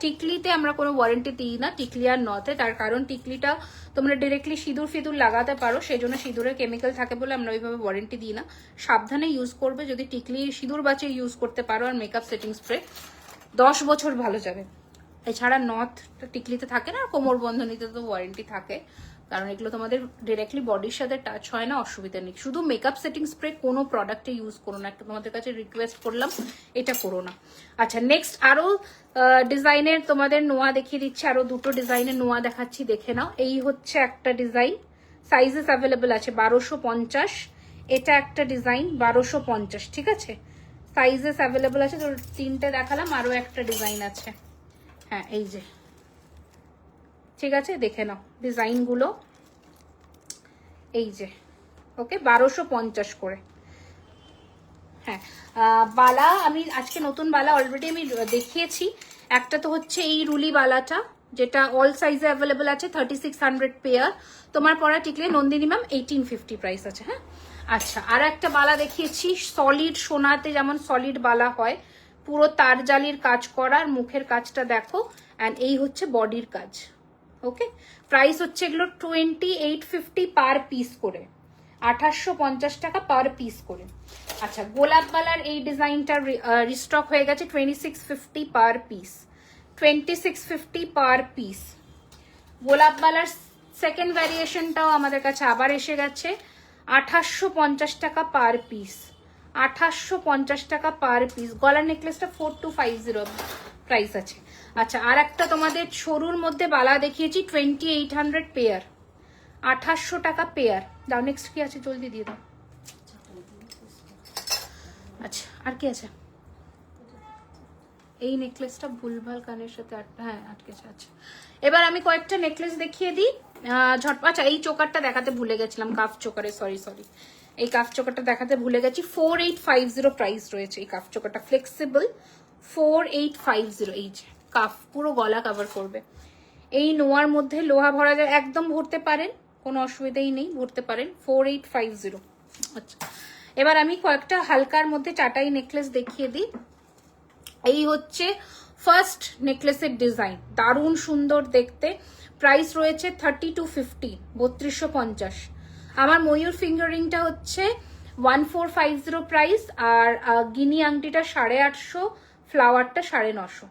টিকলিতে আমরা কোনো ওয়ারেন্টি দিই না, টিকলি আর নথে। তার কারণ টিকলিটা তোমরা ডিরেক্টলি সিঁদুর লাগাতে পারো, সেই জন্য সিঁদুরে কেমিক্যাল থাকে বলে আমরা ওইভাবে ওয়ারেন্টি দিই না। সাবধানে ইউজ করবে, যদি টিকলি সিঁদুর বাঁচিয়ে ইউজ করতে পারো। আর মেকআপ সেটিং স্প্রে 10 বছর ভালো যাবে। এছাড়া নথ টিকলিতে থাকে না, আর কোমর বন্ধনীতে তো ওয়ারেন্টি থাকে, কারণ এগুলো তোমাদের ডিরেক্টলি বডির সাথে টাচ হয় না, অসুবিধা নেই। শুধু মেকআপ সেটিং স্প্রে কোনো প্রোডাক্টে ইউজ করো না, একটা তোমাদের কাছে রিকোয়েস্ট করলাম, এটা করো না। আচ্ছা, নেক্সট আরো ডিজাইনের তোমাদের নোয়া দেখিয়ে দিচ্ছি, আরো দুটো ডিজাইনের নোয়া দেখাচ্ছি, দেখে নাও। এই হচ্ছে একটা ডিজাইন, সাইজেস অ্যাভেলেবেল আছে 1250। এটা একটা ডিজাইন 1250, ঠিক আছে? সাইজেস অ্যাভেলেবল আছে, তো 3টে দেখালাম, আরো একটা ডিজাইন আছে। হ্যাঁ এই যে, ঠিক আছে, দেখে নাও ডিজাইনগুলো, এই যে, ওকে 1250 করে। হ্যাঁ বালা আমি আজকে নতুন বালা অলরেডি আমি দেখিয়েছি। একটা তো হচ্ছে এই রুলি বালাটা, যেটা অল সাইজে অ্যাভেলেবল আছে, 3600 পেয়ার। তোমার পরা টিকলে নন্দিনী ম্যাম 1850 প্রাইস আছে। হ্যাঁ আচ্ছা, আর একটা বালা দেখিয়েছি সলিড সোনাতে, যেমন সলিড বালা হয়, পুরো তার জালির কাজ করার, মুখের কাজটা দেখো, অ্যান্ড এই হচ্ছে বডির কাজ। ওকে, প্রাইস হচ্ছে এগুলো 2850 পার পিস করে, 2850 টাকা পার পিস করে। আচ্ছা, গোলাপ বালার এই ডিজাইনটা রিস্টক হয়ে গেছে, 2650 পার পিস, 2650 পার পিস। গোলাপ বালার সেকেন্ড ভ্যারিয়েশনটাও আমাদের কাছে আবার এসে গেছে, 2850 টাকা পার পিস, 2850 টাকা পার পিস। গলার নেকলেসটা 4250 প্রাইস আছে। আচ্ছা, আর একটা তোমাদের সরুর মধ্যে বালা দেখিয়েছি, 2800 পেয়ার, 2800 টাকা পেয়ার। দাও নেক্সট কি আছে, জলদি দিয়ে দাও। আচ্ছা, আর কি আছে? এই নেকলেসটা ভুলভাল কানের সাথে হ্যাঁ আটকেছে। আচ্ছা, এবার আমি কয়েকটা নেকলেস দেখিয়ে দিই ঝটপট। আচ্ছা, এই চোকারটা দেখাতে ভুলে গেছিলাম, কাফ চোকারে, সরি, এই কাফ চোকারটা দেখাতে ভুলে গেছি। 4850 প্রাইস রয়েছে এই কাফ চোকারটা, ফ্লেক্সিবল, 4850। এই যে কাফ, পুরো গলা কভার করবে। এই নোয়ার মধ্যে লোহা ভরা যায়, একদম ভরতে পারেন, কোনো অসুবিধাই নেই, ভরতে পারেন, 4850। আচ্ছা, এবার আমি কয়েকটা হালকার মধ্যে চাটাই নেকলেস দেখিয়ে দিই। এই হচ্ছে ফার্স্ট নেকলেসের ডিজাইন, দারুণ সুন্দর দেখতে। প্রাইস রয়েছে 3250, 3250। আমার ময়ূর ফিঙ্গারিংটা হচ্ছে 1450 প্রাইস, আর গিনি আংটিটা 850, ফ্লাওয়ারটা 950।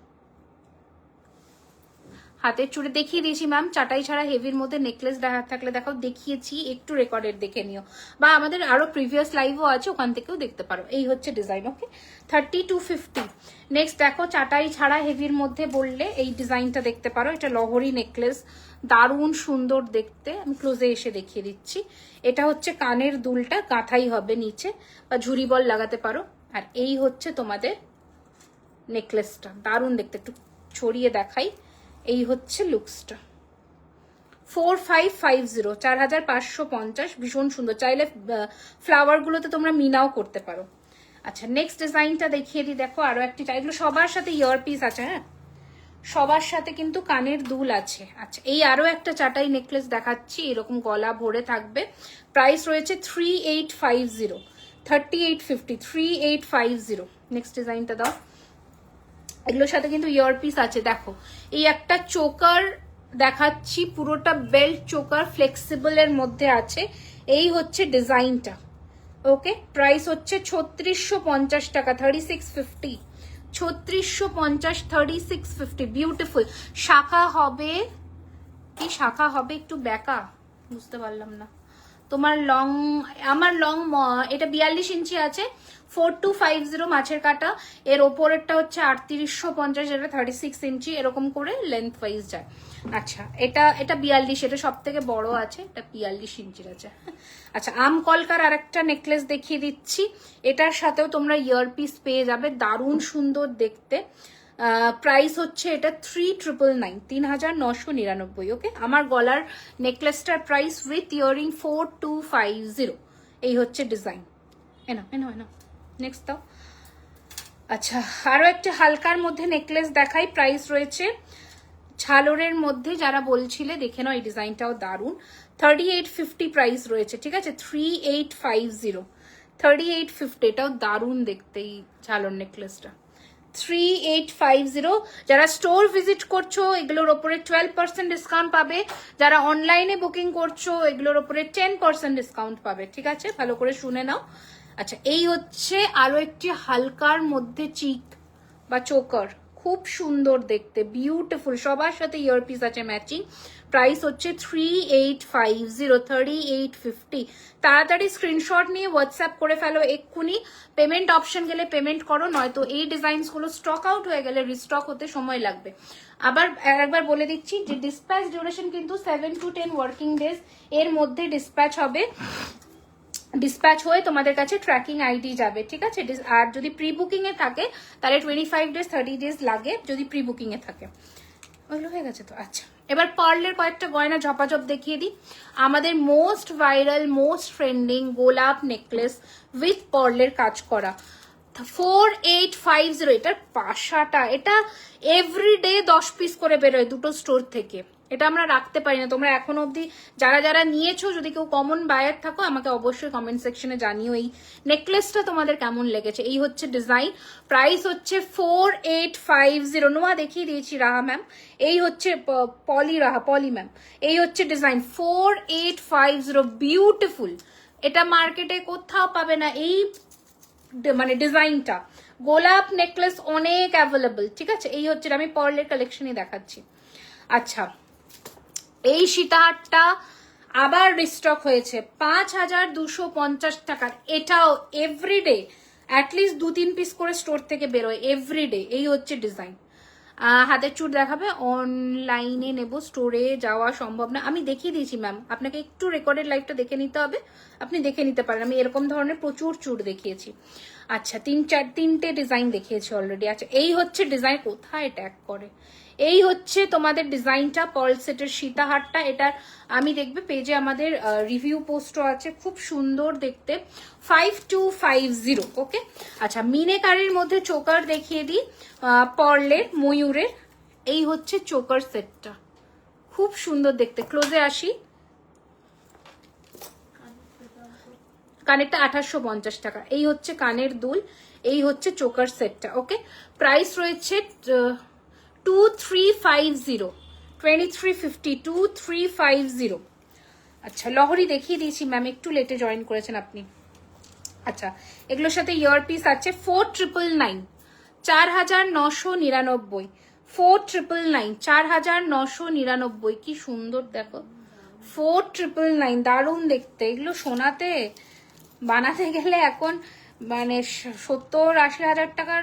হাতের চুড়ি দেখিয়ে দিয়েছি ম্যাম, চাটাই ছাড়া হেভির মধ্যে নেকলেস থাকলে দেখাও, দেখিয়েছি, একটু রেকর্ডেড দেখে নিও, বা আমাদের আরো প্রিভিয়াস লাইভও আছে, ওখান থেকেও দেখতে পারো। এই হচ্ছে ডিজাইন, ওকে, 3250। নেক্সট দেখো, চাটাই ছাড়া হেভির মধ্যে বললে এই ডিজাইনটা দেখতে পারো, এটা লহরি নেকলেস, দারুণ সুন্দর দেখতে। আমি ক্লোজে এসে দেখিয়ে দিচ্ছি। এটা হচ্ছে কানের দুলটা, কাঁথাই হবে নিচে, বা ঝুরি বল লাগাতে পারো। আর এই হচ্ছে তোমাদের নেকলেসটা, দারুণ দেখতে, একটু ছড়িয়ে দেখাই। এই হচ্ছে লুকসটা, 4550, 4550, ভীষণ সুন্দর। চাইলে ফ্লাওয়ার গুলোতে তোমরা মিনাও করতে পারো। আচ্ছা, নেক্সট ডিজাইনটা দেখিয়ে দিই। দেখো আরো একটি, এগুলো সবার সাথে ইয়ারপিস আছে, হ্যাঁ সবার সাথে কিন্তু কানের দুল আছে। আচ্ছা, এই আরো একটা চাটাই নেকলেস দেখাচ্ছি, এরকম গলা ভরে থাকবে। প্রাইস রয়েছে 3850, 3850, 3850। নেক্সট ডিজাইনটা দাও। এগুলোর সাথে কিন্তু ইয়ারপিস আছে। দেখো, এই একটা চোকার দেখাচ্ছি, পুরোটা বেল্ট চোকার, ফ্লেক্সিবল এর মধ্যে আছে। এই হচ্ছে ডিজাইনটা, ওকে। প্রাইস হচ্ছে 3650 টাকা, 3650, 3650, 3650। বিউটিফুল। শাখা হবে কি, শাখা হবে একটু বেঁকা, বুঝতে পারলাম না। তোমার লং, আমার লং এটা 42 ইঞ্চি আছে, 4250 মাছের কাটা। এর ওপরেরটা হচ্ছে 3850, এটা 36 ইঞ্চি, এরকম করে লেন্থ ওয়াইজ যায়। আচ্ছা, এটা 42, এটা সব থেকে বড় আছে, এটা 42 ইঞ্চির আছে। আচ্ছা, আম কলকার আরেকটা নেকলেস দেখিয়ে দিচ্ছি, এটার সাথেও তোমরা ইয়ারপিস পেয়ে যাবে, দারুণ সুন্দর দেখতে। প্রাইস হচ্ছে এটা 3999, 3999। ওকে, আমার গলার নেকলেসটার প্রাইস উইথ ইয়ারিং 4250। এই হচ্ছে ডিজাইন। এনা নেক্সট দাও। আচ্ছা, আরো একটা হালকার মধ্যে নেকলেস দেখাই। প্রাইস রয়েছে ঝালরের মধ্যে, যারা বলছিলে দেখে নাও, এই ডিজাইনটাও দারুণ, 3850 প্রাইস রয়েছে, ঠিক আছে, 3850, 3850। এটাও দারুণ দেখতে এই ঝালর নেকলেসটা, 3850। যারা স্টোর ভিজিট করছো এগুলোর ওপরে 12% ডিসকাউন্ট পাবে, যারা অনলাইনে বুকিং করছো এগুলোর ওপরে 10% ডিসকাউন্ট পাবে, ঠিক আছে, ভালো করে শুনে নাও। আচ্ছা, এই হচ্ছে আরো একটি হালকার মধ্যে চিক বা চোকার, খুব সুন্দর দেখতে, বিউটিফুল, সবার সাথে ইয়ারপিস আছে ম্যাচিং। প্রাইস হচ্ছে 3850, 3850। তাড়াতাড়ি স্ক্রিনশট নিয়ে হোয়াটসঅ্যাপ করে ফেলো এক্ষুনি। পেমেন্ট অপশন গেলে পেমেন্ট করো, নয়তো এই ডিজাইনস গুলো স্টক আউট হয়ে গেলে রিস্টক হতে সময় লাগবে। আবার একবার বলে দিচ্ছি যে ডিসপ্যাচ ডিউরেশন কিন্তু 7 to 10 ওয়ার্কিং ডেজ এর মধ্যে ডিসপ্যাচ হবে। ডিসপ্যাচ হয়ে তোমাদের কাছে ট্র্যাকিং আইডি যাবে, ঠিক আছে। আর যদি প্রি বুকিং এ থাকে তাহলে 25 ডেজ 30 ডেজ লাগে যদি প্রি বুকিং এ থাকে। ওইগুলো হয়ে গেছে তো। আচ্ছা, এবার পার্লের কয়েকটা গয়না ঝপাঝপ দেখিয়ে দিই। আমাদের মোস্ট ভাইরাল মোস্ট ট্রেন্ডিং গোলাপ নেকলেস উইথ পার্লের কাজ করা 4850। এটার পাশাটা, এটা এভরিডে 10 পিস করে বেরোয় দুটো স্টোর থেকে। এটা আমরা রাখতে পারি না। তোমরা এখনো অব্দি যারা যারা নিয়েছো, যদি কেউ কমন বায়ার থাকো আমাকে অবশ্যই কমেন্ট সেকশনে জানিও এই নেকলেসটা তোমাদের কেমন লেগেছে। এই হচ্ছে ডিজাইন, প্রাইস হচ্ছে 4850। নোয়া দেখিয়ে দিয়েছি রাহা ম্যাম, এই হচ্ছে পলি ম্যাম, এই হচ্ছে ডিজাইন 4850, বিউটিফুল। এটা মার্কেটে কোথাও পাবে না এই মানে ডিজাইনটা। গোলাপ নেকলেস অনেক অ্যাভেলেবল, ঠিক আছে। এই হচ্ছে, আমি পার্লের কালেকশনই দেখাচ্ছি। আচ্ছা, এই সীতাহারটা আবার রিস্টক হয়েছে 5250 টাকার। এটাও এভরিডে অ্যাটলিস্ট 2-3 পিস করে স্টোর থেকে বেরোয় এভরিডে। এই হচ্ছে ডিজাইন। হাতের চুড় দেখাবে, অনলাইনে নেব, স্টোরে যাওয়া সম্ভব না। আমি দেখিয়ে দিয়েছি ম্যাম, আপনাকে একটু রেকর্ডেড লাইভটা দেখে নিতে হবে, আপনি দেখে নিতে পারেন। আমি এরকম ধরনের প্রচুর চুড় দেখিয়েছি। আচ্ছা, 3-4 ডিজাইন দেখিয়েছি অলরেডি। আচ্ছা, এই হচ্ছে ডিজাইন, কোথায় ট্যাগ করে। এই হচ্ছে তোমাদের ডিজাইনটা, পার্ল সেটের সীতাহারটা। এটার আমি দেখবে পেজে আমাদের রিভিউ পোস্টও আছে, খুব সুন্দর দেখতে। 5250, ওকে। আচ্ছা, মিনেকারির মধ্যে চোকার দেখিয়ে দিই, পার্লের ময়ূরের। এই হচ্ছে চোকার সেটটা, খুব সুন্দর দেখতে। ক্লোজে আসি, কানেরটা 2850 টাকা। এই হচ্ছে কানের দুল, এই হচ্ছে চোকার সেটটা, ওকে। প্রাইস রয়েছে 2350, 2350। আচ্ছা, লহরি দেখিয়ে দিয়েছি ম্যাম, একটু লেটে জয়েন করেছেন আপনি। আচ্ছা, এগুলোর সাথে ইয়ারপিস আছে 4999, 4999, 4999, 4999। কি সুন্দর দেখো, 4999, দারুণ দেখতে। এগুলো সোনাতে বানাতে গেলে এখন মানে 70-80 হাজার টাকার,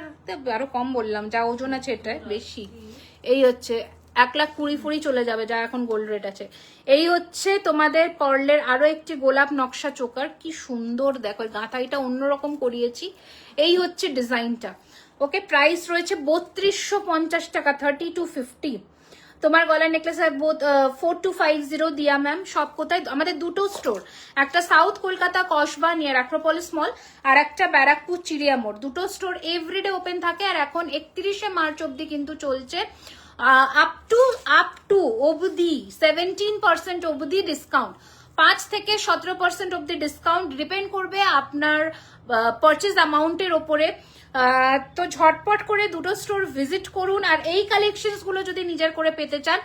আরো কম বললাম, যা ওজন আছে এটা বেশি। এই হচ্ছে 1,20,000 চলে যাবে যা এখন গোল্ড রেট আছে। এই হচ্ছে তোমাদের পার্লের আরো একটি গোলাপ নকশা চোকার, কি সুন্দর দেখো, গাঁথাইটা অন্যরকম করিয়েছি। এই হচ্ছে ডিজাইনটা, ওকে। প্রাইস রয়েছে 3250 টাকা, 3250। তোমার গলার নেকলেস 4250 দিয়া ম্যাম। সব কোথায়? আমাদের দুটো স্টোর, একটা south Kolkata Kasba near Acropolis mall, আর একটা ব্যারাকপুর চিড়িয়ামোড়। দুটো স্টোর এভরিডে ওপেন থাকে। আর এখন 31শে মার্চ অব্দি কিন্তু চলছে আপ টু অবধি 17% অবধি ডিসকাউন্ট, 5 থেকে 17% অবধি ডিসকাউন্ট। ডিপেন্ড করবে আপনার পারচেজ অ্যামাউন্টের ওপরে। তো ঝটপট করে দুটো স্টোর ভিজিট করুন। আর এই কালেকশনস গুলো যদি নিজের করে পেতে চান,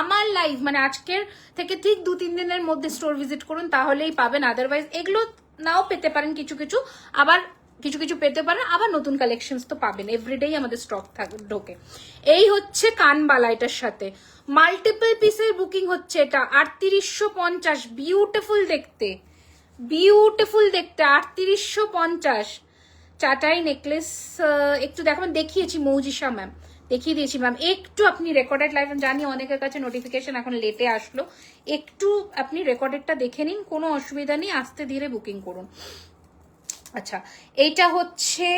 আমার লাইভ মানে আজকের থেকে ঠিক 2-3 দিনের মধ্যে স্টোর ভিজিট করুন, তাহলেই পাবেন। আদারওয়াইজ এগুলো নাও পেতে পারেন, কিছু কিছু আবার কিছু কিছু পেতে পারেন, আবার নতুন কালেকশনস তো পাবেন, এভরিডেই আমাদের স্টক ঢোকে। এই হচ্ছে কানবালা, এটার সাথে মাল্টিপল পিসের বুকিং হচ্ছে। এটা 3850, বিউটিফুল দেখতে, বিউটিফুল দেখতে, 3850। চাটাই নেকলেস একটু দেখাবেন, দেখিয়েছি মৌজিশা ম্যাম, দেখিয়ে দিয়েছি ম্যাম। একটু আপনি রেকর্ডেড লাইভ, জানি অনেকের কাছে নোটিফিকেশন এখন লেটে আসলো, একটু আপনি রেকর্ডেডটা দেখে নিন, কোনো অসুবিধা নেই, আস্তে ধীরে বুকিং করুন। আচ্ছা, এইটা হচ্ছে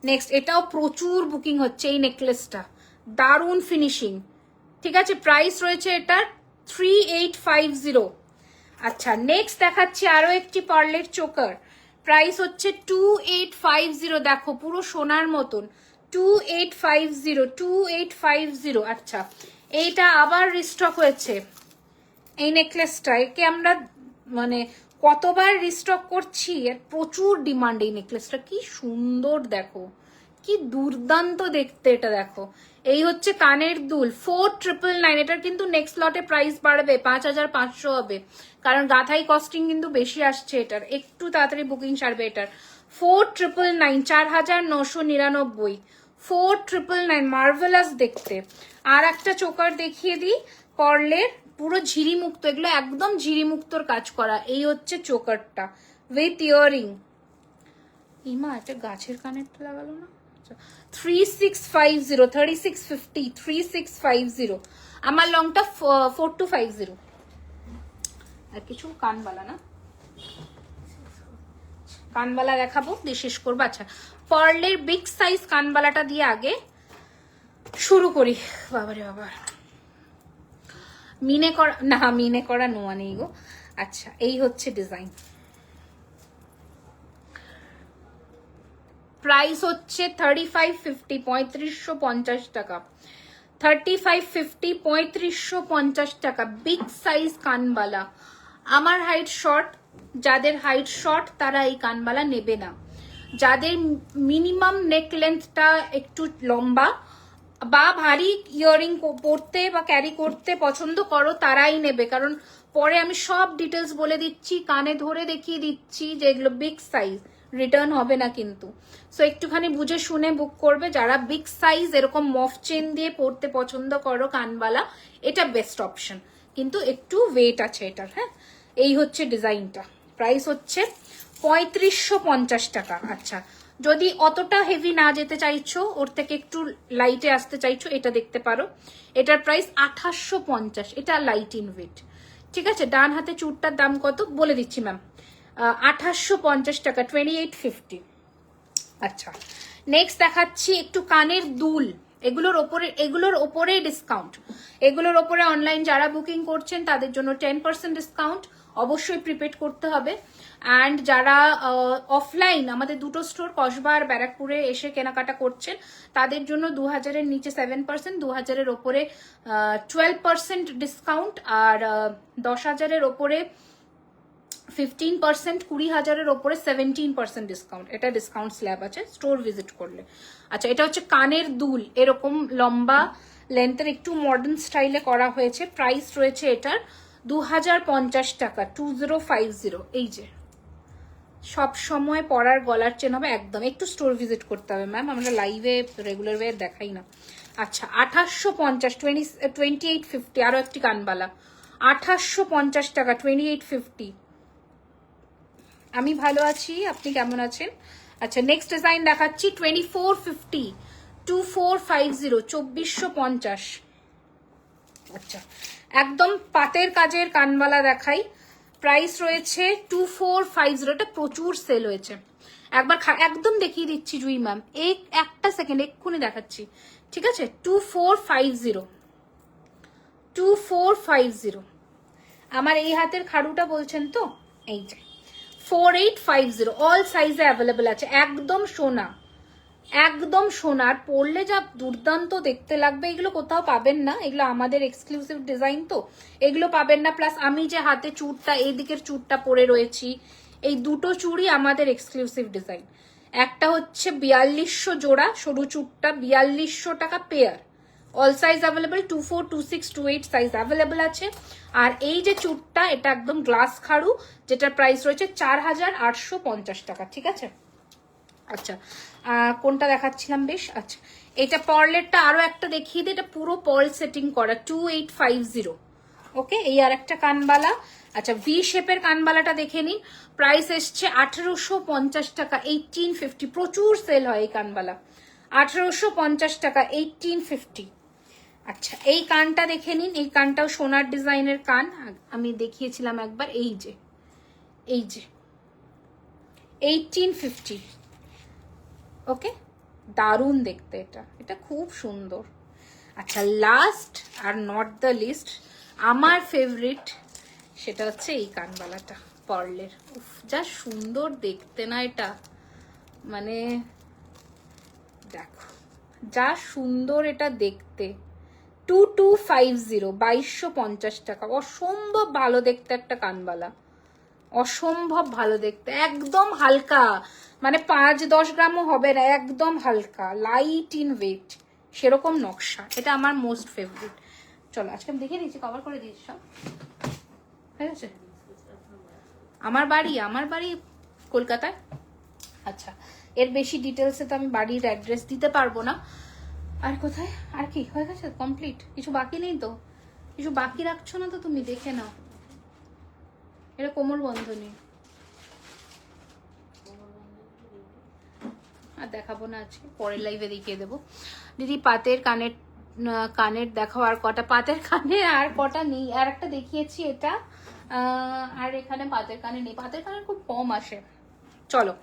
নেক্সট, এটাও প্রচুর বুকিং হচ্ছে এই নেকলেসটা, দারুণ ফিনিশিং, ঠিক আছে। প্রাইস রয়েছে এটার 3850। আচ্ছা, নেক্সট দেখাচ্ছি আরো একটি পার্লের চোকার, প্রাইস হচ্ছে 2850। দেখো পুরো সোনার মতন, 2850। আচ্ছা, এইটা আবার রিস্টক হয়েছে এই নেকলেসটা। একে আমরা মানে কতবার রিস্টক করছি, আর প্রচুর ডিমান্ড এই নেকলেসটা। কি সুন্দর দেখো, কি দুর্দান্ত দেখতে এটা দেখো। এই হচ্ছে কানের দুল 4999। এটার কিন্তু নেক্সট লটে প্রাইস বাড়বে, 5500 হবে, কারণ গাথাই কস্টিং কিন্তু বেশি আসছে এটার। একটু তাড়াতাড়ি বুকিং সারবে এটার। 4999, 4999, 4999, মার্ভেলাস দেখতে। আর একটা চোকার দেখিয়ে দিই পার্লের, পুরো ঝিরিমুক্ত, এগুলো একদম ঝিরিমুক্তর কাজ করা। এই হচ্ছে চোকারটা উইথ ইয়ারিং। ইমা, একটা গাছের কানেরটা লাগালো না। 3650, 3650, 3650। আমার লংটা 4250। আর কিছু কানবালা না, কানবালা দেখাবো, দিয়ে শেষ করবো। আচ্ছা, পার্লের বিগ সাইজ কানবালাটা দিয়ে আগে শুরু করি। বাবারে বাবা, মিনে করা না, মিনে করা নোয়া নেই গো। আচ্ছা, এই হচ্ছে ডিজাইন। প্রাইস হচ্ছে 3550, 3550 টাকা। 3550, 3550 টাকা। বিগ সাইজ কানবালা। আমার হাইট শর্ট, যাদের হাইট শর্ট তারা এই কানবালা নেবে না। যাদের মিনিমাম নেক লেন্থটা একটু লম্বা বা ভারী ইয়ারিং পরতে বা ক্যারি করতে পছন্দ করো তারাই নেবে, কারণ পরে আমি সব ডিটেলস বলে দিচ্ছি, কানে ধরে দেখিয়ে দিচ্ছি যে এগুলো বিগ সাইজ, রিটার্ন হবে না কিন্তু। সো একটুখানি বুঝে শুনে বুক করবে। যারা বিগ সাইজ এরকম মফ চেন দিয়ে পরতে পছন্দ করো কানবালা, এটা বেস্ট অপশন, কিন্তু একটু ওয়েট আছে এটার। হ্যাঁ, এই হচ্ছে ডিজাইনটা। প্রাইস হচ্ছে 3550 টাকা। আচ্ছা, যদি অতটা হেভি না যেতে চাইছো, ওর থেকে একটু লাইটে আসতে চাইছো, এটা দেখতে পারো। এটার প্রাইস 2850, এটা লাইট ইন ওয়েট। ঠিক আছে, ডান হাতে চুড়টার দাম কত বলে দিচ্ছি ম্যাম, 2850 টাকা, 2850। আচ্ছা, নেক্সট দেখাচ্ছি একটু কানের দুল। এগুলোর ওপরে ডিসকাউন্ট। এগুলোর ওপরে অনলাইন যারা বুকিং করছেন তাদের জন্য 10% ডিসকাউন্ট, অবশ্যই প্রিপেড করতে হবে। অ্যান্ড যারা অফলাইন আমাদের দুটো স্টোর কসবা আর ব্যারাকপুরে এসে কেনাকাটা করছেন তাদের জন্য 2000-এর নিচে 7%, 2000-এর ওপরে 12% ডিসকাউন্ট, আর 10,000-এর ওপরে 15%, 20,000-এর ওপরে 17% ডিসকাউন্ট। এটা ডিসকাউন্ট স্ল্যাব আছে স্টোর ভিজিট করলে। আচ্ছা, এটা হচ্ছে কানের দুল, এরকম লম্বা লেন্থের একটু মডার্ন স্টাইলে করা হয়েছে। প্রাইস রয়েছে এটার 2050 টাকা, 2050। এই যে সব সময় পরার গলার চেন হবে একদম। একটু স্টোর ভিজিট করতে হবে ম্যাম, আমরা লাইভে রেগুলার ওয়ে দেখাই না। আচ্ছা, 2850, 2850। আরো একটি কানবালা 2850 টাকা, 2850। আমি ভালো আছি, আপনি কেমন আছেন? আচ্ছা, নেক্সট ডিজাইন দেখাচ্ছি 2450, 2450, 2450। আচ্ছা, একদম পাতের কাজের কানবালা দেখাই। প্রাইস রয়েছে 2450। এটা প্রচুর সেল হয়েছে। একবার একদম দেখিয়ে দিচ্ছি জুই ম্যাম, একটা সেকেন্ড, এক্ষুনি দেখাচ্ছি। ঠিক আছে, 2450, 2450। আমার এই হাতের খাড়ুটা বলছেন তো, এই যে 4850। অল সাইজে অ্যাভেলেবেল আছে। একদম সোনা, একদম সোনার, পরলে যা দুর্দান্ত দেখতে লাগবে। এগুলো কোথাও পাবেন না, এগুলো আমাদের এক্সক্লুসিভ ডিজাইন, তো এগুলো পাবেন না। প্লাস আমি যে হাতে চুড়টা, এই দিকের চুড়টা পরে রয়েছি, এই দুটো চুড়ি আমাদের এক্সক্লুসিভ ডিজাইন। একটা হচ্ছে 4200 জোড়া, সরু চুড়টা 4200 টাকা pair. All size available, 24, 26, 28 size available আছে। আর এই যে চুড়টা, এটা একদম গ্লাস খাড়ু, যেটার প্রাইস রয়েছে 4850 টাকা। ঠিক আছে, আচ্ছা কোনটা দেখাচ্ছিলাম বেশ? আচ্ছা, এটা পার্লেরটা আরো একটা দেখিয়ে দিই, এটা পুরো পার্ল সেটিং করা, 2850। ওকে, এই আর একটা কানবালা। আচ্ছা, ভি শেপের কানবালাটা দেখে নিন। প্রাইস এসছে 1850 টাকা, 1850। প্রচুর সেল হয় এই কানবালা। 1850 টাকা, 1850। আচ্ছা, এই কানটা দেখে নিন। এই কানটাও সোনার ডিজাইনের কান, আমি দেখিয়েছিলাম একবার। এই যে 1850। ওকে, দারুণ দেখতে এটা, এটা খুব সুন্দর। আচ্ছা, লাস্ট আর নট দ্য লিস্ট, আমার ফেভারিট, সেটা হচ্ছে এই কানবালাটা পার্লের। উফ, যা সুন্দর দেখতে না এটা, মানে দেখো যা সুন্দর এটা দেখতে। 2250, 2250 টাকা। অসম্ভব ভালো দেখতে একটা কানবালা, অসম্ভব ভালো দেখতে। একদম হালকা, মানে 5-10 গ্রামও হবে না, একদম হালকা, লাইট ইন ওয়েট, সেরকম নকশা। এটা আমার মোস্ট ফেভারিট। চলো আজকে আমি দেখে নিচ্ছি, কভার করে দিয়েছি সব, ঠিক আছে। আমার বাড়ি কলকাতায়। আচ্ছা, এর বেশি ডিটেলসে তো আমি বাড়ির অ্যাড্রেস দিতে পারবো না। আর কোথায়, আর কি হয়ে গেছে? কমপ্লিট? কিছু বাকি নেই তো? কিছু বাকি রাখছো না তো তুমি? দেখে নাও, এটা কোমর বন্ধনী। আর দেখাবো না আজকে, পরের লাইভে দেখিয়ে দেবো। দিদি পাতের কানের দেখাও। আর কটা পাতের কানে, আর কটা নেই। আর একটা দেখিয়েছি এটা, আর এখানে পাতের কানে নেই। পাতের কানে খুব কম আসে, চলো,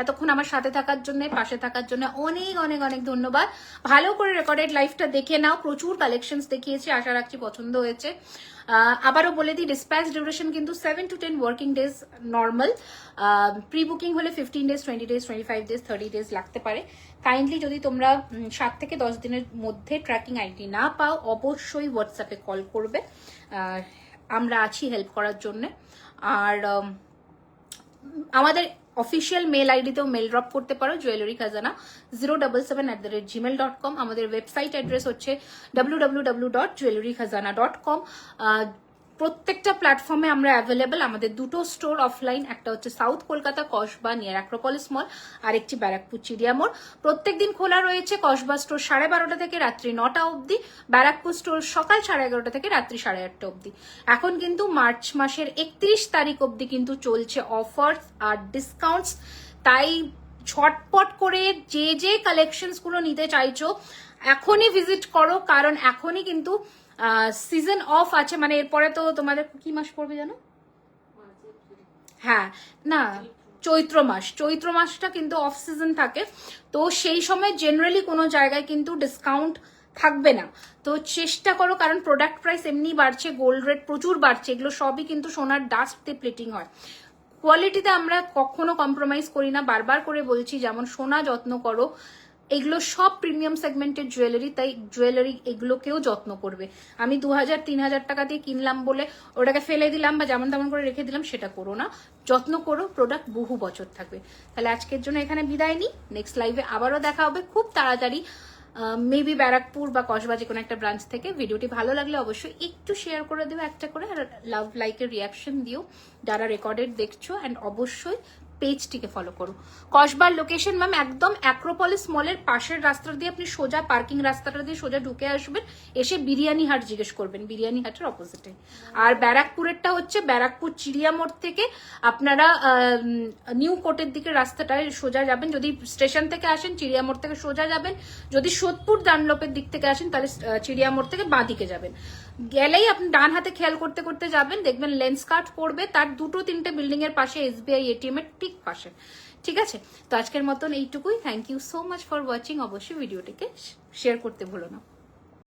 এতক্ষণ আমার সাথে থাকার জন্য, পাশে থাকার জন্য অনেক অনেক অনেক ধন্যবাদ। ভালো করে রেকর্ডেড লাইভটা দেখে নাও, প্রচুর কালেকশনস দেখিয়েছি, আশা রাখছি পছন্দ হয়েছে। আবারও বলে দিই, ডিসপ্যাচ ডিউরেশন কিন্তু 7 to 10 working days normal. Pre booking হলে 15 ডেজ, 20 ডেজ, 25 ডেজ, 30 ডেজ লাগতে পারে। কাইন্ডলি যদি তোমরা 7 থেকে 10 দিনের মধ্যে ট্র্যাকিং আইডি না পাও, অবশ্যই হোয়াটসঅ্যাপে কল করবে, আমরা আছি হেল্প করার জন্য। আর আমাদের অফিসিয়াল মেল আইডিতেও মেল ড্রপ করতে পারো, জুয়েলারি খাজানা 077@gmail.com। আমাদের ওয়েবসাইট অ্যাড্রেস হচ্ছে www.jewellerykhazana.com। প্রত্যেকটা প্ল্যাটফর্মে আমরা অ্যাভেলেবল। আমাদের দুটো স্টোর অফলাইন, একটা হচ্ছে south Kolkata Kasba near Acropolis mall, আর একটি ব্যারাকপুর চিড়িয়ামোড়। প্রত্যেকদিন খোলা রয়েছে। কসবা স্টোর 12:30 থেকে রাত্রি 9টা অবধি, ব্যারাকপুর স্টোর সকাল 11:30 থেকে রাত্রি 8:30 অবধি। এখন কিন্তু মার্চ মাসের 31 তারিখ অবধি কিন্তু চলছে অফার্স আর ডিসকাউন্টস, তাই ঝটপট করে যে যে কালেকশনস গুলো নিতে চাইছো এখনই ভিজিট করো, কারণ এখনই কিন্তু সিজন অফ আছে। মানে এরপরে তো তোমাদের কি মাস পড়বে জানো? হ্যাঁ, না, চৈত্র মাসটা কিন্তু অফ সিজন থাকে, তো সেই সময় জেনারেলি কোনো জায়গায় কিন্তু ডিসকাউন্ট থাকবে না। তো চেষ্টা করো, কারণ প্রোডাক্ট প্রাইস এমনি বাড়ছে, গোল্ড রেট প্রচুর বাড়ছে, এগুলো সবই কিন্তু সোনার ডাস্ট দিয়ে প্লেটিং হয়। কোয়ালিটিতে আমরা কখনো কম্প্রোমাইজ করি না, বারবার করে বলছি, যেমন সোনা যত্ন করো, এগুলো সব প্রিমিয়াম সেগমেন্টের জুয়েলারি, তাই জুয়েলারি এগুলোকেও যত্ন করবে। আমি 2000-3000 টাকা দিয়ে কিনলাম বলে ওটাকে ফেলে দিলাম বা যেমন তেমন করে রেখে দিলাম, সেটা করো না, যত্ন করো, প্রোডাক্ট বহু বছর থাকবে। তাহলে আজকের জন্য এখানে বিদায় নিই, নেক্সট লাইভে আবারও দেখা হবে খুব তাড়াতাড়ি, মেবি ব্যারাকপুর বা কসবা যে কোনো একটা ব্রাঞ্চ থেকে। ভিডিওটি ভালো লাগলে অবশ্যই একটু শেয়ার করে দেবো একটা করে, আর লাভ লাইকের রিয়াকশন দিও যারা রেকর্ডেড দেখছো, অ্যান্ড অবশ্যই পেজটিকে ফলো করো। কসবার লোকেশন ম্যাম একদম অ্যাক্রোপলিস মলের পাশের রাস্তা দিয়ে আপনি সোজা পার্কিং রাস্তাটা দিয়ে সোজা ঢুকে আসবেন, এসে বিরিয়ানি হাট জিজ্ঞেস করবেন, বিরিয়ানি হাটের অপোজিটে। আর ব্যারাকপুরেরটা হচ্ছে ব্যারাকপুর চিড়িয়ামোড় থেকে আপনারা নিউ কোর্টের দিকে রাস্তাটায় সোজা যাবেন, যদি স্টেশন থেকে আসেন চিড়িয়ামোড় থেকে সোজা যাবেন, যদি সোদপুর ডানলপের দিক থেকে আসেন তাহলে চিড়িয়ামোড় থেকে বাঁ দিকে যাবেন। গেলেই আপনি ডান হাতে খেয়াল করতে করতে যাবেন, দেখবেন লেন্স কার্ট পড়বে, তার 2-3টে বিল্ডিং এর পাশে SBI ATM এর ঠিক পাশে। ঠিক আছে, তো আজকের মতন এইটুকুই। Thank you so much for watching. অবশ্যই ভিডিওটিকে শেয়ার করতে ভুলো না।